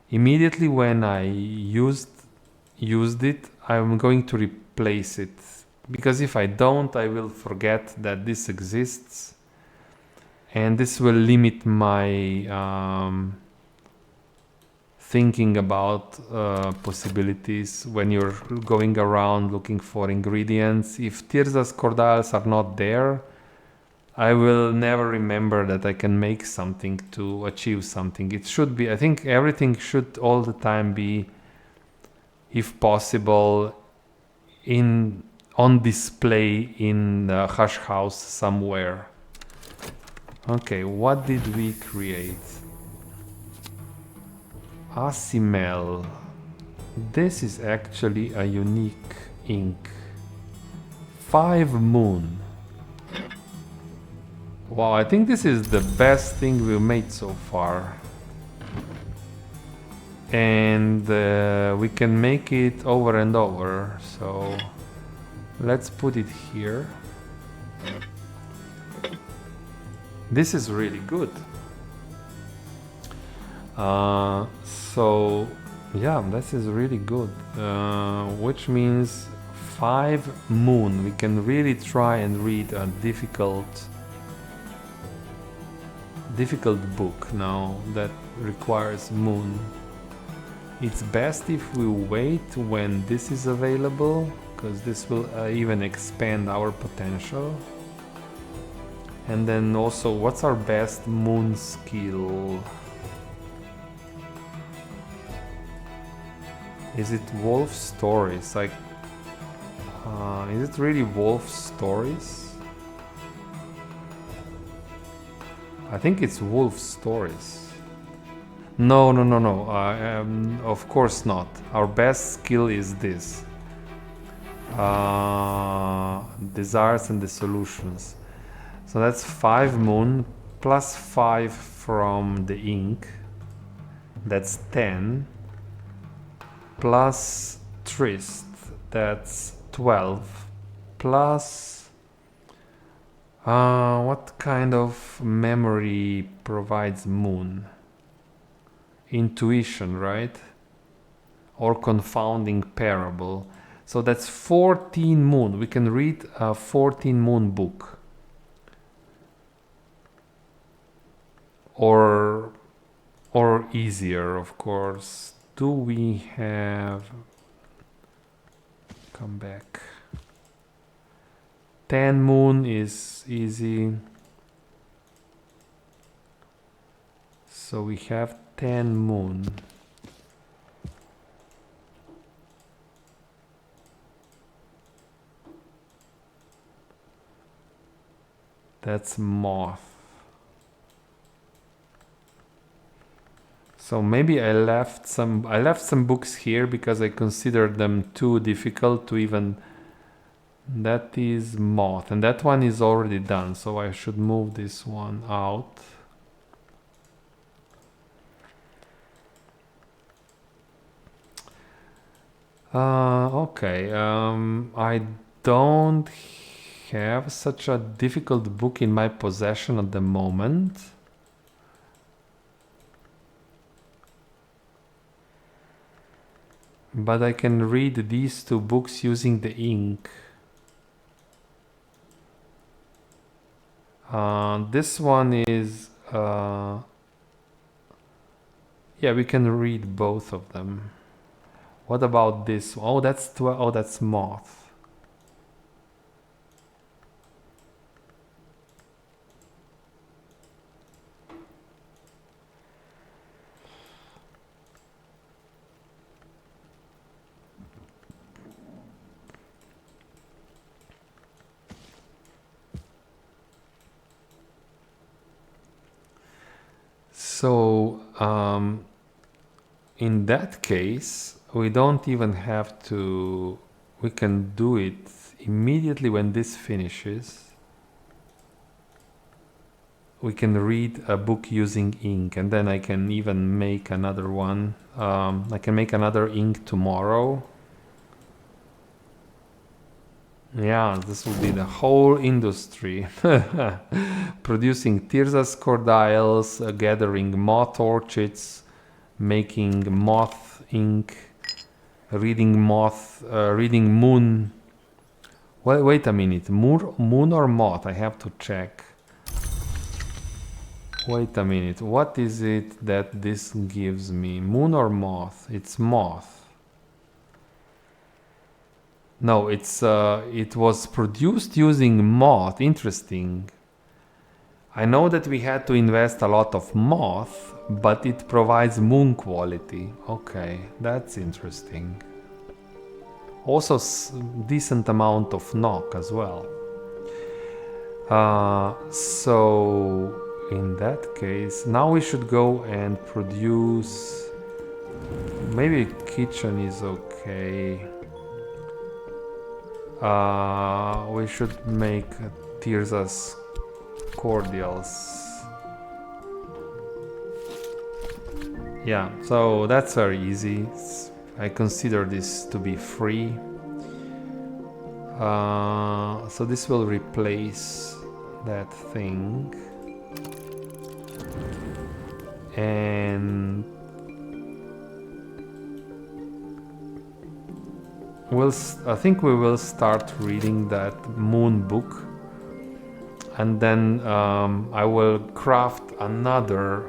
immediately when I used it, I'm going to replace it, because if I don't, I will forget that this exists, and this will limit my thinking about possibilities when you're going around looking for ingredients. If Tirza's cordials are not there, I will never remember that I can make something to achieve something. It should be, I think everything should all the time be, if possible, on display in the hash house somewhere. Okay, what did we create? Acimel. This is actually a unique ink. 5 Moon. Wow, I think this is the best thing we've made so far. And we can make it over and over, so let's put it here. This is really good. So yeah, this is really good, which means 5 Moon. We can really try and read a difficult book now that requires Moon. It's best if we wait when this is available, because this will even expand our potential. And then also, what's our best Moon skill? Is it Wolf Stories? Like, is it really Wolf Stories? I think it's Wolf Stories. No. Of course not. Our best skill is this. Desires and the Solutions. So that's 5 Moon plus 5 from the ink. That's 10. Plus Trist. That's 12. Plus... what kind of memory provides Moon? Intuition, right? Or confounding parable. So that's 14 Moon. We can read a 14 Moon book. Or easier, of course. Do we have... Come back. 10 Moon is easy. So we have 10 Moon. That's Moth. So maybe I left some books here because I considered them too difficult to even... That is Moth, and that one is already done, so I should move this one out. Okay, I don't have such a difficult book in my possession at the moment. But I can read these 2 books using the ink. This one is... yeah, we can read both of them. What about this? Oh, that's 12. Oh, that's Moth. So, in that case, we don't even have to... We can do it immediately when this finishes. We can read a book using ink, and then I can even make another one. I can make another ink tomorrow. Yeah, this will be the whole industry. Producing Tirza's cordials, gathering moth orchids, making moth ink, reading moon. Wait a minute, moon or moth? I have to check. Wait a minute, what is it that this gives me? Moon or moth? It's moth. No, it was produced using moth. Interesting. I know that we had to invest a lot of moth, but it provides moon quality. Okay, that's interesting. Also decent amount of knock as well. So in that case, now we should go and produce. Maybe kitchen is okay. We should make Tirza's cordials. Yeah, so that's very easy. I consider this to be free. So this will replace that thing. And I think we will start reading that moon book, and then I will craft another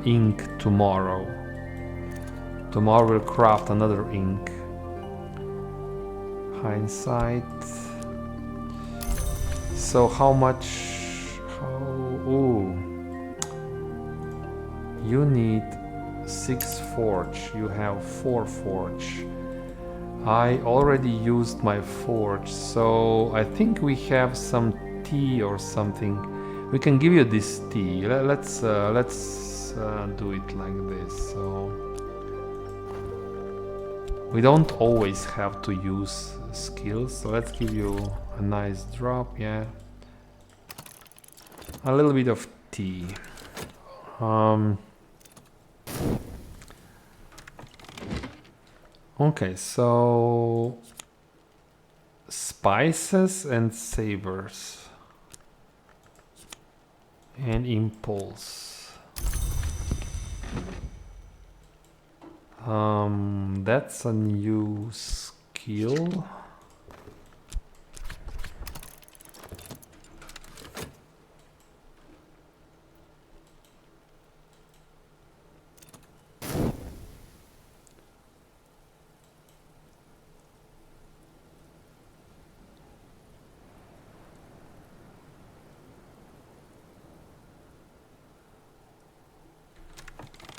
ink tomorrow. Tomorrow we'll craft another ink. Hindsight. So how much? Ooh. You need 6 forge. You have 4 forge. I already used my forge, so I think we have some tea or something. We can give you this tea. Let's do it like this. So we don't always have to use skills. So let's give you a nice drop. Yeah, a little bit of tea. Okay, so spices and savors and impulse. That's a new skill.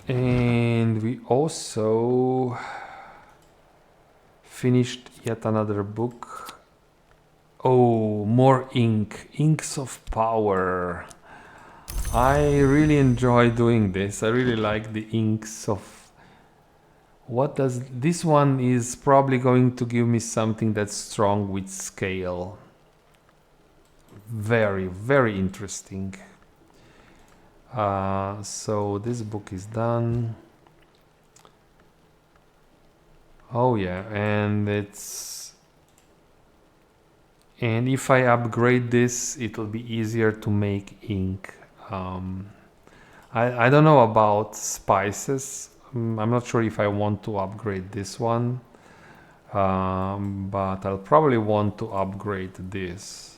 And we also finished yet another book. Oh, more ink. Inks of Power. I really enjoy doing this. I really like the inks of... What does... This one is probably going to give me something that's strong with scale. Very, very interesting. So this book is done. Oh yeah, and if I upgrade this, it will be easier to make ink. I don't know about spices. I'm not sure if I want to upgrade this one, but I'll probably want to upgrade this.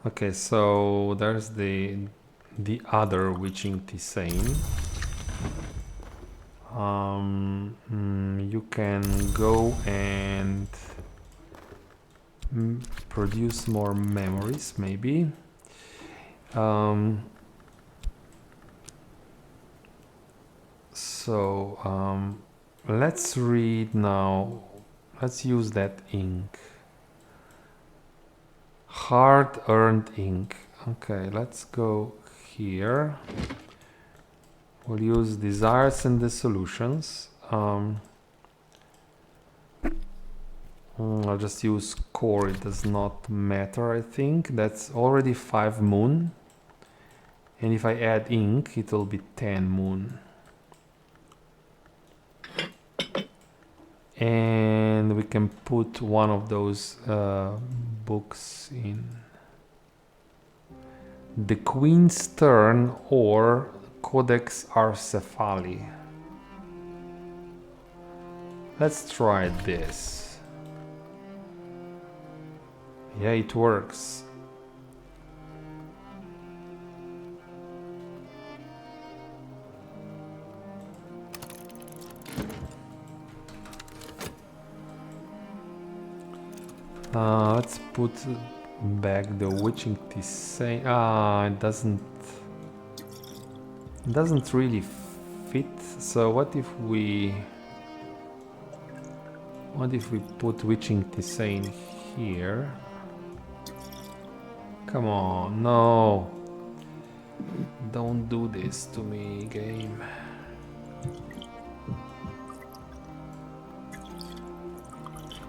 Okay, so there's the other witching tisane. You can go and produce more memories, maybe. Let's read now. Let's use that ink. Hard-earned ink. Okay, let's go here. We'll use desires and dissolutions. I'll just use core. It does not matter, I think. That's already 5 moon. And if I add ink, it will be 10 moon. And we can put one of those books in. The Queen's Turn or Codex Arcephali. Let's try this. Yeah, it works. Let's put back the Witching Tisane. It doesn't really fit. So what if we put Witching Tisane here? Come on, no. Don't do this to me, game.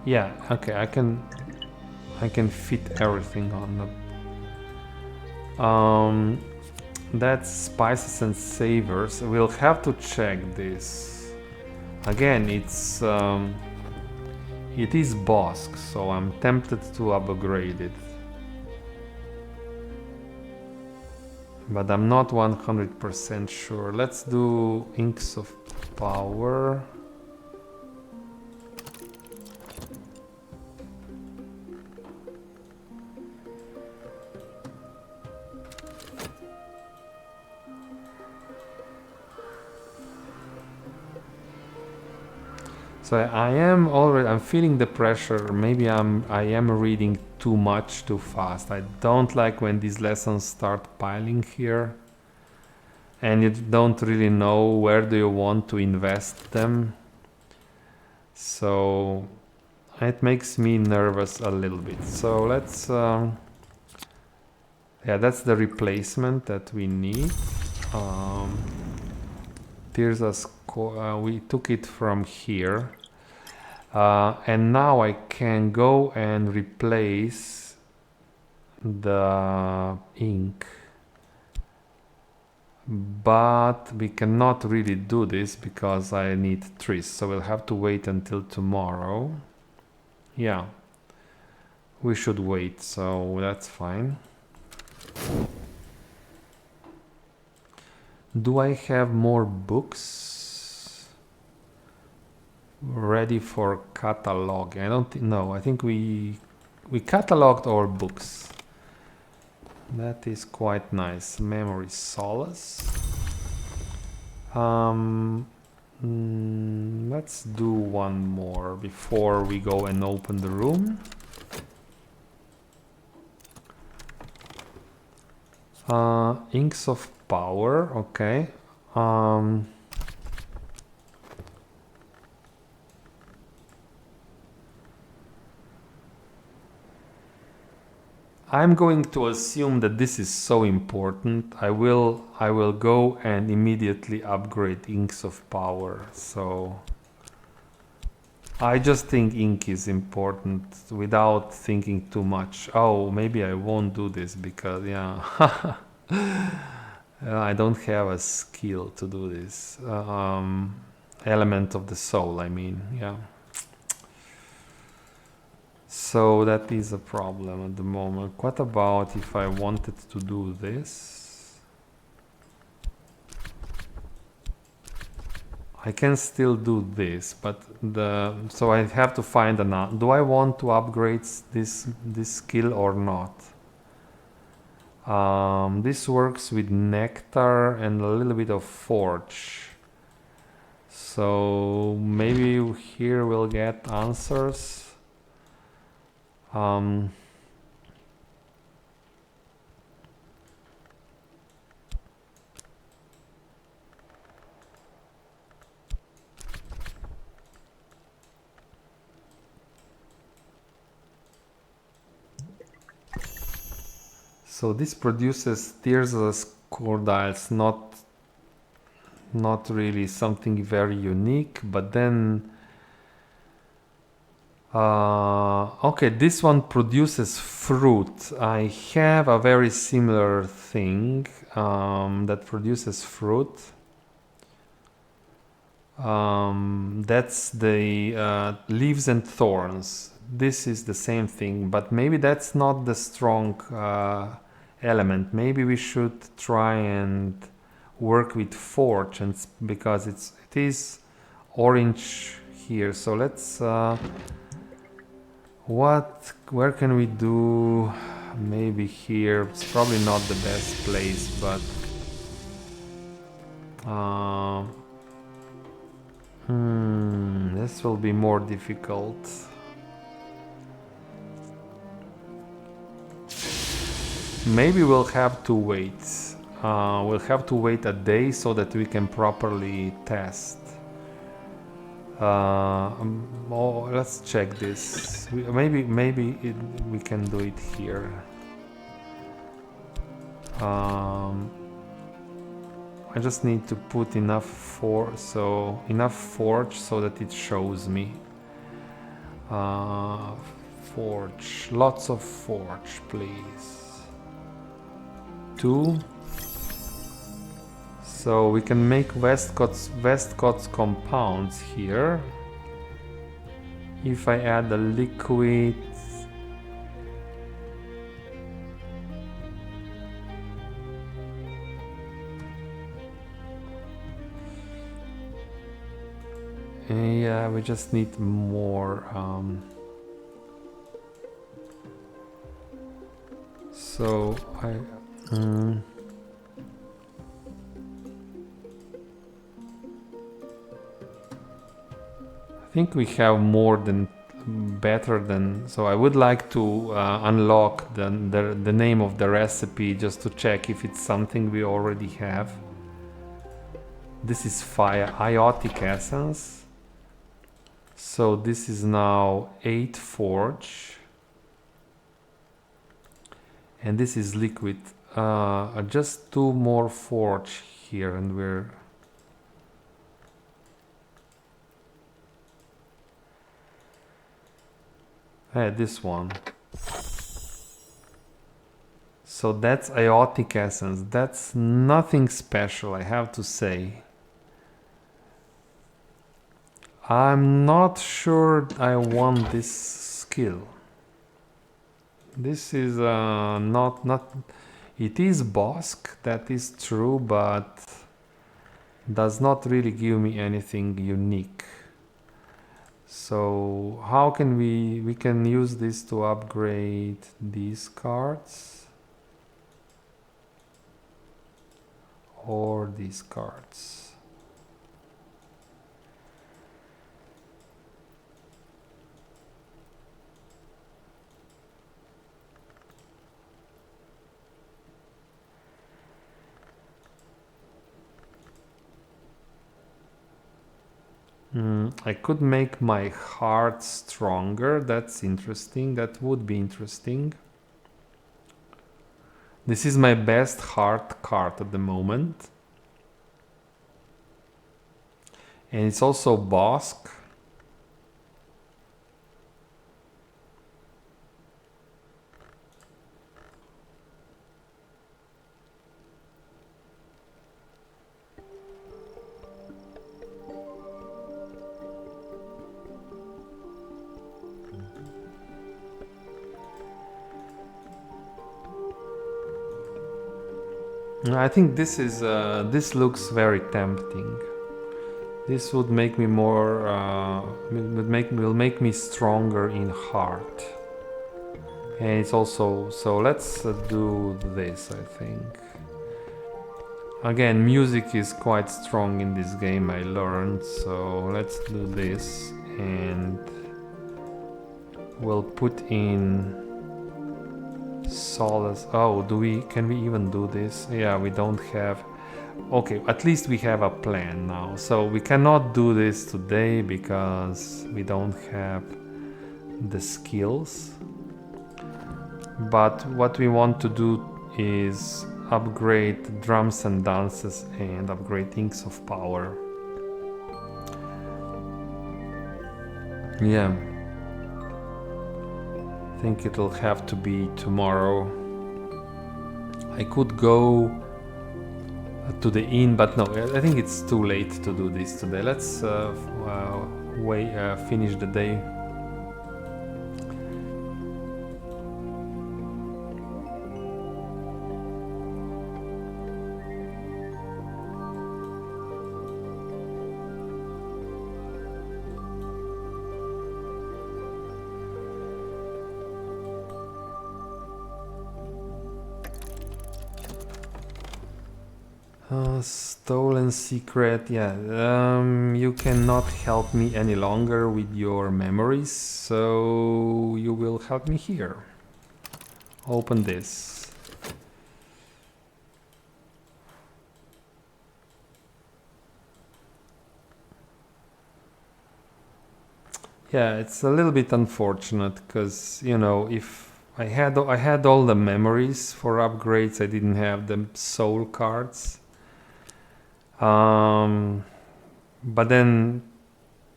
Yeah, okay, I can fit everything on the that's spices and savors. We'll have to check this again. It is Bosk, so I'm tempted to upgrade it, but I'm not 100% sure. Let's do Inks of Power. So I'm feeling the pressure. Maybe I am reading too much too fast. I don't like when these lessons start piling here and you don't really know where do you want to invest them. So it makes me nervous a little bit. So let's yeah, that's the replacement that we need. There's a we took it from here. And now I can go and replace the ink, but we cannot really do this because I need trees, so we'll have to wait until tomorrow. Yeah, we should wait, so that's fine. Do I have more books ready for catalog? I don't know. I think we cataloged our books. That is quite nice. Memory Solace. Let's do one more before we go and open the room. Inks of Power. Okay. I'm going to assume that this is so important. I will go and immediately upgrade Inks of Power. So I just think ink is important without thinking too much. Oh, maybe I won't do this because yeah, I don't have a skill to do this. Element of the soul, I mean, yeah. So that is a problem at the moment. What about if I wanted to do this? I can still do this, but so I have to find another. Do I want to upgrade this skill or not? This works with nectar and a little bit of forge. So maybe here we'll get answers. So this produces Tirza's cordials, not really something very unique, but then okay, this one produces fruit. I have a very similar thing that produces fruit. That's the leaves and thorns. This is the same thing, but maybe that's not the strong element. Maybe we should try and work with forge, and because it is orange here. So let's where can we do? Maybe here. It's probably not the best place, but this will be more difficult. Maybe we'll have to wait. We'll have to wait a day so that we can properly test. Let's check this. Maybe we can do it here. I just need to put enough forge so that it shows me. Forge, lots of forge, please. 2. So we can make Westcott's compounds here. If I add a liquid, yeah, we just need more. So I think we have more than better than. So I would like to unlock the name of the recipe just to check if it's something we already have. This is fire iotic essence. So this is now 8 forge. And this is liquid. Just 2 more forge here, and we're this one. So that's iotic essence. That's nothing special, I have to say. I'm not sure I want this skill. This is not. It is Bosk, that is true, but does not really give me anything unique. So how can we can use this to upgrade these cards or these cards? I could make my heart stronger. That's interesting. That would be interesting. This is my best heart card at the moment. And it's also Bosk. I think this is this looks very tempting. This would make me more will make me stronger in heart. And it's also, so let's do this, I think. Again, music is quite strong in this game, I learned, so let's do this, and we'll put in solace. Oh, can we even do this? Yeah, we don't have. Okay, at least we have a plan now. So we cannot do this today because we don't have the skills. But what we want to do is upgrade drums and dances and upgrade Inks of Power. Yeah. I think it'll have to be tomorrow. I could go to the inn, but no, I think it's too late to do this today. Let's finish the day. Stolen secret, yeah. You cannot help me any longer with your memories, so you will help me here. Open this. Yeah, it's a little bit unfortunate because, you know, if I had all the memories for upgrades, I didn't have the soul cards. But then,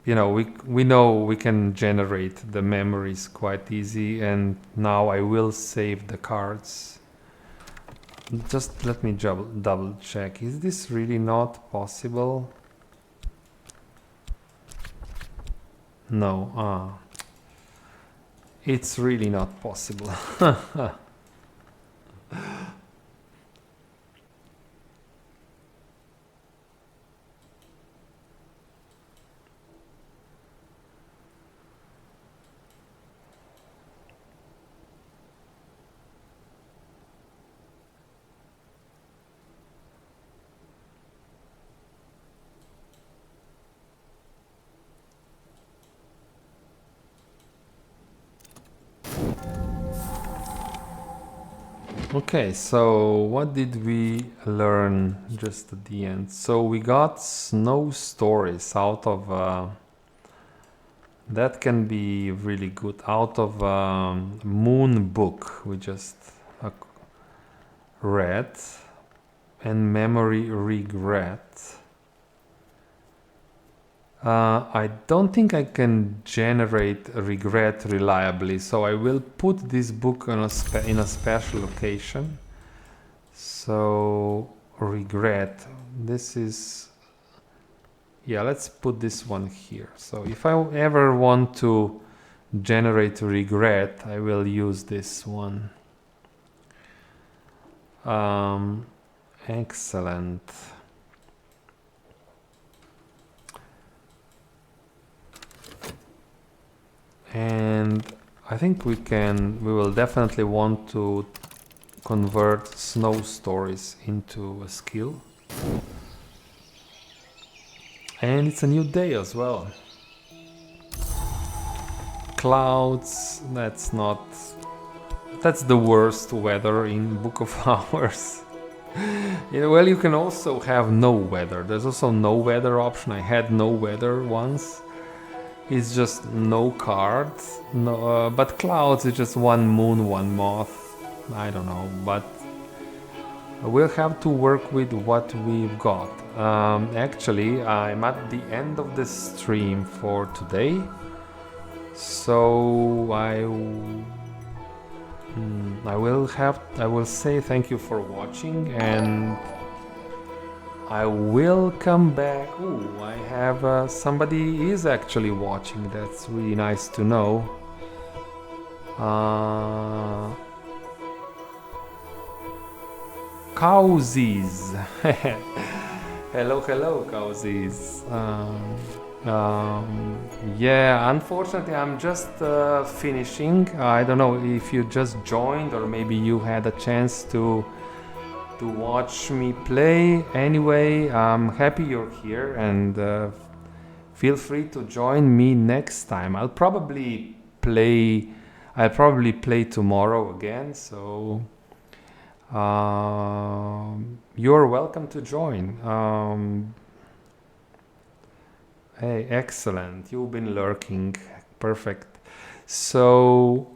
you know, we know we can generate the memories quite easy, and now I will save the cards. Just let me double check. Is this really not possible? No. It's really not possible. Okay, so what did we learn just at the end? So we got snow stories out of that can be really good, out of Moon book we just read, and memory regret. I don't think I can generate regret reliably, so I will put this book on in a special location. So regret, this is, yeah, let's put this one here. So if I ever want to generate regret, I will use this one. Excellent. And I think we will definitely want to convert snow stories into a skill. And it's a new day as well. Clouds, that's the worst weather in Book of Hours. Yeah, well, you can also have no weather. There's also no weather option. I had no weather once. It's just no cards, no, but clouds is just one moon, one moth. I don't know, but we'll have to work with what we've got. Actually, I'm at the end of the stream for today, so I will say thank you for watching, and I will come back. Ooh, I have somebody is actually watching. That's really nice to know. Cowsies. Hello, Cowsies. Yeah, unfortunately, I'm just finishing. I don't know if you just joined or maybe you had a chance to watch me play. Anyway, I'm happy you're here, and feel free to join me next time. I'll probably play tomorrow again, so you're welcome to join. Hey, excellent, you've been lurking. Perfect. So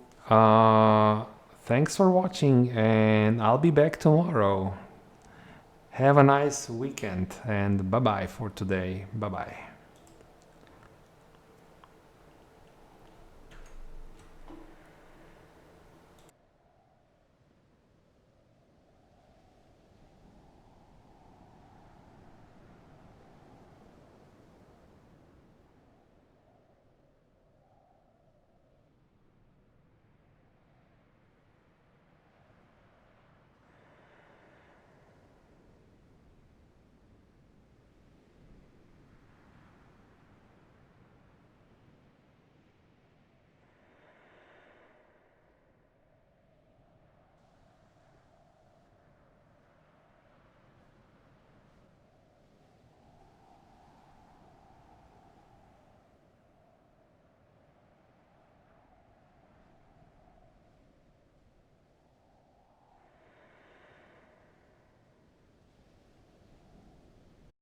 thanks for watching, and I'll be back tomorrow. Have a nice weekend, and bye-bye for today. Bye-bye.